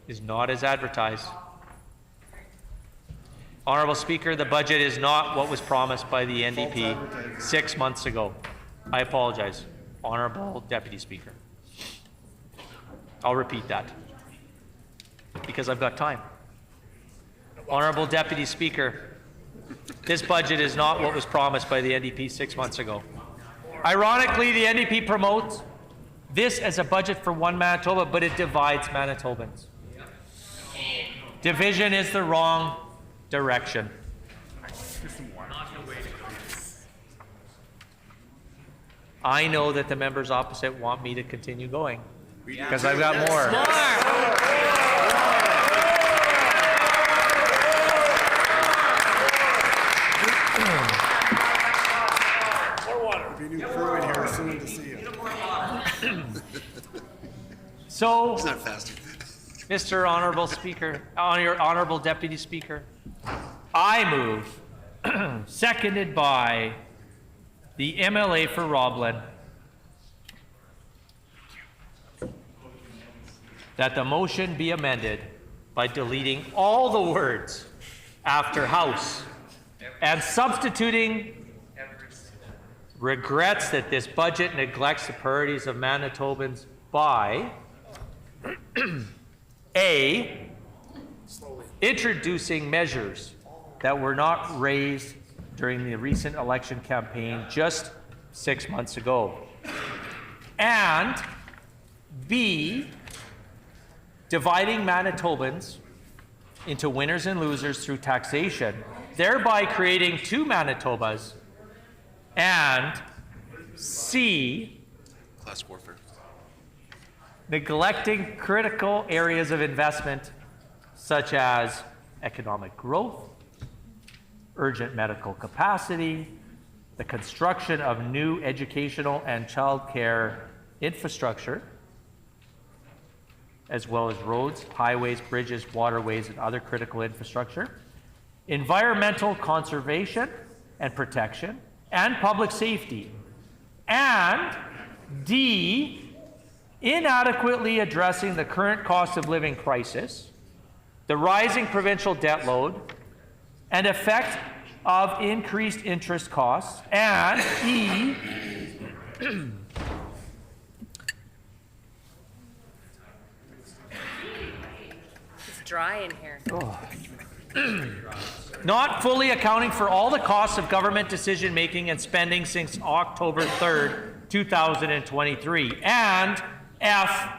is not as advertised. Honourable Speaker, the budget is not what was promised by the NDP 6 months ago. I apologize, Honourable Deputy Speaker. I'll repeat that because I've got time. Honourable Deputy Speaker, this budget is not what was promised by the NDP 6 months ago. Ironically, the NDP promotes this as a budget for one Manitoba, but it divides Manitobans. Division is the wrong direction. I know that the members opposite want me to continue going because I've got more. More water. There'll be a new crew in here soon to see you. So, It's not fast. Mr. Honourable Speaker, Honourable Deputy Speaker, I move, seconded by the MLA for Roblin, that the motion be amended by deleting all the words after House and substituting regrets that this budget neglects the priorities of Manitobans by A, introducing measures that were not raised during the recent election campaign just 6 months ago, and B, dividing Manitobans into winners and losers through taxation, thereby creating two Manitobas, and C, Class warfare. neglecting critical areas of investment such as economic growth, urgent medical capacity, the construction of new educational and childcare infrastructure, as well as roads, highways, bridges, waterways, and other critical infrastructure, environmental conservation and protection, and public safety, and D, inadequately addressing the current cost of living crisis, the rising provincial debt load, and effect of increased interest costs, and E, It's dry in here. not fully accounting for all the costs of government decision-making and spending since October 3rd, 2023, and F,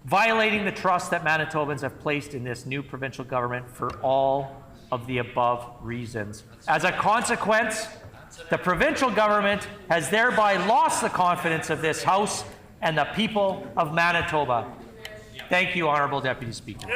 violating the trust that Manitobans have placed in this new provincial government for all of the above reasons. As a consequence, the provincial government has thereby lost the confidence of this House and the people of Manitoba. Thank you, Honourable Deputy Speaker.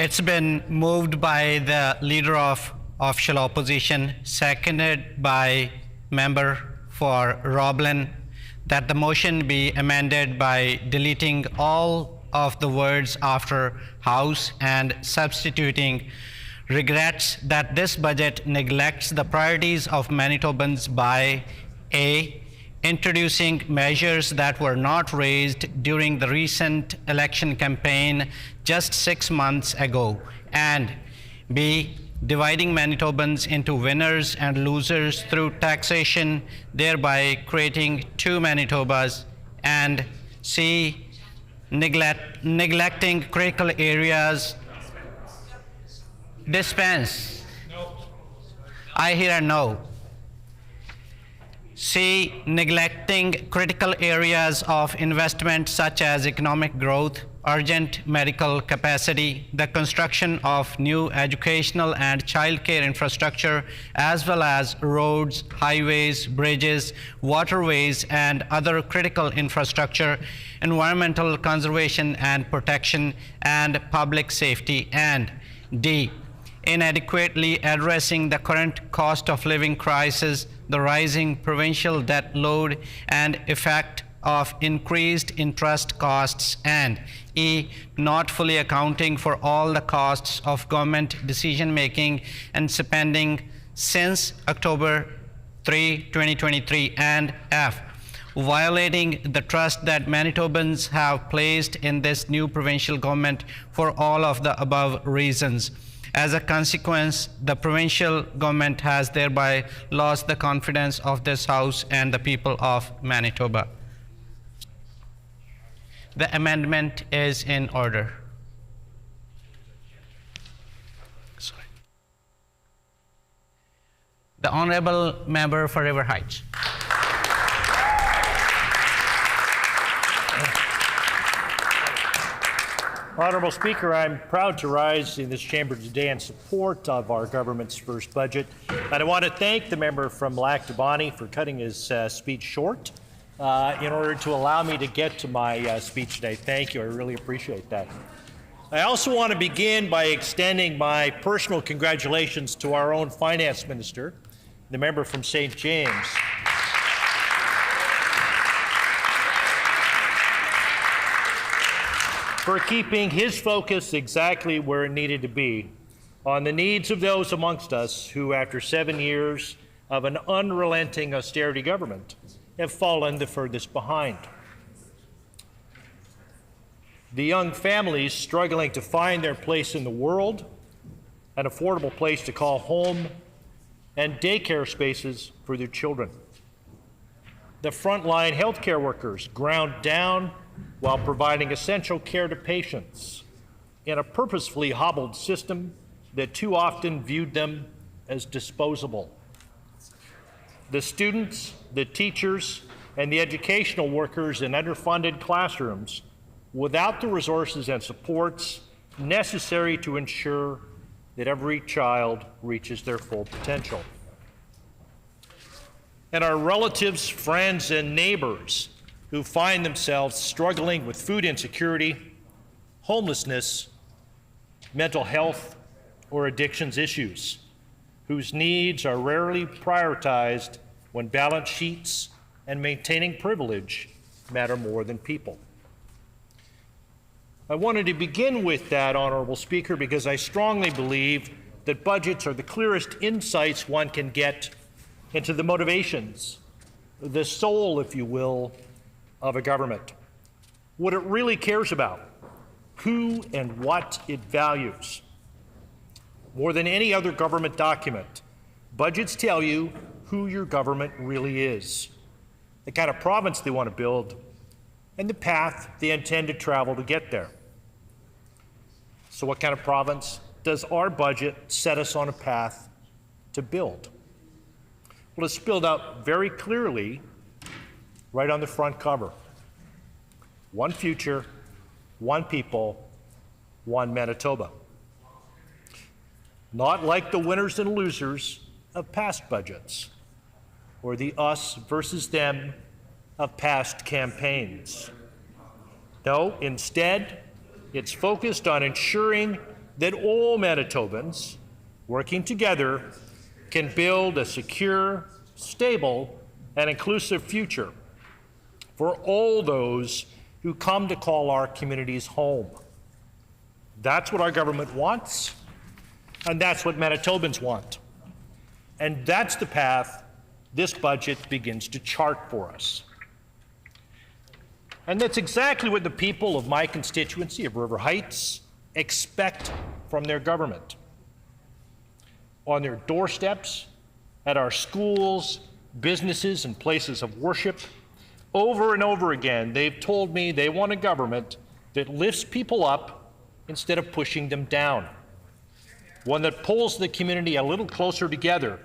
It's been moved by the Leader of Official Opposition, seconded by Member for Roblin, that the motion be amended by deleting all of the words after House and substituting regrets that this budget neglects the priorities of Manitobans by A, introducing measures that were not raised during the recent election campaign just 6 months ago, and B, dividing Manitobans into winners and losers through taxation, thereby creating two Manitobas, and C, neglecting critical areas. Dispense. No. I hear a no. C, neglecting critical areas of investment such as economic growth, urgent medical capacity, the construction of new educational and childcare infrastructure, as well as roads, highways, bridges, waterways, and other critical infrastructure, environmental conservation and protection, and public safety. And D, inadequately addressing the current cost of living crisis, the rising provincial debt load, and effect of increased interest costs, and E, not fully accounting for all the costs of government decision-making and spending since October 3, 2023, and F, violating the trust that Manitobans have placed in this new provincial government for all of the above reasons. As a consequence, the provincial government has thereby lost the confidence of this House and the people of Manitoba. The amendment is in order. Sorry. The Honourable Member for River Heights. Honourable Speaker, I'm proud to rise in this chamber today in support of our government's first budget. And I want to thank the member from Lac du Bonny for cutting his speech short in order to allow me to get to my speech today. Thank you. I really appreciate that. I also want to begin by extending my personal congratulations to our own finance minister, the member from St. James. For keeping his focus exactly where it needed to be, on the needs of those amongst us who, after 7 years of an unrelenting austerity government, have fallen the furthest behind. The young families struggling to find their place in the world, an affordable place to call home, and daycare spaces for their children. The frontline healthcare workers ground down while providing essential care to patients in a purposefully hobbled system that too often viewed them as disposable. The students, the teachers, and the educational workers in underfunded classrooms without the resources and supports necessary to ensure that every child reaches their full potential. And our relatives, friends, and neighbors who find themselves struggling with food insecurity, homelessness, mental health, or addictions issues, whose needs are rarely prioritized when balance sheets and maintaining privilege matter more than people. I wanted to begin with that, Honourable Speaker, because I strongly believe that budgets are the clearest insights one can get into the motivations, the soul, if you will, of a government, what it really cares about, who and what it values. More than any other government document, budgets tell you who your government really is, the kind of province they want to build, and the path they intend to travel to get there. So what kind of province does our budget set us on a path to build? Well, it's spelled out very clearly right on the front cover. One future, one people, one Manitoba. Not like the winners and losers of past budgets, or the us versus them of past campaigns. No, instead, it's focused on ensuring that all Manitobans, working together, can build a secure, stable, and inclusive future for all those who come to call our communities home. That's what our government wants, and that's what Manitobans want. And that's the path this budget begins to chart for us. And that's exactly what the people of my constituency of River Heights expect from their government. On their doorsteps, at our schools, businesses, and places of worship, over and over again, they've told me they want a government that lifts people up instead of pushing them down. One that pulls the community a little closer together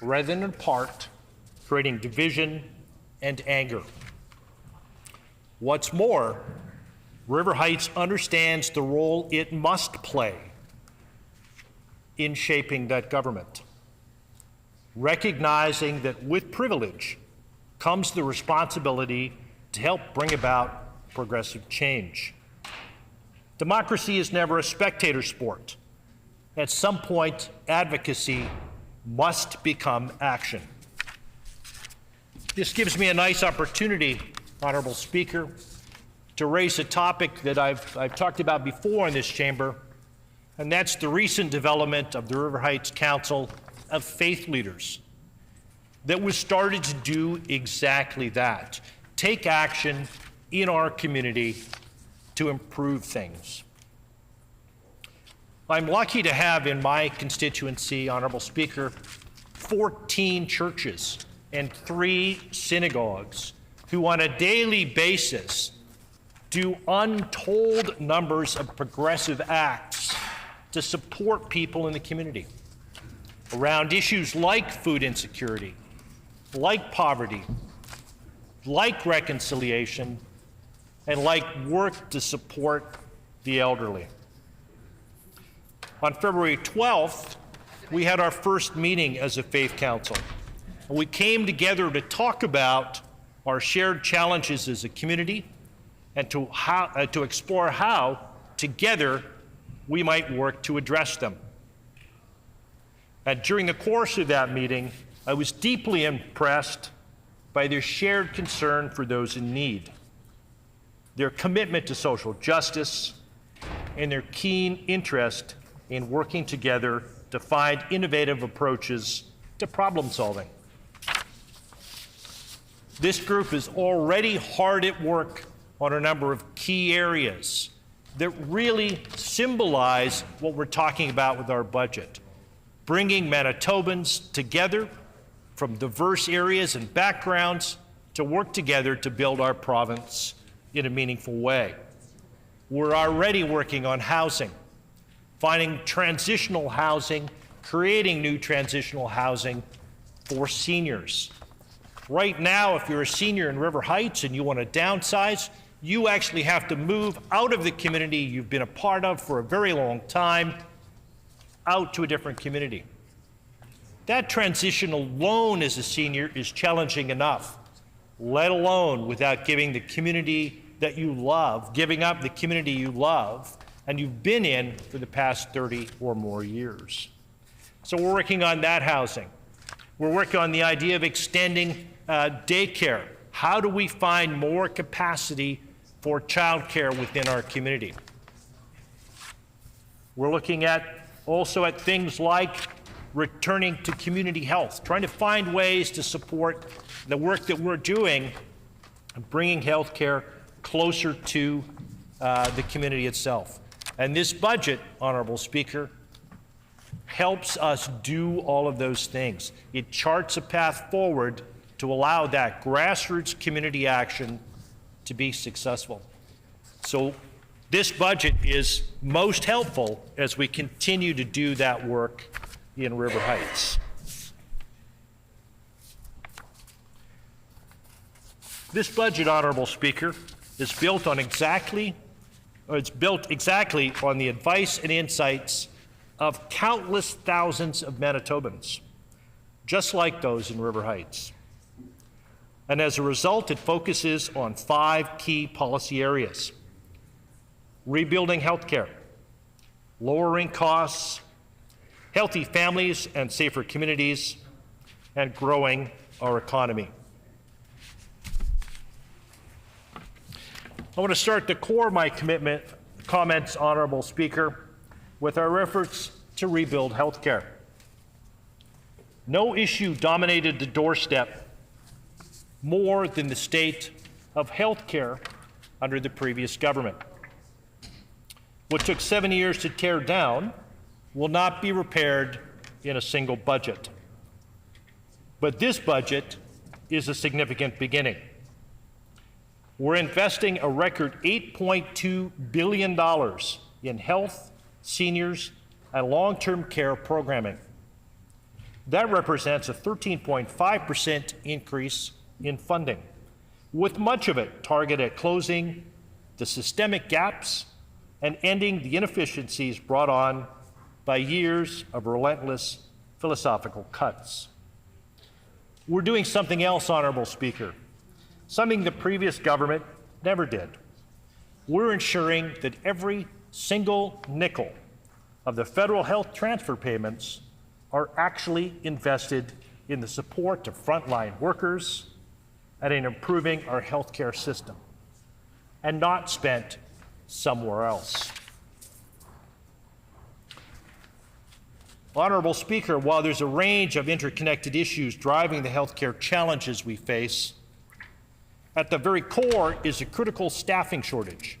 rather than apart, creating division and anger. What's more, River Heights understands the role it must play in shaping that government, recognizing that with privilege comes the responsibility to help bring about progressive change. Democracy is never a spectator sport. At some point, advocacy must become action. This gives me a nice opportunity, Honorable Speaker, to raise a topic that I've talked about before in this chamber, and that's the recent development of the River Heights Council of Faith Leaders that was started to do exactly that, take action in our community to improve things. I'm lucky to have in my constituency, Honorable Speaker, 14 churches and 3 synagogues who on a daily basis do untold numbers of progressive acts to support people in the community around issues like food insecurity, like poverty, like reconciliation, and like work to support the elderly. On February 12th, we had our first meeting as a faith council. We came together to talk about our shared challenges as a community and to explore how, together, we might work to address them. And during the course of that meeting, I was deeply impressed by their shared concern for those in need, their commitment to social justice, and their keen interest in working together to find innovative approaches to problem solving. This group is already hard at work on a number of key areas that really symbolize what we're talking about with our budget, bringing Manitobans together from diverse areas and backgrounds to work together to build our province in a meaningful way. We're already working on housing, finding transitional housing, creating new transitional housing for seniors. Right now, if you're a senior in River Heights and you want to downsize, you actually have to move out of the community you've been a part of for a very long time, out to a different community. That transition alone as a senior is challenging enough, let alone without giving the community that you love, giving up the community you love and you've been in for the past 30 or more years. So we're working on that housing. We're working on the idea of extending daycare. How do we find more capacity for childcare within our community? We're looking at also at things like returning to community health, trying to find ways to support the work that we're doing, bringing healthcare closer to the community itself. And this budget, Honorable Speaker, helps us do all of those things. It charts a path forward to allow that grassroots community action to be successful. So this budget is most helpful as we continue to do that work in River Heights. This budget, Honorable Speaker, is built exactly on the advice and insights of countless thousands of Manitobans, just like those in River Heights. And as a result, it focuses on 5 key policy areas: rebuilding healthcare, lowering costs, healthy families and safer communities, and growing our economy. I want to start the core of my comments, Honourable Speaker, with our efforts to rebuild healthcare. No issue dominated the doorstep more than the state of healthcare under the previous government. What took 7 years to tear down will not be repaired in a single budget. But this budget is a significant beginning. We're investing a record $8.2 billion in health, seniors, and long-term care programming. That represents a 13.5% increase in funding, with much of it targeted at closing the systemic gaps and ending the inefficiencies brought on by years of relentless philosophical cuts. We're doing something else, Honourable Speaker, something the previous government never did. We're ensuring that every single nickel of the federal health transfer payments are actually invested in the support of frontline workers and in improving our healthcare system, and not spent somewhere else. Honourable Speaker, while there's a range of interconnected issues driving the healthcare challenges we face, at the very core is a critical staffing shortage.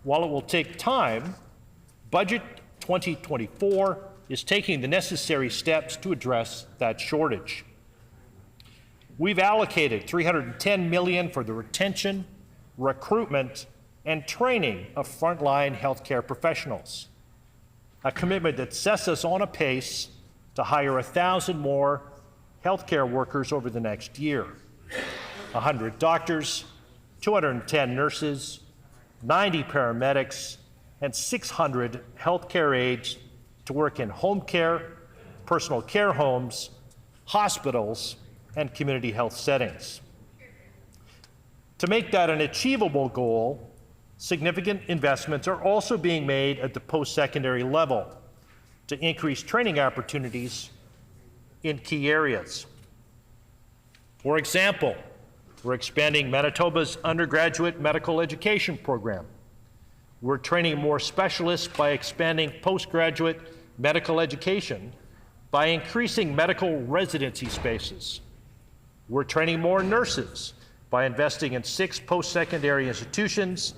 While it will take time, Budget 2024 is taking the necessary steps to address that shortage. We've allocated $310 million for the retention, recruitment, and training of frontline healthcare professionals, a commitment that sets us on a pace to hire 1,000 more healthcare workers over the next year. 100 doctors, 210 nurses, 90 paramedics, and 600 healthcare aides to work in home care, personal care homes, hospitals, and community health settings. To make that an achievable goal, significant investments are also being made at the post-secondary level to increase training opportunities in key areas. For example, we're expanding Manitoba's undergraduate medical education program. We're training more specialists by expanding postgraduate medical education by increasing medical residency spaces. We're training more nurses by investing in 6 post-secondary institutions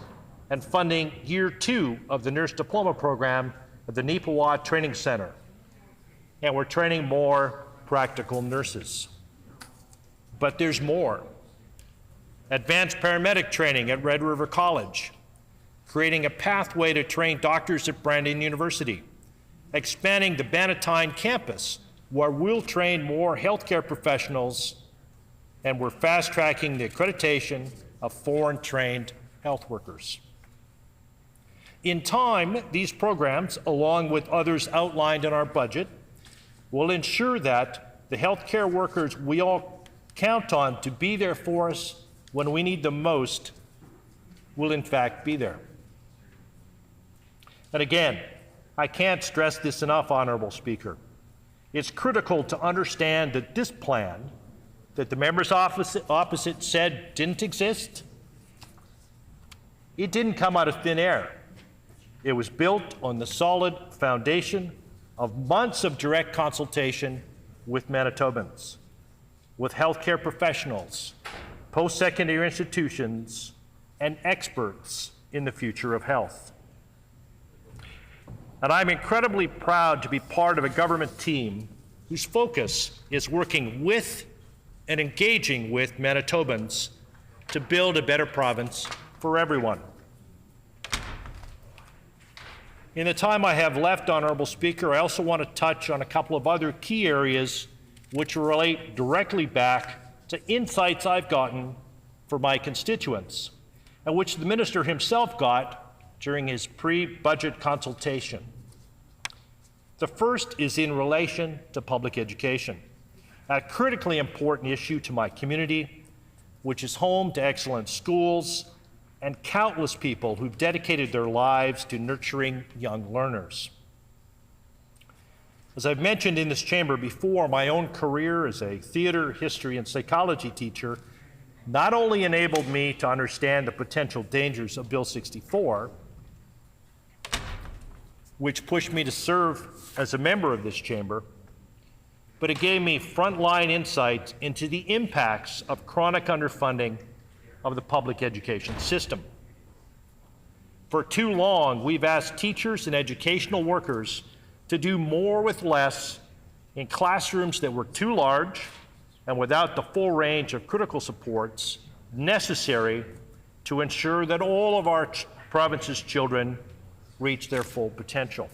and funding Year 2 of the Nurse Diploma Program at the Neepawa Training Center. And we're training more practical nurses. But there's more. Advanced paramedic training at Red River College, creating a pathway to train doctors at Brandon University, expanding the Bannatyne campus, where we'll train more healthcare professionals, and we're fast-tracking the accreditation of foreign-trained health workers. In time, these programs, along with others outlined in our budget, will ensure that the healthcare workers we all count on to be there for us when we need them most will in fact be there. And again, I can't stress this enough, Honourable Speaker. It's critical to understand that this plan that the members opposite said didn't exist, it didn't come out of thin air. It was built on the solid foundation of months of direct consultation with Manitobans, with healthcare professionals, post-secondary institutions, and experts in the future of health. And I'm incredibly proud to be part of a government team whose focus is working with and engaging with Manitobans to build a better province for everyone. In the time I have left, Honourable Speaker, I also want to touch on a couple of other key areas which relate directly back to insights I've gotten for my constituents, and which the Minister himself got during his pre-budget consultation. The first is in relation to public education, a critically important issue to my community, which is home to excellent schools, and countless people who've dedicated their lives to nurturing young learners. As I've mentioned in this chamber before, my own career as a theater, history, and psychology teacher not only enabled me to understand the potential dangers of Bill 64, which pushed me to serve as a member of this chamber, but it gave me frontline insights into the impacts of chronic underfunding of the public education system. For too long, we've asked teachers and educational workers to do more with less in classrooms that were too large and without the full range of critical supports necessary to ensure that all of our province's children reach their full potential.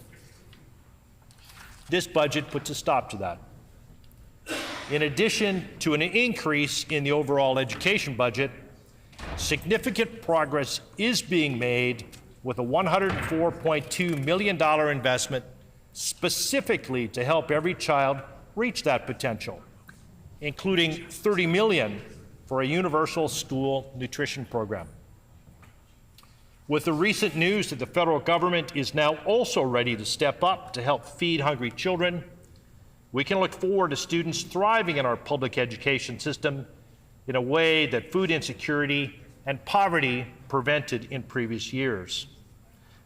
This budget puts a stop to that. In addition to an increase in the overall education budget, significant progress is being made with a $104.2 million investment specifically to help every child reach that potential, including $30 million for a universal school nutrition program. With the recent news that the federal government is now also ready to step up to help feed hungry children, we can look forward to students thriving in our public education system in a way that food insecurity and poverty prevented in previous years.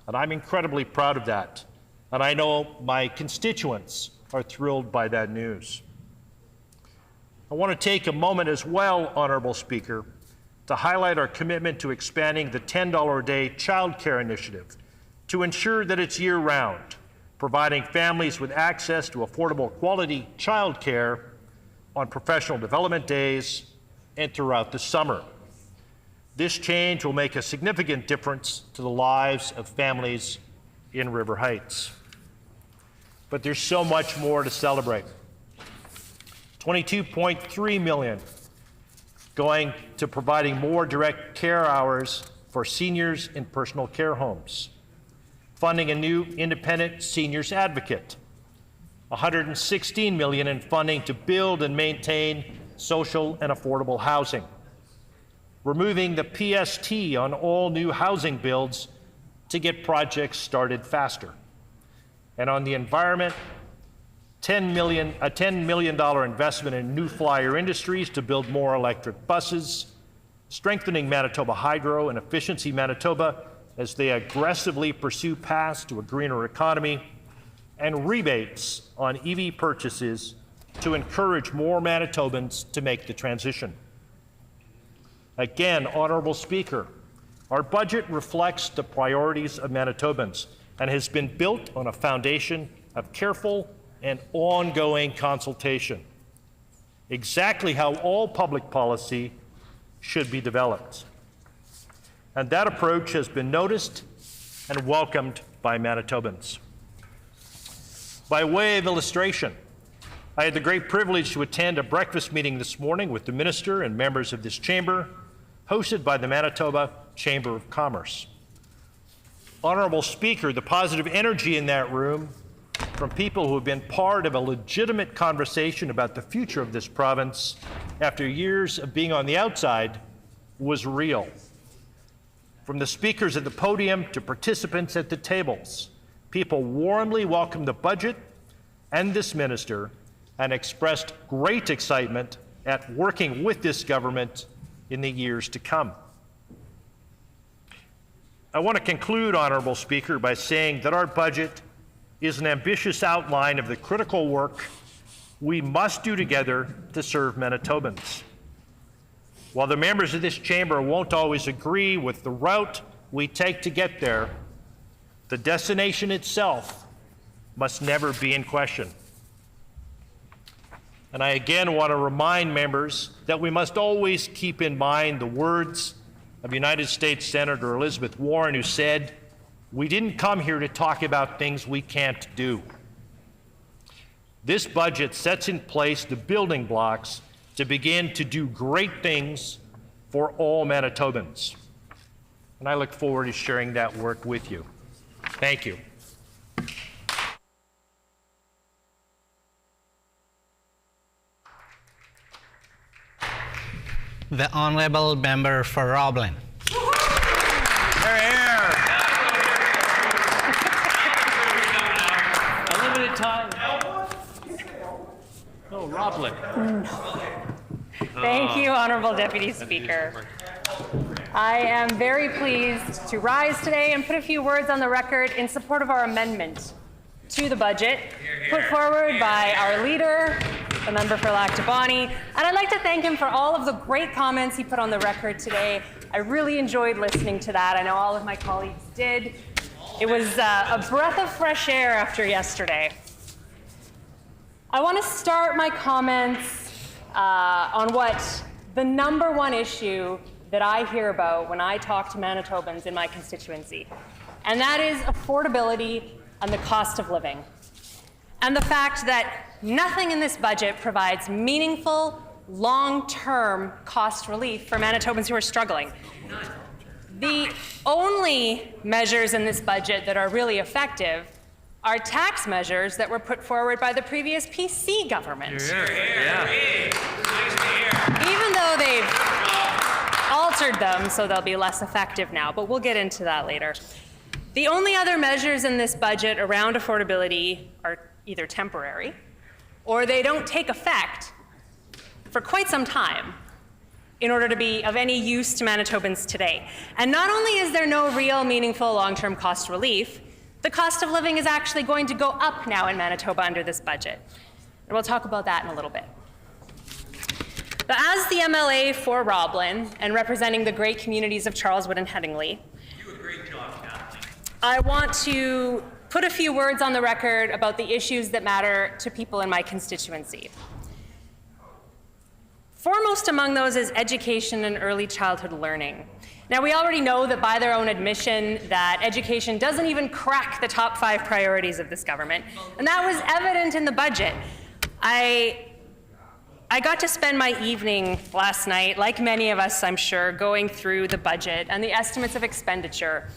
And I'm incredibly proud of that. And I know my constituents are thrilled by that news. I want to take a moment as well, Honorable Speaker, to highlight our commitment to expanding the $10 a day child care initiative to ensure that it's year-round, providing families with access to affordable quality child care on professional development days and throughout the summer. This change will make a significant difference to the lives of families in River Heights. But there's so much more to celebrate. $22.3 million going to providing more direct care hours for seniors in personal care homes, funding a new independent seniors advocate, $116 million in funding to build and maintain social and affordable housing, removing the PST on all new housing builds to get projects started faster, and on the environment, a $10 million investment in New Flyer Industries to build more electric buses, strengthening Manitoba Hydro and Efficiency Manitoba as they aggressively pursue paths to a greener economy, and rebates on EV purchases to encourage more Manitobans to make the transition. Again, Honorable Speaker, our budget reflects the priorities of Manitobans and has been built on a foundation of careful and ongoing consultation, exactly how all public policy should be developed. And that approach has been noticed and welcomed by Manitobans. By way of illustration, I had the great privilege to attend a breakfast meeting this morning with the Minister and members of this chamber, hosted by the Manitoba Chamber of Commerce. Honorable Speaker, the positive energy in that room from people who have been part of a legitimate conversation about the future of this province after years of being on the outside was real. From the speakers at the podium to participants at the tables, people warmly welcomed the budget and this minister and expressed great excitement at working with this government in the years to come. I want to conclude, Honorable Speaker, by saying that our budget is an ambitious outline of the critical work we must do together to serve Manitobans. While the members of this chamber won't always agree with the route we take to get there, the destination itself must never be in question. And I again want to remind members that we must always keep in mind the words of United States Senator Elizabeth Warren, who said, "We didn't come here to talk about things we can't do." This budget sets in place the building blocks to begin to do great things for all Manitobans. And I look forward to sharing that work with you. Thank you. The Honourable Member for Roblin. time. No, Roblin. Thank you, Honorable Deputy Speaker. I am very pleased to rise today and put a few words on the record in support of our amendment to the budget put forward by our leader, the member for Lactabani. And I'd like to thank him for all of the great comments he put on the record today. I really enjoyed listening to that. I know all of my colleagues did. It was a breath of fresh air after yesterday. I want to start my comments on what the number one issue that I hear about when I talk to Manitobans in my constituency, and that is affordability and the cost of living. And the fact that nothing in this budget provides meaningful, long-term cost relief for Manitobans who are struggling. The only measures in this budget that are really effective are tax measures that were put forward by the previous PC government. Even though they've altered them so they'll be less effective now, but we'll get into that later. The only other measures in this budget around affordability are either temporary or they don't take effect for quite some time in order to be of any use to Manitobans today. And not only is there no real meaningful long-term cost relief, the cost of living is actually going to go up now in Manitoba under this budget. And we'll talk about that in a little bit. But as the MLA for Roblin and representing the great communities of Charleswood and Headingley, I want to put a few words on the record about the issues that matter to people in my constituency. Foremost among those is education and early childhood learning. Now, we already know that by their own admission that education doesn't even crack the top 5 priorities of this government, and that was evident in the budget. I got to spend my evening last night, like many of us, I'm sure, going through the budget and the estimates of expenditure.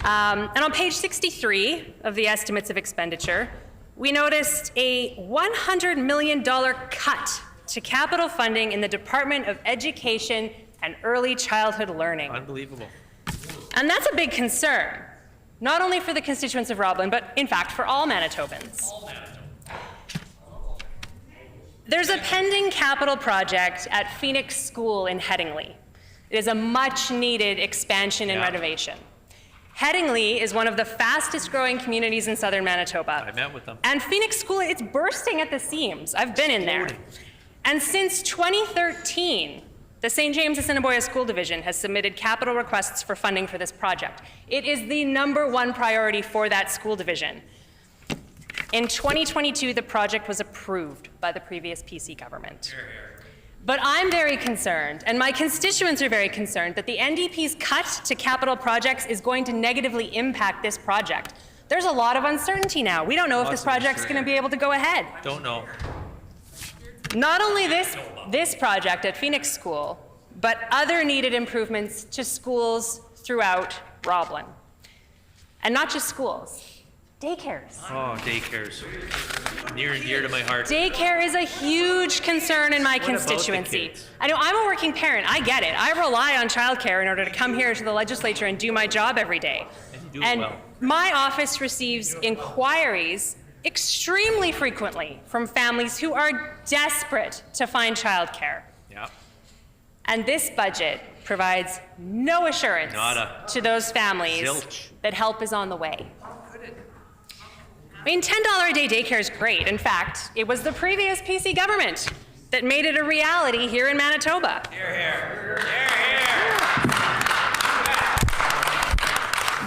And on page 63 of the estimates of expenditure, we noticed a $100 million cut to capital funding in the Department of Education and Early Childhood Learning. Unbelievable. And that's a big concern, not only for the constituents of Roblin, but in fact for all Manitobans. There's a pending capital project at Phoenix School in Headingley. It is a much-needed expansion and renovation. Headingley is one of the fastest growing communities in southern Manitoba. I met with them. And Phoenix School, it's bursting at the seams. I've been in there. And since 2013, the St. James Assiniboia School Division has submitted capital requests for funding for this project. It is the #1 priority for that school division. In 2022, the project was approved by the previous PC government. But I'm very concerned, and my constituents are very concerned, that the NDP's cut to capital projects is going to negatively impact this project. There's a lot of uncertainty now. We don't know if this project's going to be able to go ahead. Don't know. Not only this project at Phoenix School, but other needed improvements to schools throughout Roblin. And not just schools. Daycares. Oh, daycares. Near and dear to my heart. Daycare is a huge concern in my constituency. I know I'm a working parent. I get it. I rely on childcare in order to come here to the legislature and do my job every day. And my office receives inquiries extremely frequently from families who are desperate to find childcare. Yeah. And this budget provides no assurance to those families that help is on the way. I mean, $10 a day daycare is great. In fact, it was the previous PC government that made it a reality here in Manitoba. Hear, hear. Hear, hear.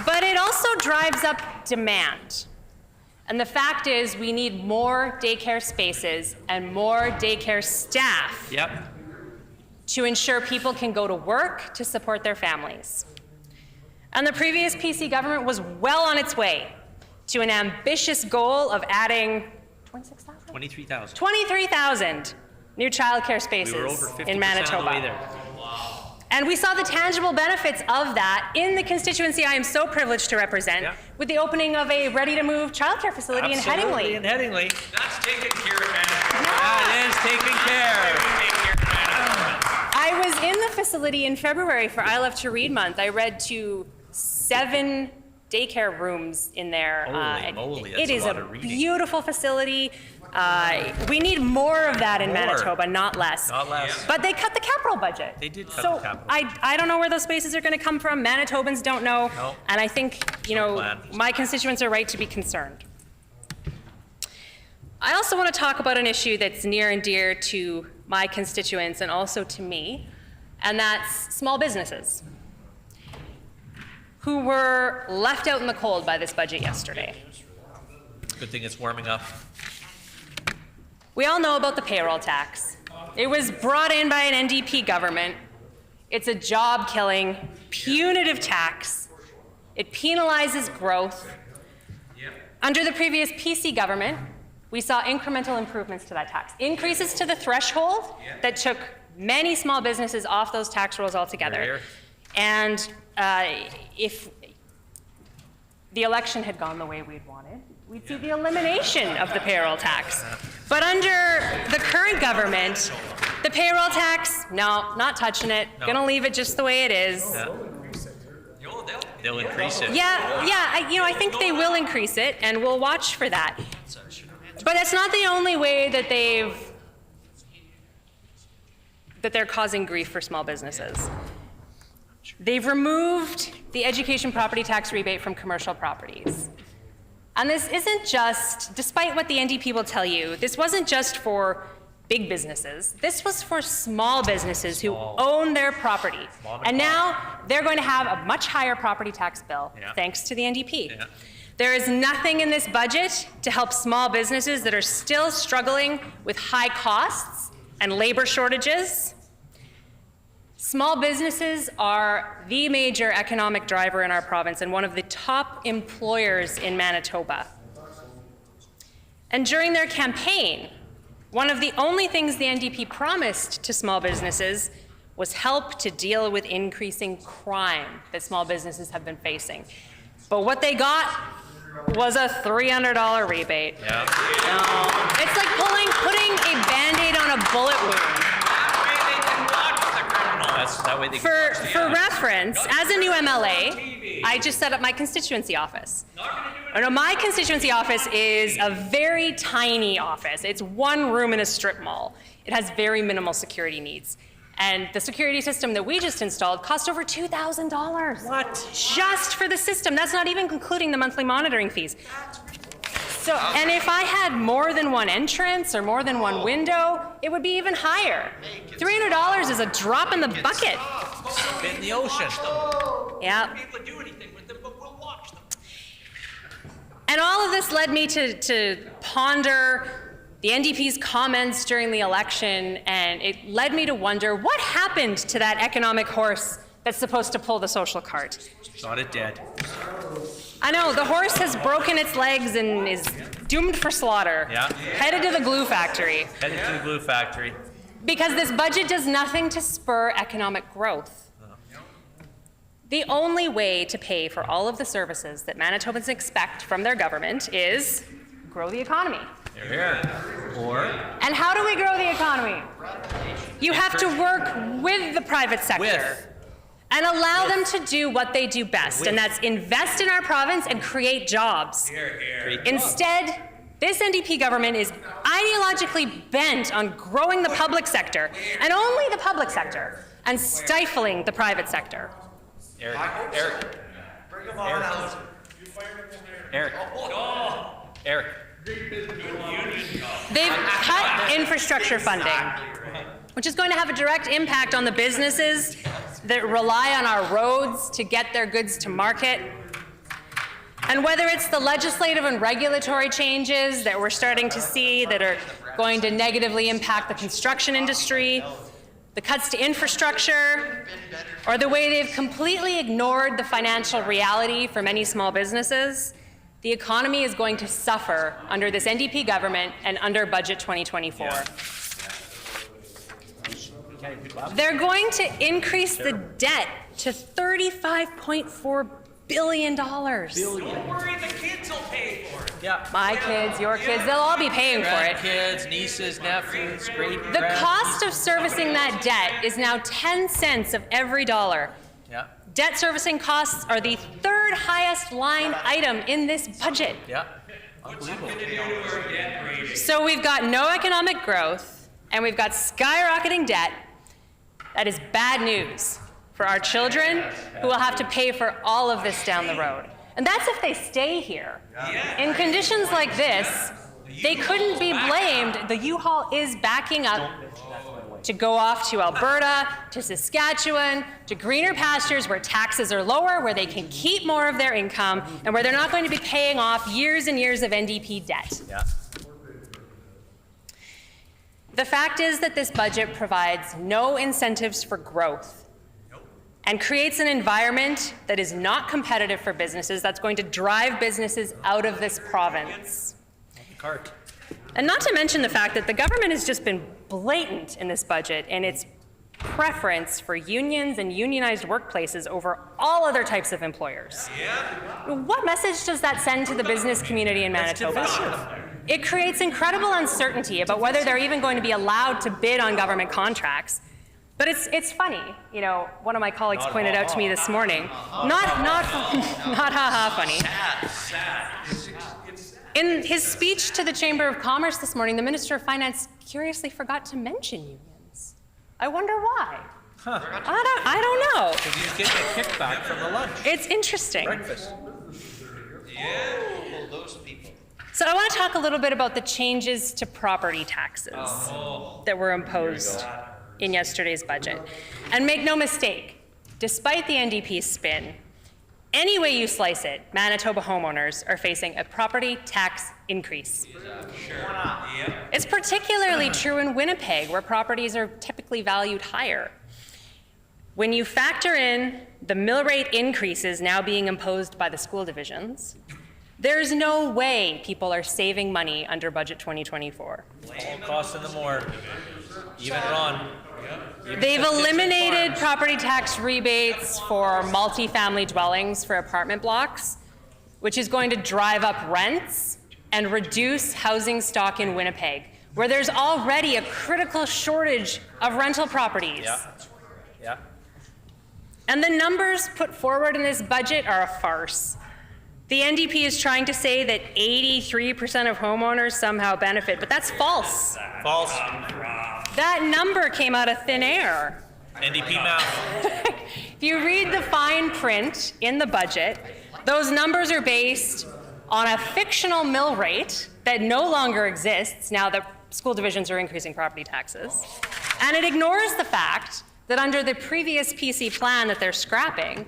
But it also drives up demand. And the fact is, we need more daycare spaces and more daycare staff to ensure people can go to work to support their families. And the previous PC government was well on its way to an ambitious goal of adding 23,000 new childcare spaces in Manitoba. And we saw the tangible benefits of that in the constituency I am so privileged to represent with the opening of a ready-to-move childcare facility in Headingley. In Headingley. That's taken care of, Manitoba. That is taken care of. I was in the facility in February for I Love to Read Month. I read to 7 daycare rooms in there. Holy moly, that's it a is lot a of reading. beautiful facility. We need more of that in More. Manitoba, not less. Not less. But they cut the capital budget. They did cut so the capital. I don't know where those spaces are going to come from. Manitobans don't know. No. And I think, plan. my constituents are right to be concerned. I also want to talk about an issue that's near and dear to my constituents and also to me, and that's small businesses who were left out in the cold by this budget yesterday. Good thing it's warming up. We all know about the payroll tax. It was brought in by an NDP government. It's a job-killing, punitive tax. It penalizes growth. Under the previous PC government, we saw incremental improvements to that tax. Increases to the threshold that took many small businesses off those tax rolls altogether. And if the election had gone the way we'd wanted, we'd see the elimination of the payroll tax. But under the current government, the payroll tax, no, not touching it. No. Gonna leave it just the way it is. Yeah. They'll increase it. I think they will increase it, and we'll watch for that. But that's not the only way that they're causing grief for small businesses. They've removed the education property tax rebate from commercial properties. And this isn't just, despite what the NDP will tell you, this wasn't just for big businesses. This was for small businesses who own their property. And now they're going to have a much higher property tax bill, thanks to the NDP. Yeah. There is nothing in this budget to help small businesses that are still struggling with high costs and labor shortages. Small businesses are the major economic driver in our province and one of the top employers in Manitoba. And during their campaign, one of the only things the NDP promised to small businesses was help to deal with increasing crime that small businesses have been facing. But what they got was a $300 rebate. Yeah. No. It's like putting a Band-Aid on a bullet wound. That way they For can watch the ads. reference, as a new MLA, I just set up my constituency office. My constituency office is a very tiny office. It's one room in a strip mall. It has very minimal security needs. And the security system that we just installed cost over $2,000. What? Just for the system. That's not even including the monthly monitoring fees. So, and if I had more than one entrance or more than one window, it would be even higher. $300 is a drop in the bucket. Spit in the ocean. Yeah. People do anything with them, but we'll watch them. And all of this led me to ponder the NDP's comments during the election, and it led me to wonder what happened to that economic horse that's supposed to pull the social cart. Got it dead. I know, the horse has broken its legs and is doomed for slaughter. Yeah. Headed to the glue factory. Headed to the glue factory. Because this budget does nothing to spur economic growth. The only way to pay for all of the services that Manitobans expect from their government is grow the economy. Here. Or And how do we grow the economy? You have to work with the private sector. And allow them to do what they do best, and that's invest in our province and create jobs. Instead, this NDP government is ideologically bent on growing the public sector, and only the public sector, and stifling the private sector. Eric. They've cut infrastructure funding, which is going to have a direct impact on the businesses that rely on our roads to get their goods to market. And whether it's the legislative and regulatory changes that we're starting to see that are going to negatively impact the construction industry, the cuts to infrastructure, or the way they've completely ignored the financial reality for many small businesses, the economy is going to suffer under this NDP government and under Budget 2024. Yeah. They're going to increase the debt to $35.4 billion. Don't worry, the kids will pay for it. Yeah. My kids, your kids, they'll all be paying for it. Grandkids, nieces, nephews, great. The cost of servicing that debt is now 10 cents of every dollar. Yeah. Debt servicing costs are the third third highest line item in this budget. Yeah. Unbelievable. So we've got no economic growth, and we've got skyrocketing debt. That is bad news for our children who will have to pay for all of this down the road. And that's if they stay here. In conditions like this, they couldn't be blamed. The U-Haul is backing up to go off to Alberta, to Saskatchewan, to greener pastures where taxes are lower, where they can keep more of their income, and where they're not going to be paying off years and years of NDP debt. Yeah. The fact is that this budget provides no incentives for growth and creates an environment that is not competitive for businesses, that's going to drive businesses out of this province. Cart. And not to mention the fact that the government has just been blatant in this budget in its preference for unions and unionized workplaces over all other types of employers. Yeah. What message does that send to the business community in Manitoba? It creates incredible uncertainty about whether they're even going to be allowed to bid on government contracts. But it's funny, you know, one of my colleagues pointed out to me this morning, not ha-ha funny. In his speech to the Chamber of Commerce this morning, the Minister of Finance curiously forgot to mention unions. I wonder why. Huh. I don't know. Because he's getting a kickback from the lunch. It's interesting. Breakfast. Yeah, well, those people. So I want to talk a little bit about the changes to property taxes that were imposed in yesterday's budget. And make no mistake, despite the NDP's spin, any way you slice it, Manitoba homeowners are facing a property tax increase. It's particularly true in Winnipeg, where properties are typically valued higher. When you factor in the mill rate increases now being imposed by the school divisions, there's no way people are saving money under Budget 2024. All costing them more. Even Ron. They've eliminated property tax rebates for multifamily dwellings for apartment blocks, which is going to drive up rents and reduce housing stock in Winnipeg, where there's already a critical shortage of rental properties. Yeah. Yeah. And the numbers put forward in this budget are a farce. The NDP is trying to say that 83% of homeowners somehow benefit, but that's false. False. That number came out of thin air. NDP math. If you read the fine print in the budget, those numbers are based on a fictional mill rate that no longer exists now that school divisions are increasing property taxes. And it ignores the fact that under the previous PC plan that they're scrapping,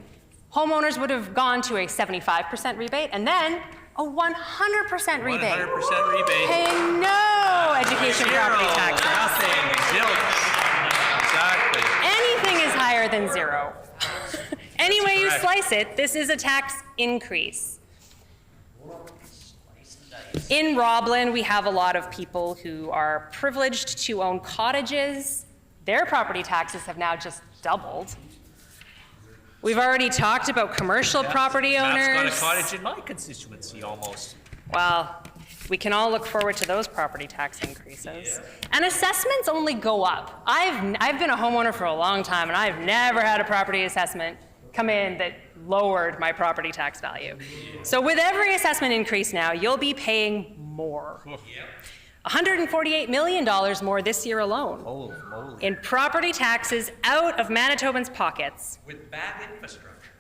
homeowners would have gone to a 75% rebate and then a 100% rebate. 100% rebate. Paying no education property taxes. Nothing. Zilch. Exactly. Anything is higher than zero. Any way you slice it, this is a tax increase. In Roblin, we have a lot of people who are privileged to own cottages. Their property taxes have now just doubled. We've already talked about commercial property owners. Matt's got a cottage in my constituency almost. Well, we can all look forward to those property tax increases. And assessments only go up. I've been a homeowner for a long time, and I've never had a property assessment come in that lowered my property tax value. So with every assessment increase now, you'll be paying more. $148 million more this year alone. Holy moly. In property taxes out of Manitobans' pockets. With bad infrastructure.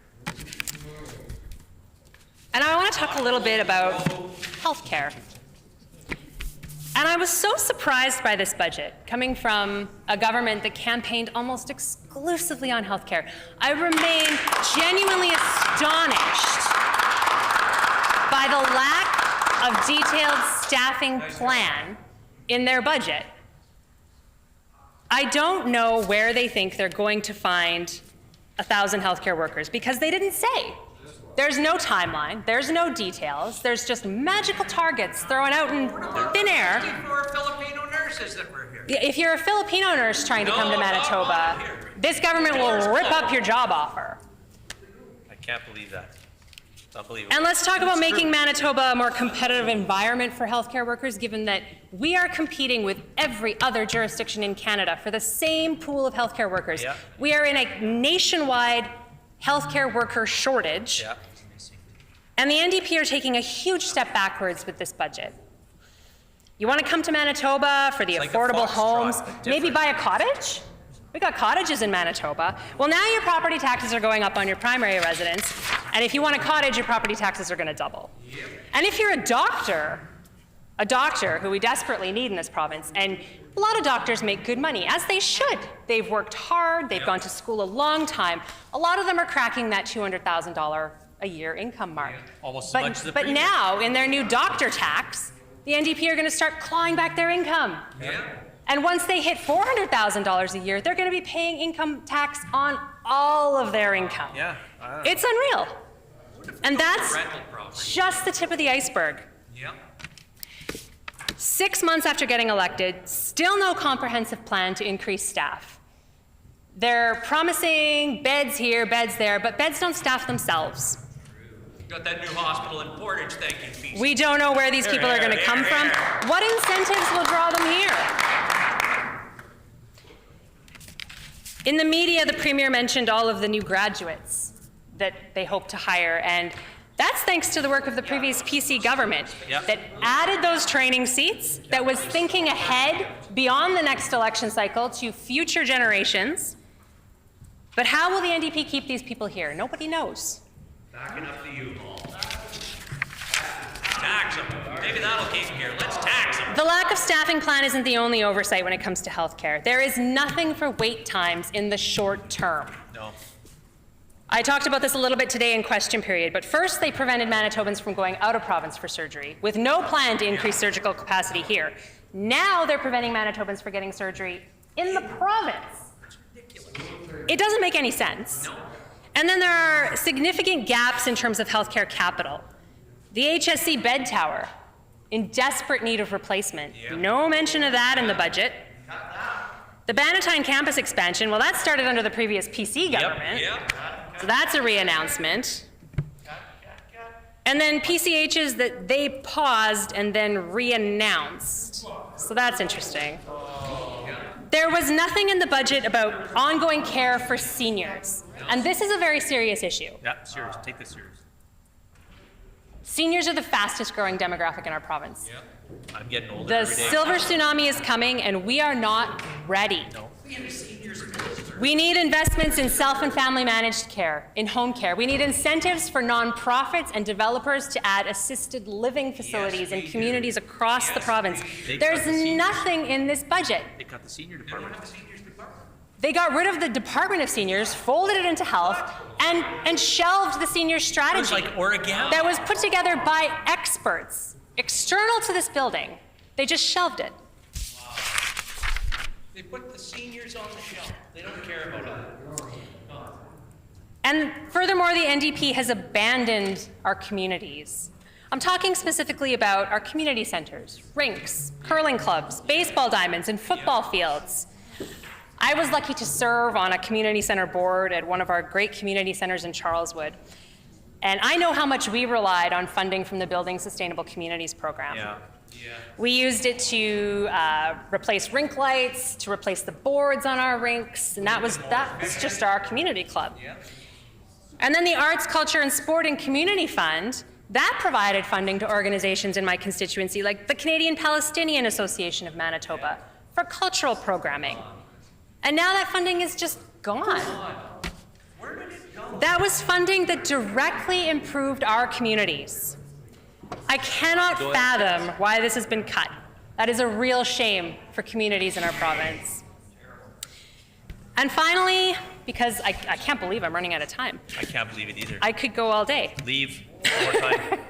And I want to talk a little bit about healthcare. And I was so surprised by this budget, coming from a government that campaigned almost exclusively on healthcare. I remain genuinely astonished by the lack of detailed staffing plan in their budget. I don't know where they think they're going to find 1,000 healthcare workers, because they didn't say. There's no timeline, there's no details, there's just magical targets thrown out in thin air. For Filipino nurses that were here. If you're a Filipino nurse trying to come to Manitoba, this government will rip up your job offer. I can't believe that. It's unbelievable. And let's talk about making Manitoba a more competitive environment for healthcare workers, given that we are competing with every other jurisdiction in Canada for the same pool of healthcare workers. Yeah. We are in a nationwide healthcare worker shortage. Yeah. And the NDP are taking a huge step backwards with this budget. You want to come to Manitoba for the affordable homes, maybe buy a cottage? We got cottages in Manitoba. Well, now your property taxes are going up on your primary residence, and if you want a cottage, your property taxes are going to double. And if you're a doctor who we desperately need in this province, and a lot of doctors make good money, as they should. They've worked hard, they've gone to school a long time. A lot of them are cracking that $200,000 a year income mark. Almost as much as the But premier. now, in their new doctor tax, the NDP are going to start clawing back their income. Yeah. And once they hit $400,000 a year, they're going to be paying income tax on all of their income. Yeah. It's unreal. And that's just the tip of the iceberg. Yeah. 6 months after getting elected, still no comprehensive plan to increase staff. They're promising beds here, beds there, but beds don't staff themselves. Got that new hospital in Portage, thank you, BC. We don't know where these people are going to come from. What incentives will draw them here? In the media, the Premier mentioned all of the new graduates that they hope to hire, and that's thanks to the work of the previous PC government that added those training seats, that was thinking ahead beyond the next election cycle to future generations. But how will the NDP keep these people here? Nobody knows. Backing up the U-Haul. Tax them. Maybe that'll keep them here. Let's tax them. The lack of staffing plan isn't the only oversight when it comes to healthcare. There is nothing for wait times in the short term. No. I talked about this a little bit today in question period, but first they prevented Manitobans from going out of province for surgery, with no plan to increase surgical capacity here. Now they're preventing Manitobans from getting surgery in the province. It doesn't make any sense. And then there are significant gaps in terms of healthcare capital. The HSC bed tower, in desperate need of replacement. No mention of that in the budget. The Bannatyne campus expansion, well, that started under the previous PC government. So that's a re-announcement. And then PCHs that they paused and then re-announced. So that's interesting. There was nothing in the budget about ongoing care for seniors. And this is a very serious issue. Yeah, serious. Take this serious. Seniors are the fastest growing demographic in our province. Yeah. I'm getting older The every day. silver tsunami is coming and we are not ready. We need investments in self and family managed care, in home care. We need incentives for nonprofits and developers to add assisted living facilities in communities across the province. There's nothing in this budget. They cut the senior department. They got rid of the Department of Seniors, folded it into health, and shelved the senior strategy. It was like origami. That was put together by experts, external to this building. They just shelved it. They put the seniors on the shelf. They don't care about us. And furthermore, the NDP has abandoned our communities. I'm talking specifically about our community centers, rinks, curling clubs, baseball diamonds, and football fields. I was lucky to serve on a community center board at one of our great community centers in Charleswood. And I know how much we relied on funding from the Building Sustainable Communities program. We used it to replace rink lights, to replace the boards on our rinks, and that was just our community club. And then the Arts, Culture, and Sport and Community Fund, that provided funding to organizations in my constituency like the Canadian Palestinian Association of Manitoba for cultural programming. And now that funding is just gone. That was funding that directly improved our communities. I cannot fathom why this has been cut. That is a real shame for communities in our province. And finally, because I can't believe I'm running out of time. I can't believe it either. I could go all day. Leave. One more time.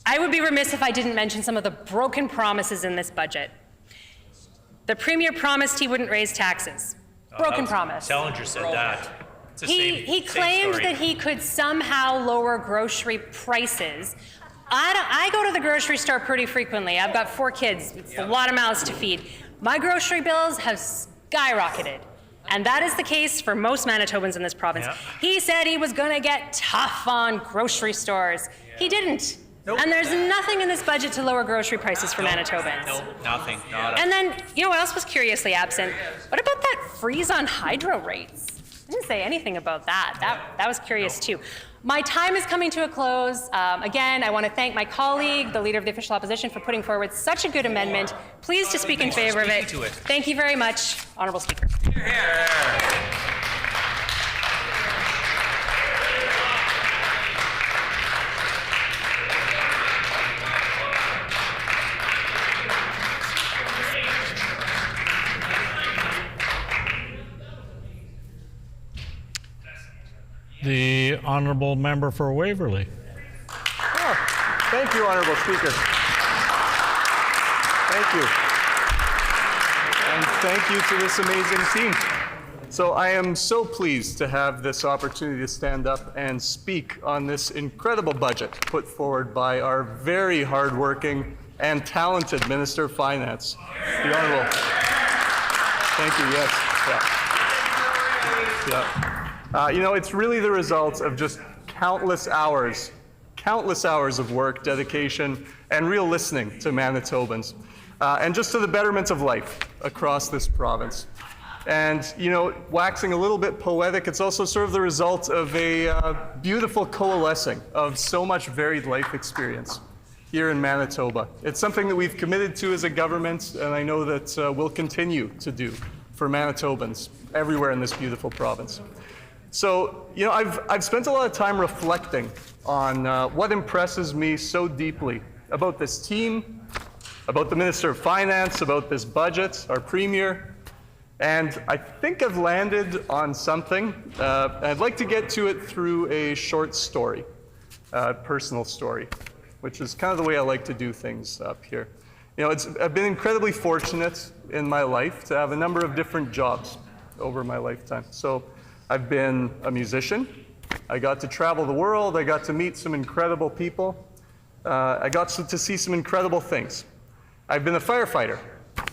I would be remiss if I didn't mention some of the broken promises in this budget. The Premier promised he wouldn't raise taxes. Broken promise. Challenger said that. It's the He same claimed story. that he could somehow lower grocery prices. I go to the grocery store pretty frequently. I've got 4 kids. It's a lot of mouths to feed. My grocery bills have skyrocketed. And that is the case for most Manitobans in this province. He said he was going to get tough on grocery stores. He didn't. And there's nothing in this budget to lower grocery prices for Manitobans. No, nothing. Not And then, you know what else was curiously absent? What about that freeze on hydro rates? I didn't say anything about that. That was curious too. My time is coming to a close. Again, I want to thank my colleague, the Leader of the Official Opposition, for putting forward such a good amendment. Pleased to speak in favor of it. Thank you very much, Honourable Speaker. The honourable member for Waverley. Thank you, Honourable Speaker. Thank you. And thank you to this amazing team. So I am so pleased to have this opportunity to stand up and speak on this incredible budget put forward by our very hardworking and talented Minister of Finance, the Honourable. Thank you, yes. Yeah. You know, it's really the result of just countless hours of work, dedication, and real listening to Manitobans, and just to the betterment of life across this province. And, you know, waxing a little bit poetic, it's also sort of the result of a beautiful coalescing of so much varied life experience here in Manitoba. It's something that we've committed to as a government, and I know that we'll continue to do for Manitobans everywhere in this beautiful province. So, you know, I've spent a lot of time reflecting on what impresses me so deeply about this team, about the Minister of Finance, about this budget, our Premier, and I think I've landed on something. I'd like to get to it through a short story, personal story, which is kind of the way I like to do things up here. You know, I've been incredibly fortunate in my life to have a number of different jobs over my lifetime. So I've been a musician. I got to travel the world. I got to meet some incredible people. I got to see some incredible things. I've been a firefighter,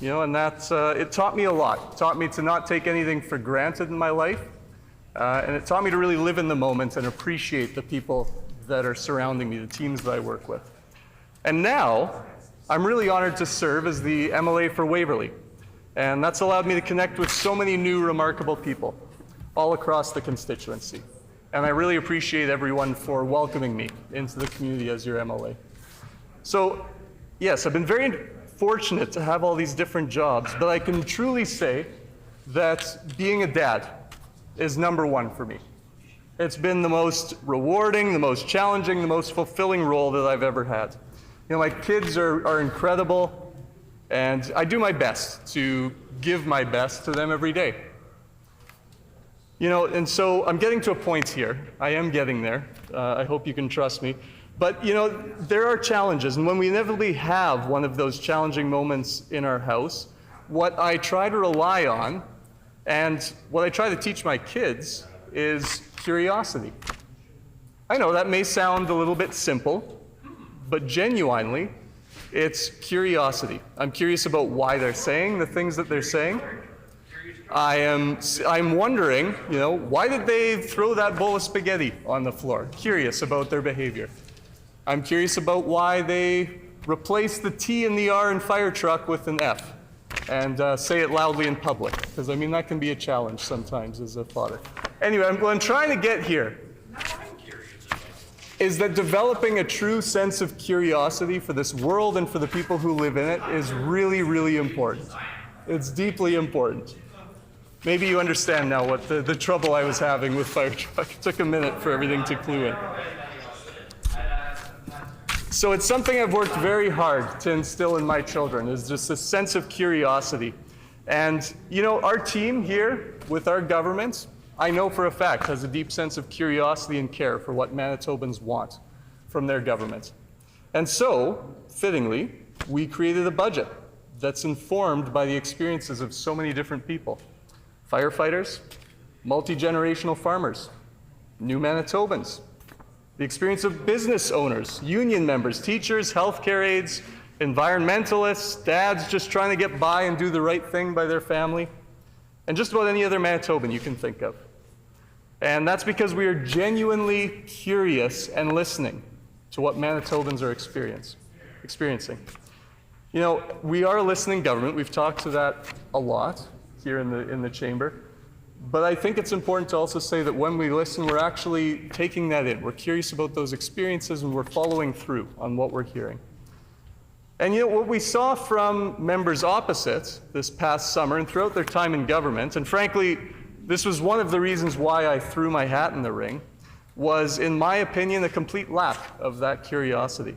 you know, and it taught me a lot. It taught me to not take anything for granted in my life. And it taught me to really live in the moment and appreciate the people that are surrounding me, the teams that I work with. And now, I'm really honored to serve as the MLA for Waverley. And that's allowed me to connect with so many new remarkable people all across the constituency. And I really appreciate everyone for welcoming me into the community as your MLA. So, yes, I've been very fortunate to have all these different jobs, but I can truly say that being a dad is #1 for me. It's been the most rewarding, the most challenging, the most fulfilling role that I've ever had. You know, my kids are incredible, and I do my best to give my best to them every day. You know, and so I'm getting to a point here. I am getting there. I hope you can trust me. But, you know, there are challenges, and when we inevitably have one of those challenging moments in our house, what I try to rely on, and what I try to teach my kids, is curiosity. I know that may sound a little bit simple, but genuinely, it's curiosity. I'm curious about why they're saying the things that they're saying. I'm wondering, you know, why did they throw that bowl of spaghetti on the floor? Curious about their behavior. I'm curious about why they replaced the T and the R in fire truck with an F and say it loudly in public, because I mean that can be a challenge sometimes as a father. Anyway, what I'm trying to get here is that developing a true sense of curiosity for this world and for the people who live in it is really, really important. It's deeply important. Maybe you understand now what the trouble I was having with fire truck. It took a minute for everything to clue in. So it's something I've worked very hard to instill in my children, is just a sense of curiosity. And, you know, our team here with our government, I know for a fact, has a deep sense of curiosity and care for what Manitobans want from their government. And so, fittingly, we created a budget that's informed by the experiences of so many different people. Firefighters, multi-generational farmers, new Manitobans, the experience of business owners, union members, teachers, healthcare aides, environmentalists, dads just trying to get by and do the right thing by their family, and just about any other Manitoban you can think of. And that's because we are genuinely curious and listening to what Manitobans are experiencing. You know, we are a listening government. We've talked to that a lot here in the chamber. But I think it's important to also say that when we listen, we're actually taking that in. We're curious about those experiences, and we're following through on what we're hearing. And you know, what we saw from members opposite this past summer and throughout their time in government, and frankly, this was one of the reasons why I threw my hat in the ring, was, in my opinion, a complete lack of that curiosity.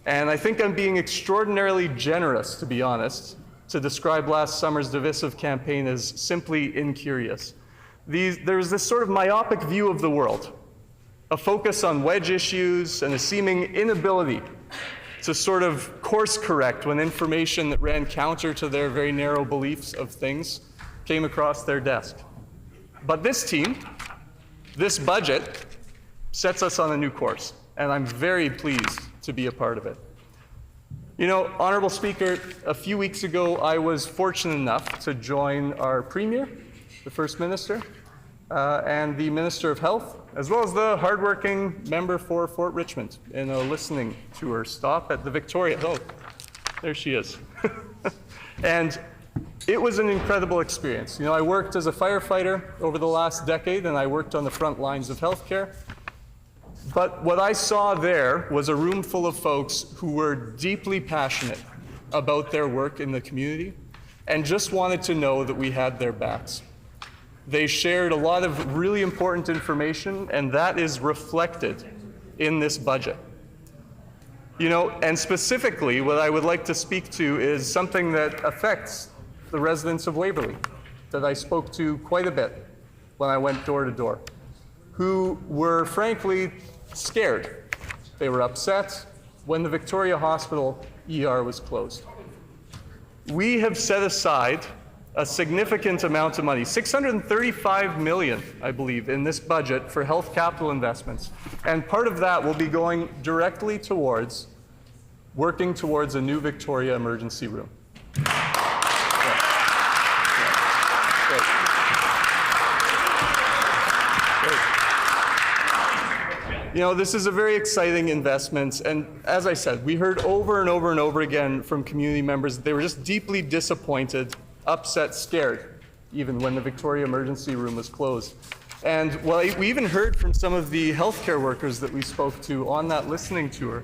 And I think I'm being extraordinarily generous, to be honest, to describe last summer's divisive campaign as simply incurious. There's this sort of myopic view of the world, a focus on wedge issues and a seeming inability to sort of course correct when information that ran counter to their very narrow beliefs of things came across their desk. But this team, this budget, sets us on a new course, and I'm very pleased to be a part of it. You know, Honorable Speaker, a few weeks ago, I was fortunate enough to join our Premier, the First Minister, and the Minister of Health, as well as the hardworking member for Fort Richmond, in a listening tour stop at the Victoria. Oh, there she is. And it was an incredible experience. You know, I worked as a firefighter over the last decade, and I worked on the front lines of healthcare. But what I saw there was a room full of folks who were deeply passionate about their work in the community and just wanted to know that we had their backs. They shared a lot of really important information, and that is reflected in this budget. You know, and specifically, what I would like to speak to is something that affects the residents of Waverley, that I spoke to quite a bit when I went door to door, who were frankly scared. They were upset when the Victoria Hospital ER was closed. We have set aside a significant amount of money, $635 million, I believe, in this budget for health capital investments. And part of that will be going directly towards working towards a new Victoria emergency room. You know, this is a very exciting investment, and as I said, we heard over and over and over again from community members that they were just deeply disappointed, upset, scared, even when the Victoria Emergency Room was closed. And well, we even heard from some of the healthcare workers that we spoke to on that listening tour,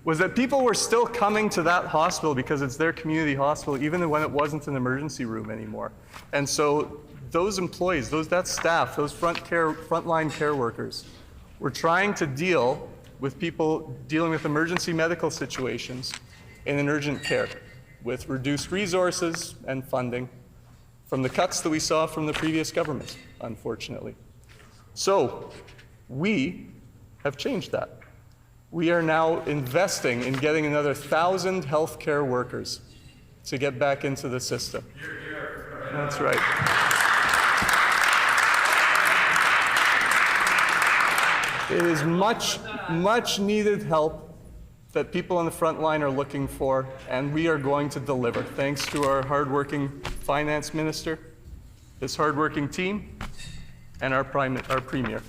was that people were still coming to that hospital because it's their community hospital, even when it wasn't an emergency room anymore. And so those employees, that staff, those frontline care workers, we're trying to deal with people dealing with emergency medical situations in an urgent care with reduced resources and funding from the cuts that we saw from the previous government, unfortunately. So we have changed that. We are now investing in getting another 1,000 healthcare workers to get back into the system. That's right. It is much, much needed help that people on the front line are looking for, and we are going to deliver, thanks to our hardworking finance minister, this hardworking team, and our premier.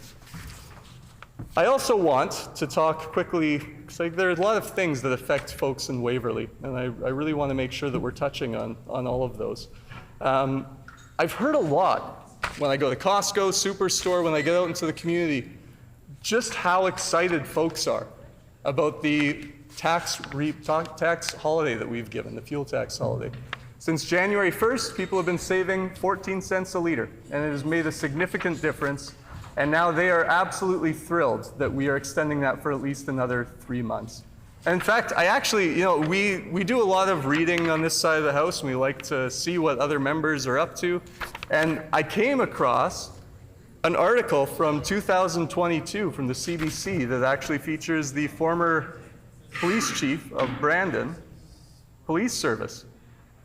I also want to talk quickly, because there are a lot of things that affect folks in Waverley, and I really want to make sure that we're touching on all of those. I've heard a lot when I go to Costco, Superstore, when I get out into the community, just how excited folks are about the tax holiday that we've given, the fuel tax holiday. Since January 1st, people have been saving 14 cents a liter, and it has made a significant difference. And now they are absolutely thrilled that we are extending that for at least another 3 months. And in fact, I actually, you know, we do a lot of reading on this side of the house, and we like to see what other members are up to. And I came across an article from 2022 from the CBC that actually features the former police chief of Brandon Police Service.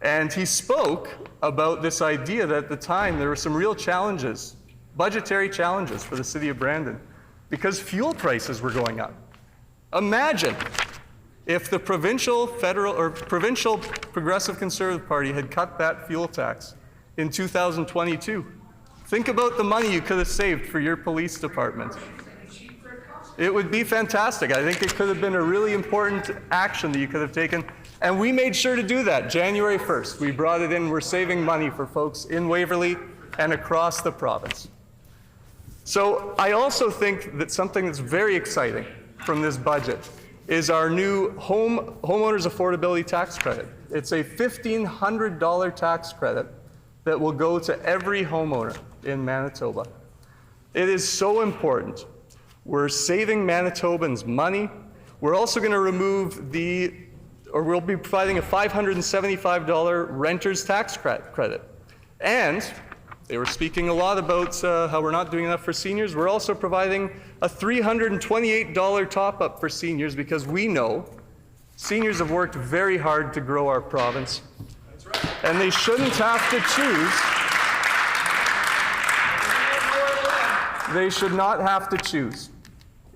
And he spoke about this idea that at the time there were some real challenges, budgetary challenges for the city of Brandon, because fuel prices were going up. Imagine if the provincial Progressive Conservative Party had cut that fuel tax in 2022. Think about the money you could have saved for your police department. It would be fantastic. I think it could have been a really important action that you could have taken. And we made sure to do that January 1st. We brought it in. We're saving money for folks in Waverley and across the province. So I also think that something that's very exciting from this budget is our new homeowners affordability tax credit. It's a $1,500 tax credit that will go to every homeowner in Manitoba. It is so important. We're saving Manitobans money. We're also going to remove we'll be providing a $575 renter's tax credit. And they were speaking a lot about how we're not doing enough for seniors. We're also providing a $328 top-up for seniors because we know seniors have worked very hard to grow our province. That's right. And they shouldn't have to choose. They should not have to choose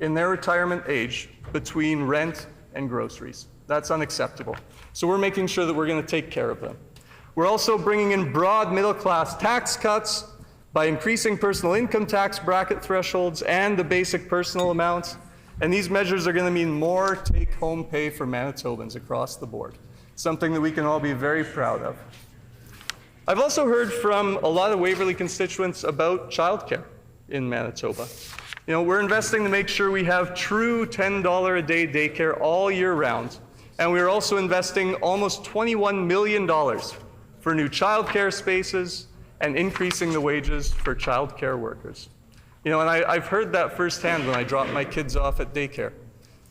in their retirement age between rent and groceries. That's unacceptable. So we're making sure that we're going to take care of them. We're also bringing in broad middle-class tax cuts by increasing personal income tax bracket thresholds and the basic personal amount. And these measures are going to mean more take-home pay for Manitobans across the board, something that we can all be very proud of. I've also heard from a lot of Waverley constituents about childcare in Manitoba. You know, we're investing to make sure we have true $10 a day daycare all year round. And we're also investing almost $21 million for new childcare spaces and increasing the wages for childcare workers. You know, and I've heard that firsthand when I drop my kids off at daycare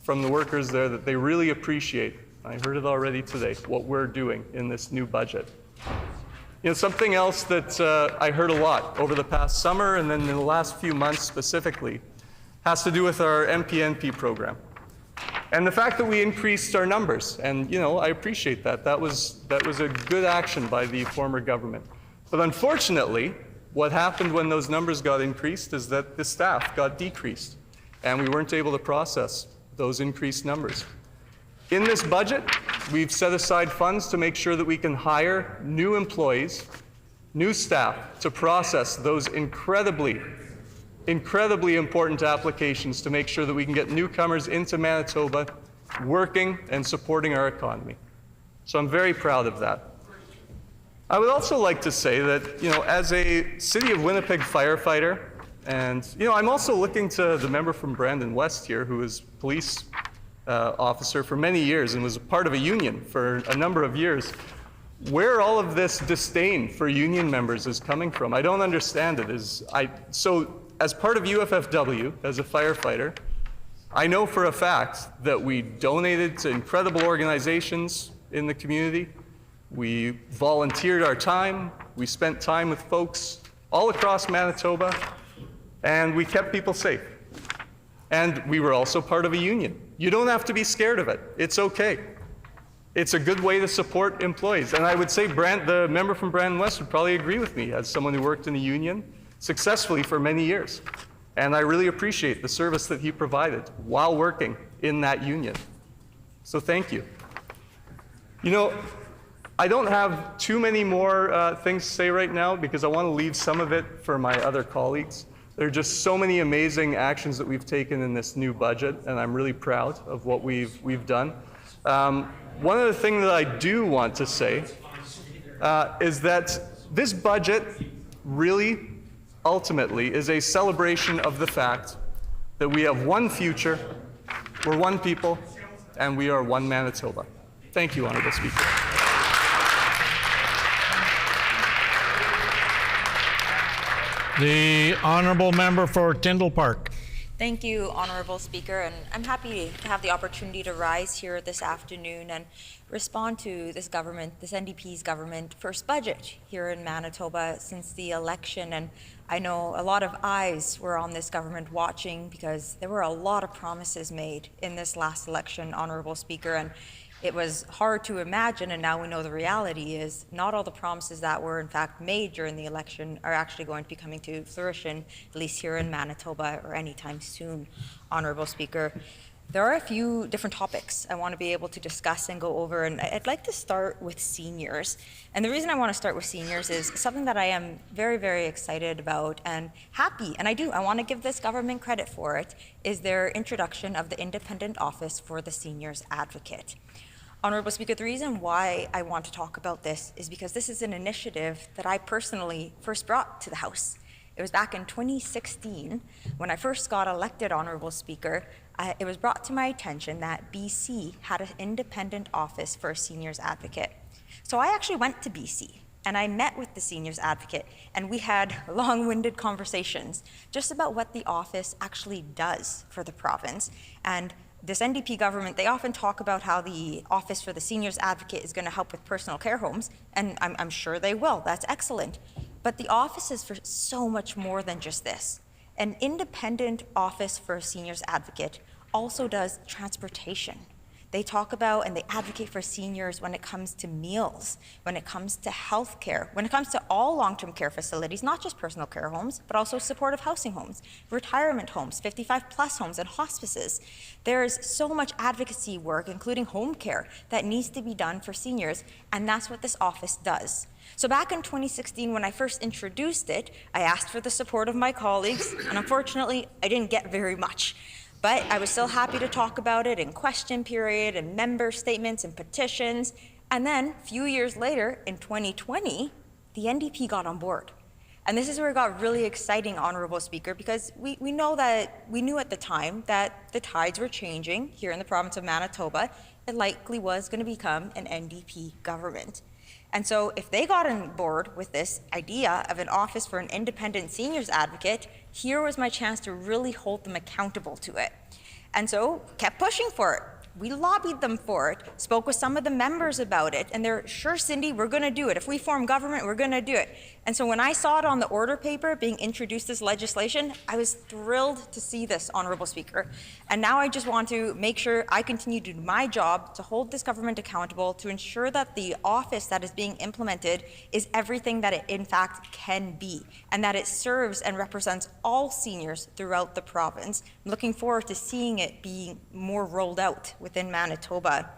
from the workers there, that they really appreciate, I heard it already today, what we're doing in this new budget. You know, something else that I heard a lot over the past summer and then in the last few months specifically has to do with our MPNP program. And the fact that we increased our numbers, and you know, I appreciate that. That was a good action by the former government. But unfortunately, what happened when those numbers got increased is that the staff got decreased, and we weren't able to process those increased numbers. In this budget, we've set aside funds to make sure that we can hire new employees, new staff, to process those incredibly important applications to make sure that we can get newcomers into Manitoba working and supporting our economy. So I'm very proud of that. I would also like to say that, you know, as a City of Winnipeg firefighter, and, you know, I'm also looking to the member from Brandon West here, who was police officer for many years and was a part of a union for a number of years, where all of this disdain for union members is coming from. I don't understand it. So as part of UFFW, as a firefighter, I know for a fact that we donated to incredible organizations in the community. We volunteered our time. We spent time with folks all across Manitoba, and we kept people safe. And we were also part of a union. You don't have to be scared of it. It's okay. It's a good way to support employees. And I would say the member from Brandon West would probably agree with me as someone who worked in a union successfully for many years. And I really appreciate the service that he provided while working in that union. So thank you. You know, I don't have too many more things to say right now because I want to leave some of it for my other colleagues. There are just so many amazing actions that we've taken in this new budget, and I'm really proud of what we've done. One other thing that I do want to say is that this budget really, ultimately, is a celebration of the fact that we have one future, we're one people, and we are one Manitoba. Thank you, Honourable Speaker. The Honourable Member for Tyndall Park. Thank you, Honourable Speaker, and I'm happy to have the opportunity to rise here this afternoon and respond to this government, this NDP's government first budget here in Manitoba since the election. And I know a lot of eyes were on this government watching because there were a lot of promises made in this last election, Honourable Speaker, and it was hard to imagine, and now we know the reality is not all the promises that were in fact made during the election are actually going to be coming to fruition, at least here in Manitoba or anytime soon, Honourable Speaker. There are a few different topics I want to be able to discuss and go over, and I'd like to start with seniors. And the reason I want to start with seniors is something that I am very, very excited about and happy, and I want to give this government credit for it, is their introduction of the Independent Office for the Seniors Advocate. Honorable Speaker, the reason why I want to talk about this is because this is an initiative that I personally first brought to the House. It was back in 2016 when I first got elected, Honorable Speaker. It was brought to my attention that BC had an independent office for a seniors advocate. So I actually went to BC and I met with the seniors advocate, and we had long-winded conversations just about what the office actually does for the province. And this NDP government, they often talk about how the office for the seniors advocate is going to help with personal care homes, and I'm sure they will. That's excellent. But the office is for so much more than just this. An independent office for a seniors advocate also does transportation. They talk about and they advocate for seniors when it comes to meals, when it comes to health care, when it comes to all long-term care facilities, not just personal care homes, but also supportive housing homes, retirement homes, 55-plus homes, and hospices. There's so much advocacy work, including home care, that needs to be done for seniors, and that's what this office does. So back in 2016, when I first introduced it, I asked for the support of my colleagues, and unfortunately, I didn't get very much. But I was still happy to talk about it in question period and member statements and petitions. And then a few years later, in 2020, the NDP got on board. And this is where it got really exciting, Honorable Speaker, because we knew at the time that the tides were changing here in the province of Manitoba. It likely was going to become an NDP government. And so if they got on board with this idea of an office for an independent seniors advocate, here was my chance to really hold them accountable to it. And so kept pushing for it. We lobbied them for it, spoke with some of the members about it, and they're, sure, Cindy, we're going to do it. If we form government, we're going to do it. And so when I saw it on the order paper being introduced as legislation, I was thrilled to see this, Honorable Speaker. And now I just want to make sure I continue to do my job to hold this government accountable, to ensure that the office that is being implemented is everything that it in fact can be, and that it serves and represents all seniors throughout the province. I'm looking forward to seeing it being more rolled out within Manitoba.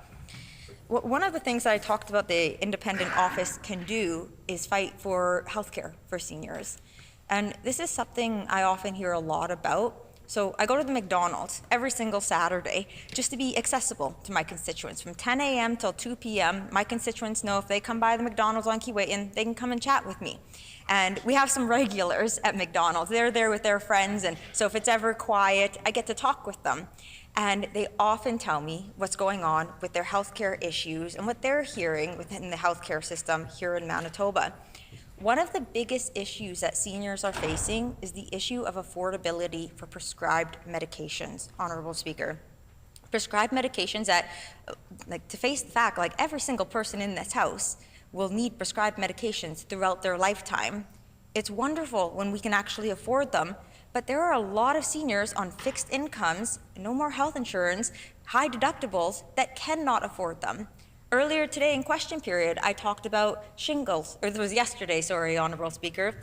One of the things that I talked about the independent office can do is fight for healthcare for seniors. And this is something I often hear a lot about. So I go to the McDonald's every single Saturday just to be accessible to my constituents. From 10 a.m. till 2 p.m., my constituents know if they come by the McDonald's on Keewatin, they can come and chat with me. And we have some regulars at McDonald's. They're there with their friends, and so if it's ever quiet, I get to talk with them. And they often tell me what's going on with their healthcare issues and what they're hearing within the healthcare system here in Manitoba. One of the biggest issues that seniors are facing is the issue of affordability for prescribed medications, Honorable Speaker. Prescribed medications that, to face the fact, like every single person in this house will need prescribed medications throughout their lifetime. It's wonderful when we can actually afford them, but there are a lot of seniors on fixed incomes, no more health insurance, high deductibles that cannot afford them. Earlier today in question period, I talked about shingles, or it was yesterday, sorry, Honorable Speaker.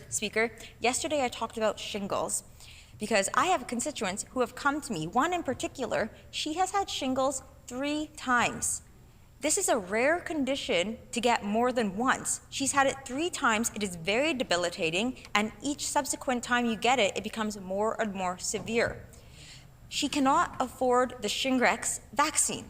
Yesterday I talked about shingles because I have constituents who have come to me. One in particular, she has had shingles 3 times. This is a rare condition to get more than once. She's had it 3 times. It is very debilitating, and each subsequent time you get it, it becomes more and more severe. She cannot afford the Shingrix vaccine.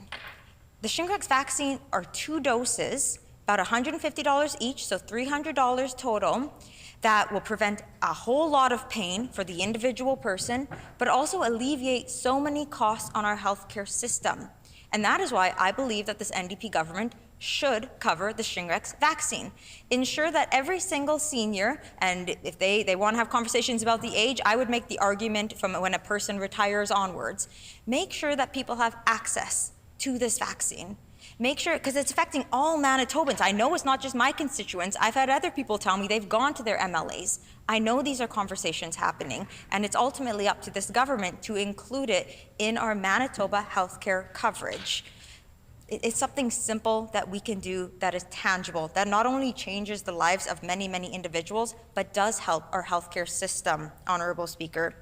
The Shingrix vaccine are 2 doses, about $150 each, so $300 total, that will prevent a whole lot of pain for the individual person, but also alleviate so many costs on our healthcare system. And that is why I believe that this NDP government should cover the Shingrix vaccine. Ensure that every single senior, and if they want to have conversations about the age, I would make the argument from when a person retires onwards. Make sure that people have access to this vaccine. Make sure, because it's affecting all Manitobans. I know it's not just my constituents. I've had other people tell me they've gone to their MLAs. I know these are conversations happening, and it's ultimately up to this government to include it in our Manitoba healthcare coverage. It's something simple that we can do that is tangible, that not only changes the lives of many, many individuals, but does help our healthcare system, Honorable Speaker.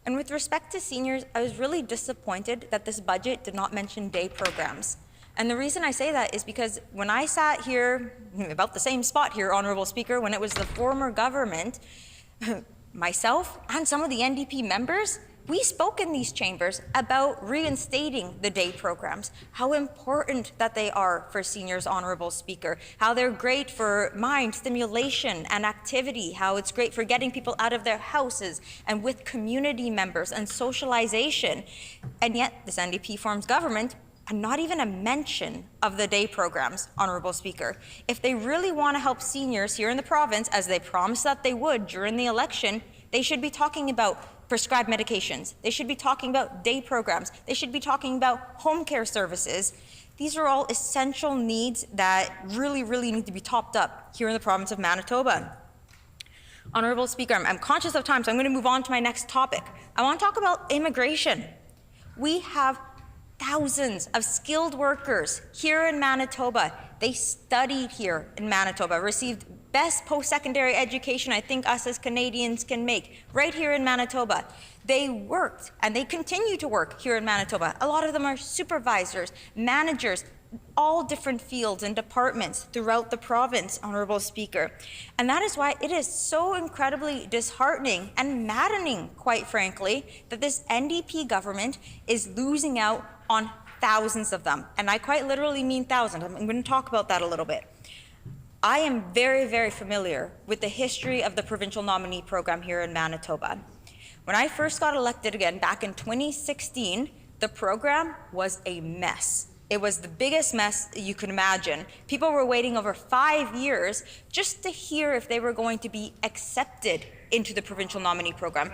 And with respect to seniors, I was really disappointed that this budget did not mention day programs. And the reason I say that is because when I sat here, about the same spot here, Honorable Speaker, when it was the former government, myself and some of the NDP members, We spoke in these chambers about reinstating the day programs, how important that they are for seniors, Honorable Speaker, how they're great for mind stimulation and activity, how it's great for getting people out of their houses and with community members and socialization. And yet this NDP forms government and not even a mention of the day programs, Honorable Speaker. If they really want to help seniors here in the province, as they promised that they would during the election, they should be talking about prescribed medications. They should be talking about day programs. They should be talking about home care services. These are all essential needs that really, really need to be topped up here in the province of Manitoba. Honorable Speaker, I'm conscious of time, so I'm going to move on to my next topic. I want to talk about immigration. We have thousands of skilled workers here in Manitoba. They studied here in Manitoba, received best post-secondary education I think us as Canadians can make right here in Manitoba. They worked and they continue to work here in Manitoba. A lot of them are supervisors, managers, all different fields and departments throughout the province, Honorable Speaker. And that is why it is so incredibly disheartening and maddening, quite frankly, that this NDP government is losing out on thousands of them. And I quite literally mean thousands. I'm going to talk about that a little bit. I am very, very familiar with the history of the provincial nominee program here in Manitoba. When I first got elected again back in 2016, the program was a mess. It was the biggest mess you could imagine. People were waiting over 5 years just to hear if they were going to be accepted into the provincial nominee program.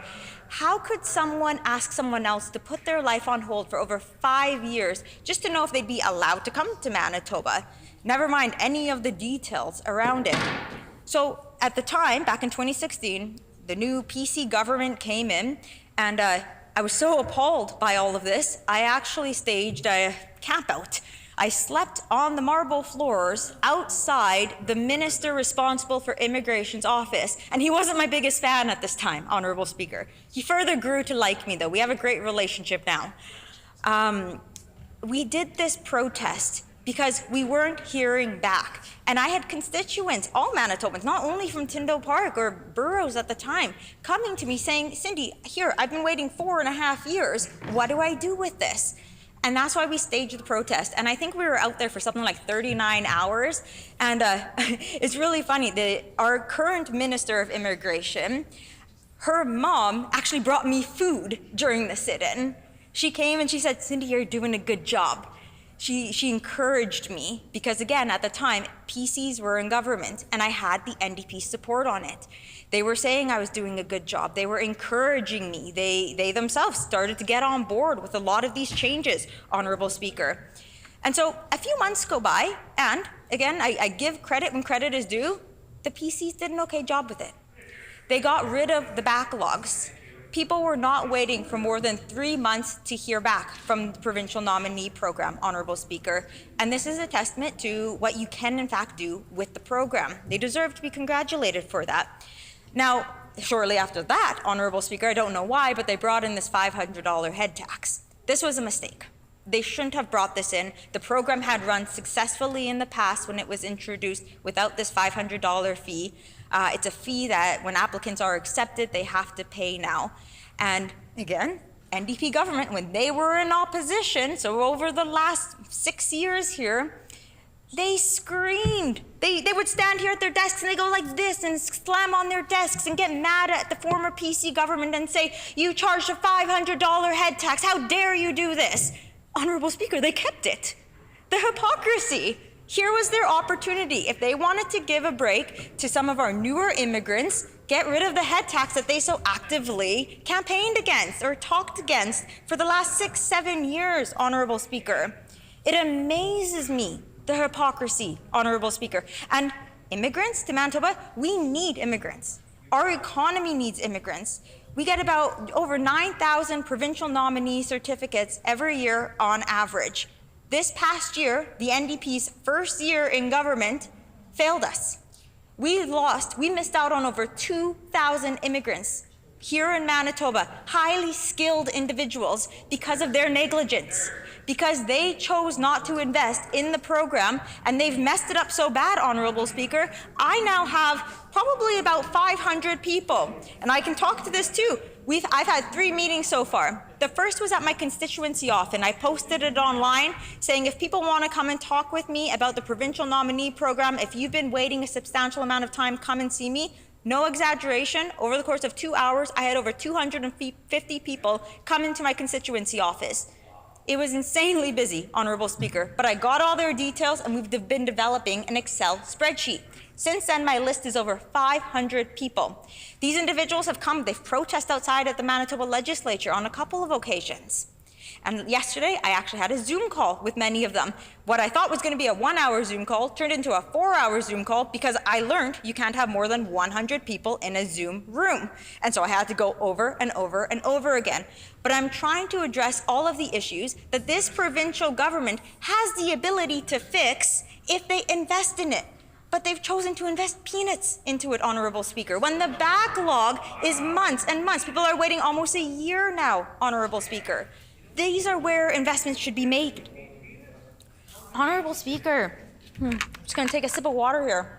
How could someone ask someone else to put their life on hold for over 5 years just to know if they'd be allowed to come to Manitoba? Never mind any of the details around it. So at the time, back in 2016, the new PC government came in, and I was so appalled by all of this, I actually staged a camp-out. I slept on the marble floors outside the minister responsible for immigration's office, and he wasn't my biggest fan at this time, Honorable Speaker. He further grew to like me, though. We have a great relationship now. We did this protest because we weren't hearing back. And I had constituents, all Manitobans, not only from Tyndall Park or Burroughs at the time, coming to me saying, Cindy, here, I've been waiting 4.5 years. What do I do with this? And that's why we staged the protest. And I think we were out there for something like 39 hours. And it's really funny, our current Minister of Immigration, her mom actually brought me food during the sit-in. She came and she said, Cindy, you're doing a good job. She encouraged me because, again, at the time, PCs were in government and I had the NDP support on it. They were saying I was doing a good job. They were encouraging me. They themselves started to get on board with a lot of these changes, Honorable Speaker. And so a few months go by, and again, I give credit when credit is due. The PCs did an okay job with it. They got rid of the backlogs. People were not waiting for more than 3 months to hear back from the provincial nominee program, Honorable Speaker. And this is a testament to what you can, in fact, do with the program. They deserve to be congratulated for that. Now, shortly after that, Honorable Speaker, I don't know why, but they brought in this $500 head tax. This was a mistake. They shouldn't have brought this in. The program had run successfully in the past when it was introduced without this $500 fee. It's a fee that when applicants are accepted, they have to pay now. And again, NDP government, when they were in opposition, so over the last 6 years here, they screamed. They would stand here at their desks and they go like this and slam on their desks and get mad at the former PC government and say, you charged a $500 head tax. How dare you do this? Honorable Speaker, they kept it. The hypocrisy. Here was their opportunity. If they wanted to give a break to some of our newer immigrants, get rid of the head tax that they so actively campaigned against or talked against for the last 6-7 years, Honorable Speaker. It amazes me, the hypocrisy, Honorable Speaker. And immigrants to Manitoba, we need immigrants. Our economy needs immigrants. We get about over 9,000 provincial nominee certificates every year on average. This past year, the NDP's first year in government failed us. We missed out on over 2,000 immigrants here in Manitoba, highly skilled individuals, because of their negligence, because they chose not to invest in the program, and they've messed it up so bad, Honorable Speaker. I now have probably about 500 people, and I can talk to this too, I've had 3 meetings so far. The first was at my constituency office, and I posted it online saying if people want to come and talk with me about the provincial nominee program, if you've been waiting a substantial amount of time, come and see me. No exaggeration, over the course of 2 hours, I had over 250 people come into my constituency office. It was insanely busy, Honourable Speaker, but I got all their details and we've been developing an Excel spreadsheet. Since then, my list is over 500 people. These individuals have come, they've protested outside at the Manitoba Legislature on a couple of occasions. And yesterday, I actually had a Zoom call with many of them. What I thought was going to be a 1-hour Zoom call turned into a 4-hour Zoom call because I learned you can't have more than 100 people in a Zoom room. And so I had to go over and over and over again. But I'm trying to address all of the issues that this provincial government has the ability to fix if they invest in it. But they've chosen to invest peanuts into it, Honourable Speaker, when the backlog is months and months. People are waiting almost a year now, Honourable Speaker. These are where investments should be made. Honourable Speaker, I'm just going to take a sip of water here.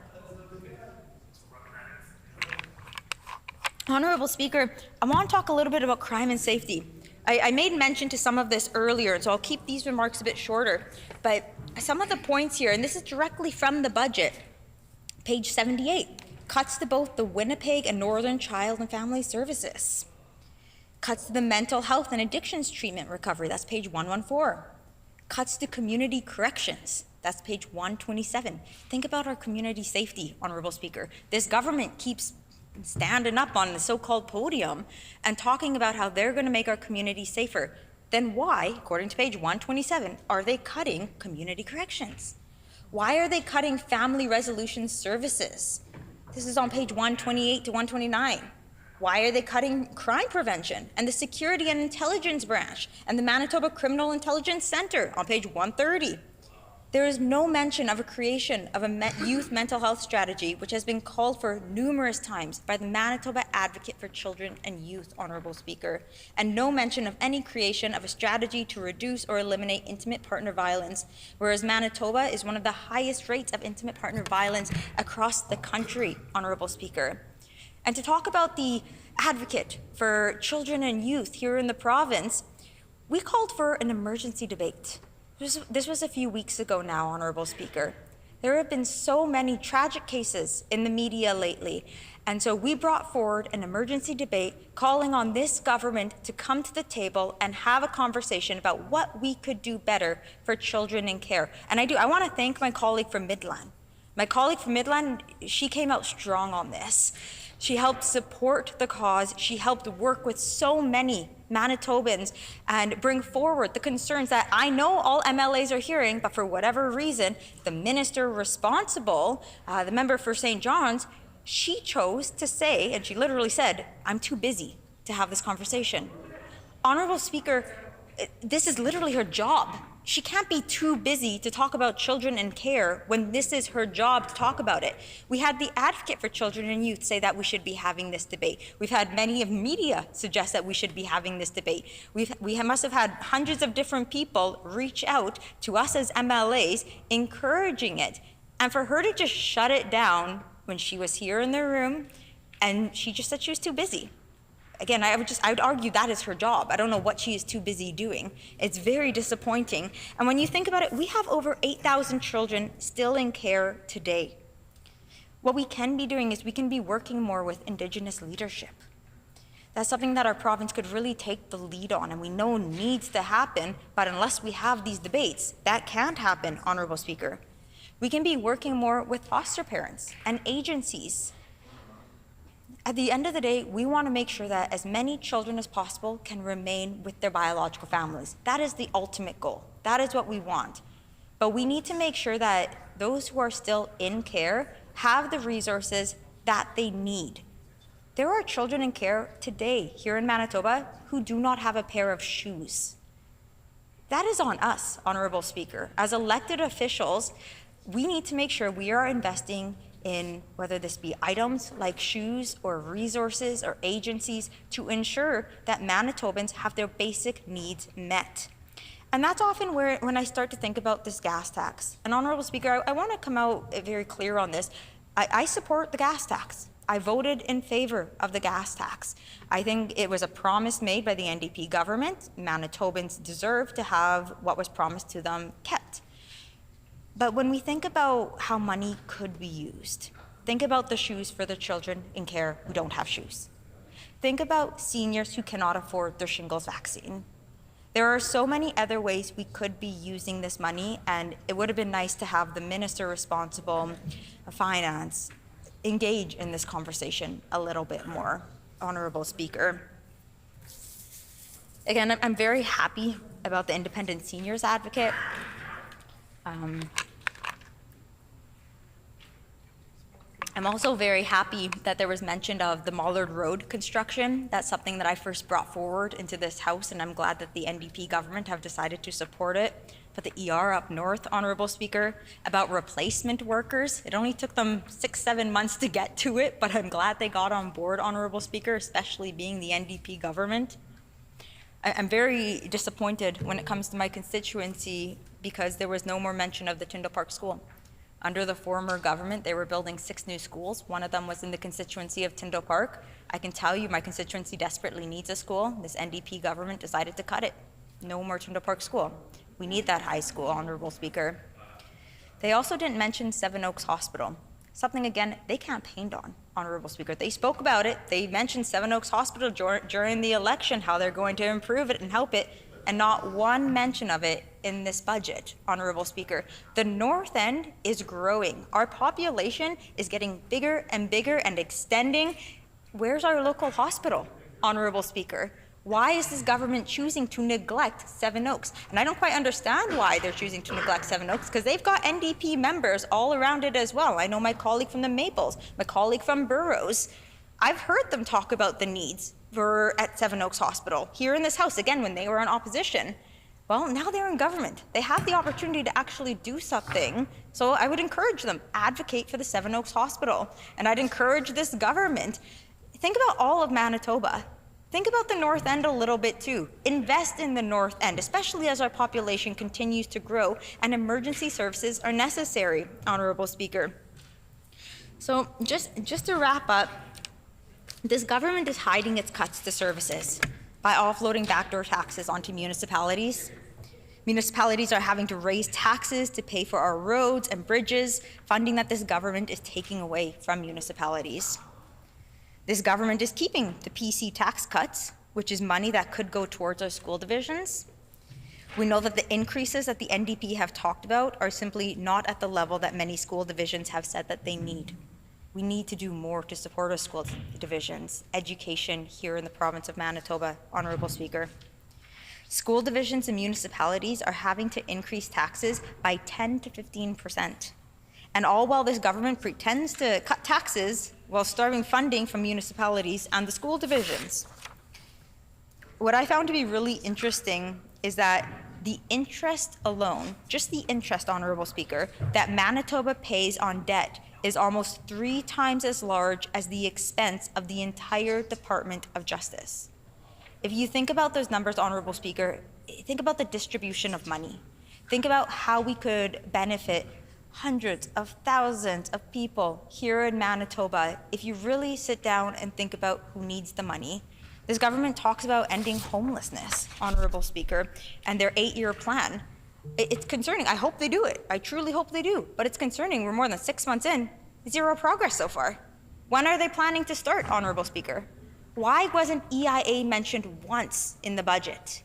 Honourable Speaker, I want to talk a little bit about crime and safety. I made mention to some of this earlier, so I'll keep these remarks a bit shorter. But some of the points here, and this is directly from the budget, page 78, cuts to both the Winnipeg and Northern Child and Family Services. Cuts to the mental health and addictions treatment recovery, that's page 114. Cuts to community corrections, that's page 127. Think about our community safety, Honourable Speaker. This government keeps standing up on the so-called podium and talking about how they're going to make our community safer. Then why, according to page 127, are they cutting community corrections? Why are they cutting family resolution services? This is on page 128 to 129. Why are they cutting crime prevention and the Security and Intelligence Branch and the Manitoba Criminal Intelligence Centre on page 130? There is no mention of a creation of a youth mental health strategy, which has been called for numerous times by the Manitoba Advocate for Children and Youth, Honourable Speaker, and no mention of any creation of a strategy to reduce or eliminate intimate partner violence, whereas Manitoba is one of the highest rates of intimate partner violence across the country, Honourable Speaker. And to talk about the Advocate for Children and Youth here in the province, we called for an emergency debate. This was a few weeks ago now, Honourable Speaker. There have been so many tragic cases in the media lately, and so we brought forward an emergency debate calling on this government to come to the table and have a conversation about what we could do better for children in care. And I want to thank my colleague from Midland. My colleague from Midland, she came out strong on this. She helped support the cause. She helped work with so many Manitobans and bring forward the concerns that I know all MLAs are hearing, but for whatever reason, the minister responsible, the member for St. John's, she chose to say, and she literally said, I'm too busy to have this conversation. Honourable Speaker, this is literally her job. She can't be too busy to talk about children and care when this is her job to talk about it. We had the Advocate for Children and Youth say that we should be having this debate. We've had many of media suggest that we should be having this debate. We must have had hundreds of different people reach out to us as MLAs encouraging it. And for her to just shut it down when she was here in the room and she just said she was too busy. Again, I would argue that is her job. I don't know what she is too busy doing. It's very disappointing. And when you think about it, we have over 8,000 children still in care today. What we can be doing is we can be working more with Indigenous leadership. That's something that our province could really take the lead on, and we know needs to happen, but unless we have these debates, that can't happen, Honourable Speaker. We can be working more with foster parents and agencies. At the end of the day, we want to make sure that as many children as possible can remain with their biological families. That is the ultimate goal. That is what we want. But we need to make sure that those who are still in care have the resources that they need. There are children in care today here in Manitoba who do not have a pair of shoes. That is on us, Honourable Speaker. As elected officials, we need to make sure we are investing in whether this be items like shoes or resources or agencies to ensure that Manitobans have their basic needs met. And that's often when I start to think about this gas tax. And Honourable Speaker, I want to come out very clear on this. I support the gas tax. I voted in favor of the gas tax. I think it was a promise made by the NDP government. Manitobans deserve to have what was promised to them kept. But when we think about how money could be used, think about the shoes for the children in care who don't have shoes. Think about seniors who cannot afford their shingles vaccine. There are so many other ways we could be using this money, and it would have been nice to have the minister responsible for finance engage in this conversation a little bit more, Honourable Speaker. Again, I'm very happy about the Independent Seniors Advocate. I'm also very happy that there was mention of the Mollard Road construction. That's something that I first brought forward into this House, and I'm glad that the NDP government have decided to support it. But the ER up north, Honourable Speaker, about replacement workers, it only took them 6-7 months to get to it, but I'm glad they got on board, Honourable Speaker, especially being the NDP government. I'm very disappointed when it comes to my constituency because there was no more mention of the Tyndall Park School. Under the former government, they were building 6 new schools. One of them was in the constituency of Tyndall Park. I can tell you my constituency desperately needs a school. This NDP government decided to cut it. No more Tyndall Park School. We need that high school, Honourable Speaker. They also didn't mention Seven Oaks Hospital, something, again, they campaigned on, Honourable Speaker. They spoke about it. They mentioned Seven Oaks Hospital during the election, how they're going to improve it and help it, and not one mention of it in this budget, Honourable Speaker. The North End is growing. Our population is getting bigger and extending. Where's our local hospital, Honourable Speaker? Why is this government choosing to neglect Seven Oaks? And I don't quite understand why they're choosing to neglect Seven Oaks, because they've got NDP members all around it as well. I know my colleague from the Maples, my colleague from Burroughs. I've heard them talk about the needs at Seven Oaks Hospital here in this House, again, when they were in opposition. Well, now they're in government. They have the opportunity to actually do something. So I would encourage them, advocate for the Seven Oaks Hospital. And I'd encourage this government, think about all of Manitoba. Think about the North End a little bit too. Invest in the North End, especially as our population continues to grow and emergency services are necessary, Honourable Speaker. So just to wrap up, this government is hiding its cuts to services by offloading backdoor taxes onto municipalities. Municipalities are having to raise taxes to pay for our roads and bridges, funding that this government is taking away from municipalities. This government is keeping the PC tax cuts, which is money that could go towards our school divisions. We know that the increases that the NDP have talked about are simply not at the level that many school divisions have said that they need. We need to do more to support our school divisions, education here in the province of Manitoba, Honourable Speaker. School divisions and municipalities are having to increase taxes by 10 to 15%. And all while this government pretends to cut taxes while starving funding from municipalities and the school divisions. What I found to be really interesting is that the interest alone, just the interest, Honourable Speaker, that Manitoba pays on debt is almost 3 times as large as the expense of the entire Department of Justice. If you think about those numbers, Honourable Speaker, think about the distribution of money. Think about how we could benefit hundreds of thousands of people here in Manitoba if you really sit down and think about who needs the money. This government talks about ending homelessness, Honourable Speaker, and their 8-year plan. It's concerning. I hope they do it. I truly hope they do. But it's concerning. We're more than 6 months in. 0 progress so far. When are they planning to start, Honourable Speaker? Why wasn't EIA mentioned once in the budget?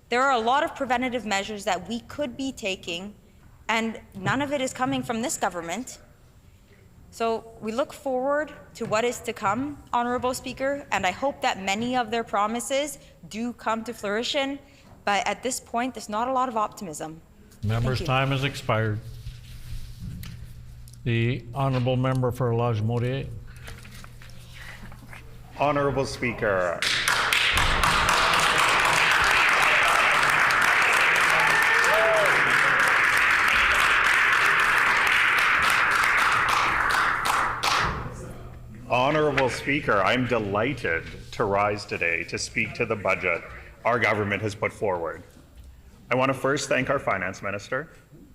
There are a lot of preventative measures that we could be taking, and none of it is coming from this government. So we look forward to what is to come, Honourable Speaker, and I hope that many of their promises do come to fruition. But at this point, there's not a lot of optimism. Member's time has expired. The honourable member for Lodge-Modier. Honourable Speaker. Honourable Speaker, I'm delighted to rise today to speak to the budget our government has put forward. I want to first thank our Finance Minister,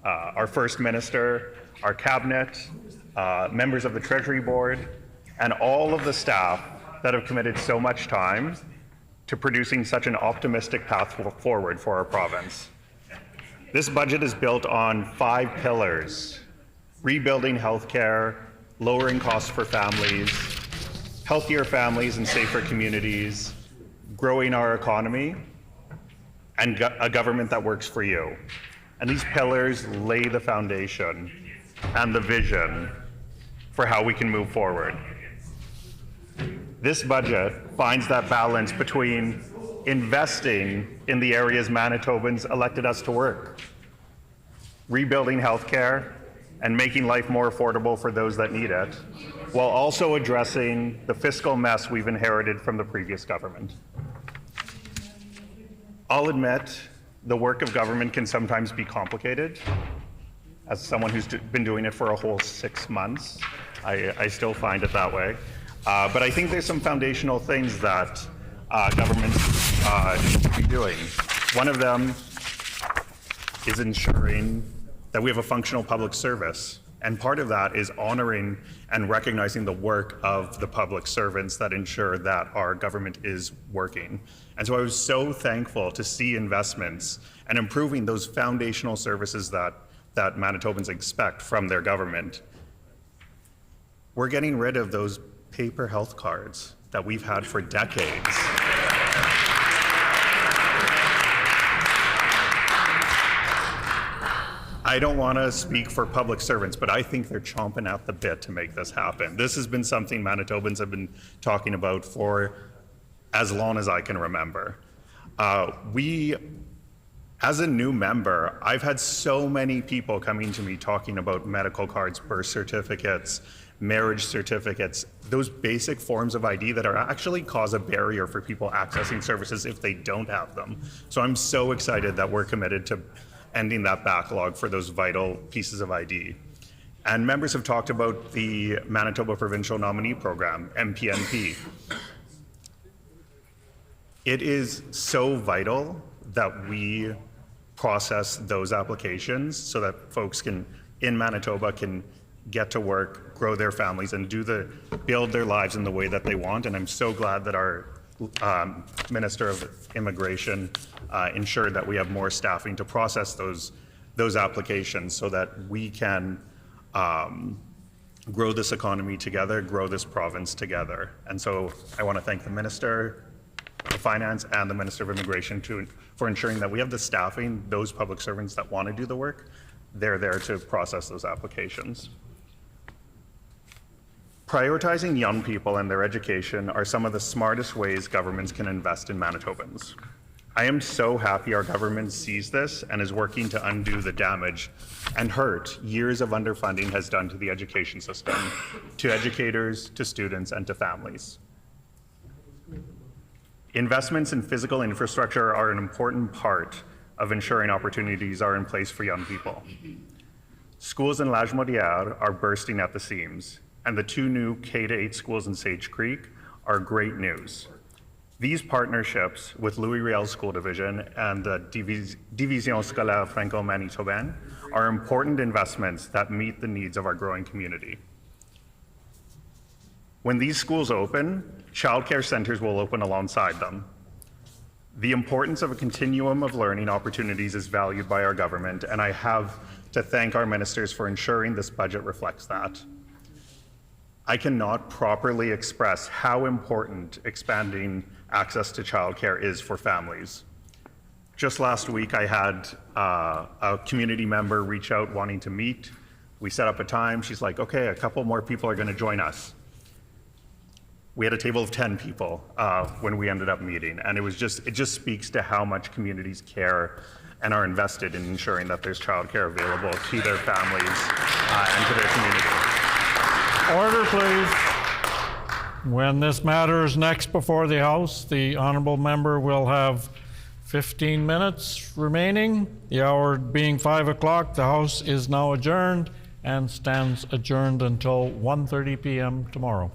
our First Minister, our Cabinet, members of the Treasury Board, and all of the staff that have committed so much time to producing such an optimistic path forward for our province. This budget is built on 5 pillars: rebuilding healthcare, lowering costs for families, healthier families and safer communities, growing our economy, and a government that works for you. And these pillars lay the foundation and the vision for how we can move forward. This budget finds that balance between investing in the areas Manitobans elected us to work, rebuilding healthcare, and making life more affordable for those that need it, while also addressing the fiscal mess we've inherited from the previous government. I'll admit, the work of government can sometimes be complicated. As someone who's been doing it for a whole 6 months, I still find it that way. But I think there's some foundational things that governments should be doing. One of them is ensuring that we have a functional public service. And part of that is honoring and recognizing the work of the public servants that ensure that our government is working. And so I was so thankful to see investments and improving those foundational services that Manitobans expect from their government. We're getting rid of those paper health cards that we've had for decades. I don't want to speak for public servants, but I think they're chomping at the bit to make this happen. This has been something Manitobans have been talking about for as long as I can remember. As a new member, I've had so many people coming to me talking about medical cards, birth certificates, marriage certificates, those basic forms of ID that are actually cause a barrier for people accessing services if they don't have them. So I'm so excited that we're committed to ending that backlog for those vital pieces of ID. And members have talked about the Manitoba Provincial Nominee Program, MPNP. It is so vital that we process those applications so that folks in Manitoba can get to work, grow their families, and build their lives in the way that they want. And I'm so glad that our Minister of Immigration ensured that we have more staffing to process those applications so that we can grow this economy together, grow this province together. And so I want to thank the Minister of Finance and the Minister of Immigration for ensuring that we have the staffing, those public servants that want to do the work, they're there to process those applications. Prioritizing young people and their education are some of the smartest ways governments can invest in Manitobans. I am so happy our government sees this and is working to undo the damage and hurt years of underfunding has done to the education system, to educators, to students, and to families. Investments in physical infrastructure are an important part of ensuring opportunities are in place for young people. Schools in Lagimodiere are bursting at the seams, and the 2 new K-8 schools in Sage Creek are great news. These partnerships with Louis Riel School Division and the Division Scolaire Franco-Manitobaine are important investments that meet the needs of our growing community. When these schools open, childcare centers will open alongside them. The importance of a continuum of learning opportunities is valued by our government, and I have to thank our ministers for ensuring this budget reflects that. I cannot properly express how important expanding access to childcare is for families. Just last week, I had a community member reach out wanting to meet. We set up a time. She's like, okay, a couple more people are going to join us. We had a table of 10 people when we ended up meeting, and it just speaks to how much communities care and are invested in ensuring that there's childcare available to their families and to their community. Order, please. When this matter is next before the House, the honourable member will have 15 minutes remaining. The hour being 5 o'clock, the House is now adjourned and stands adjourned until 1:30 p.m. tomorrow.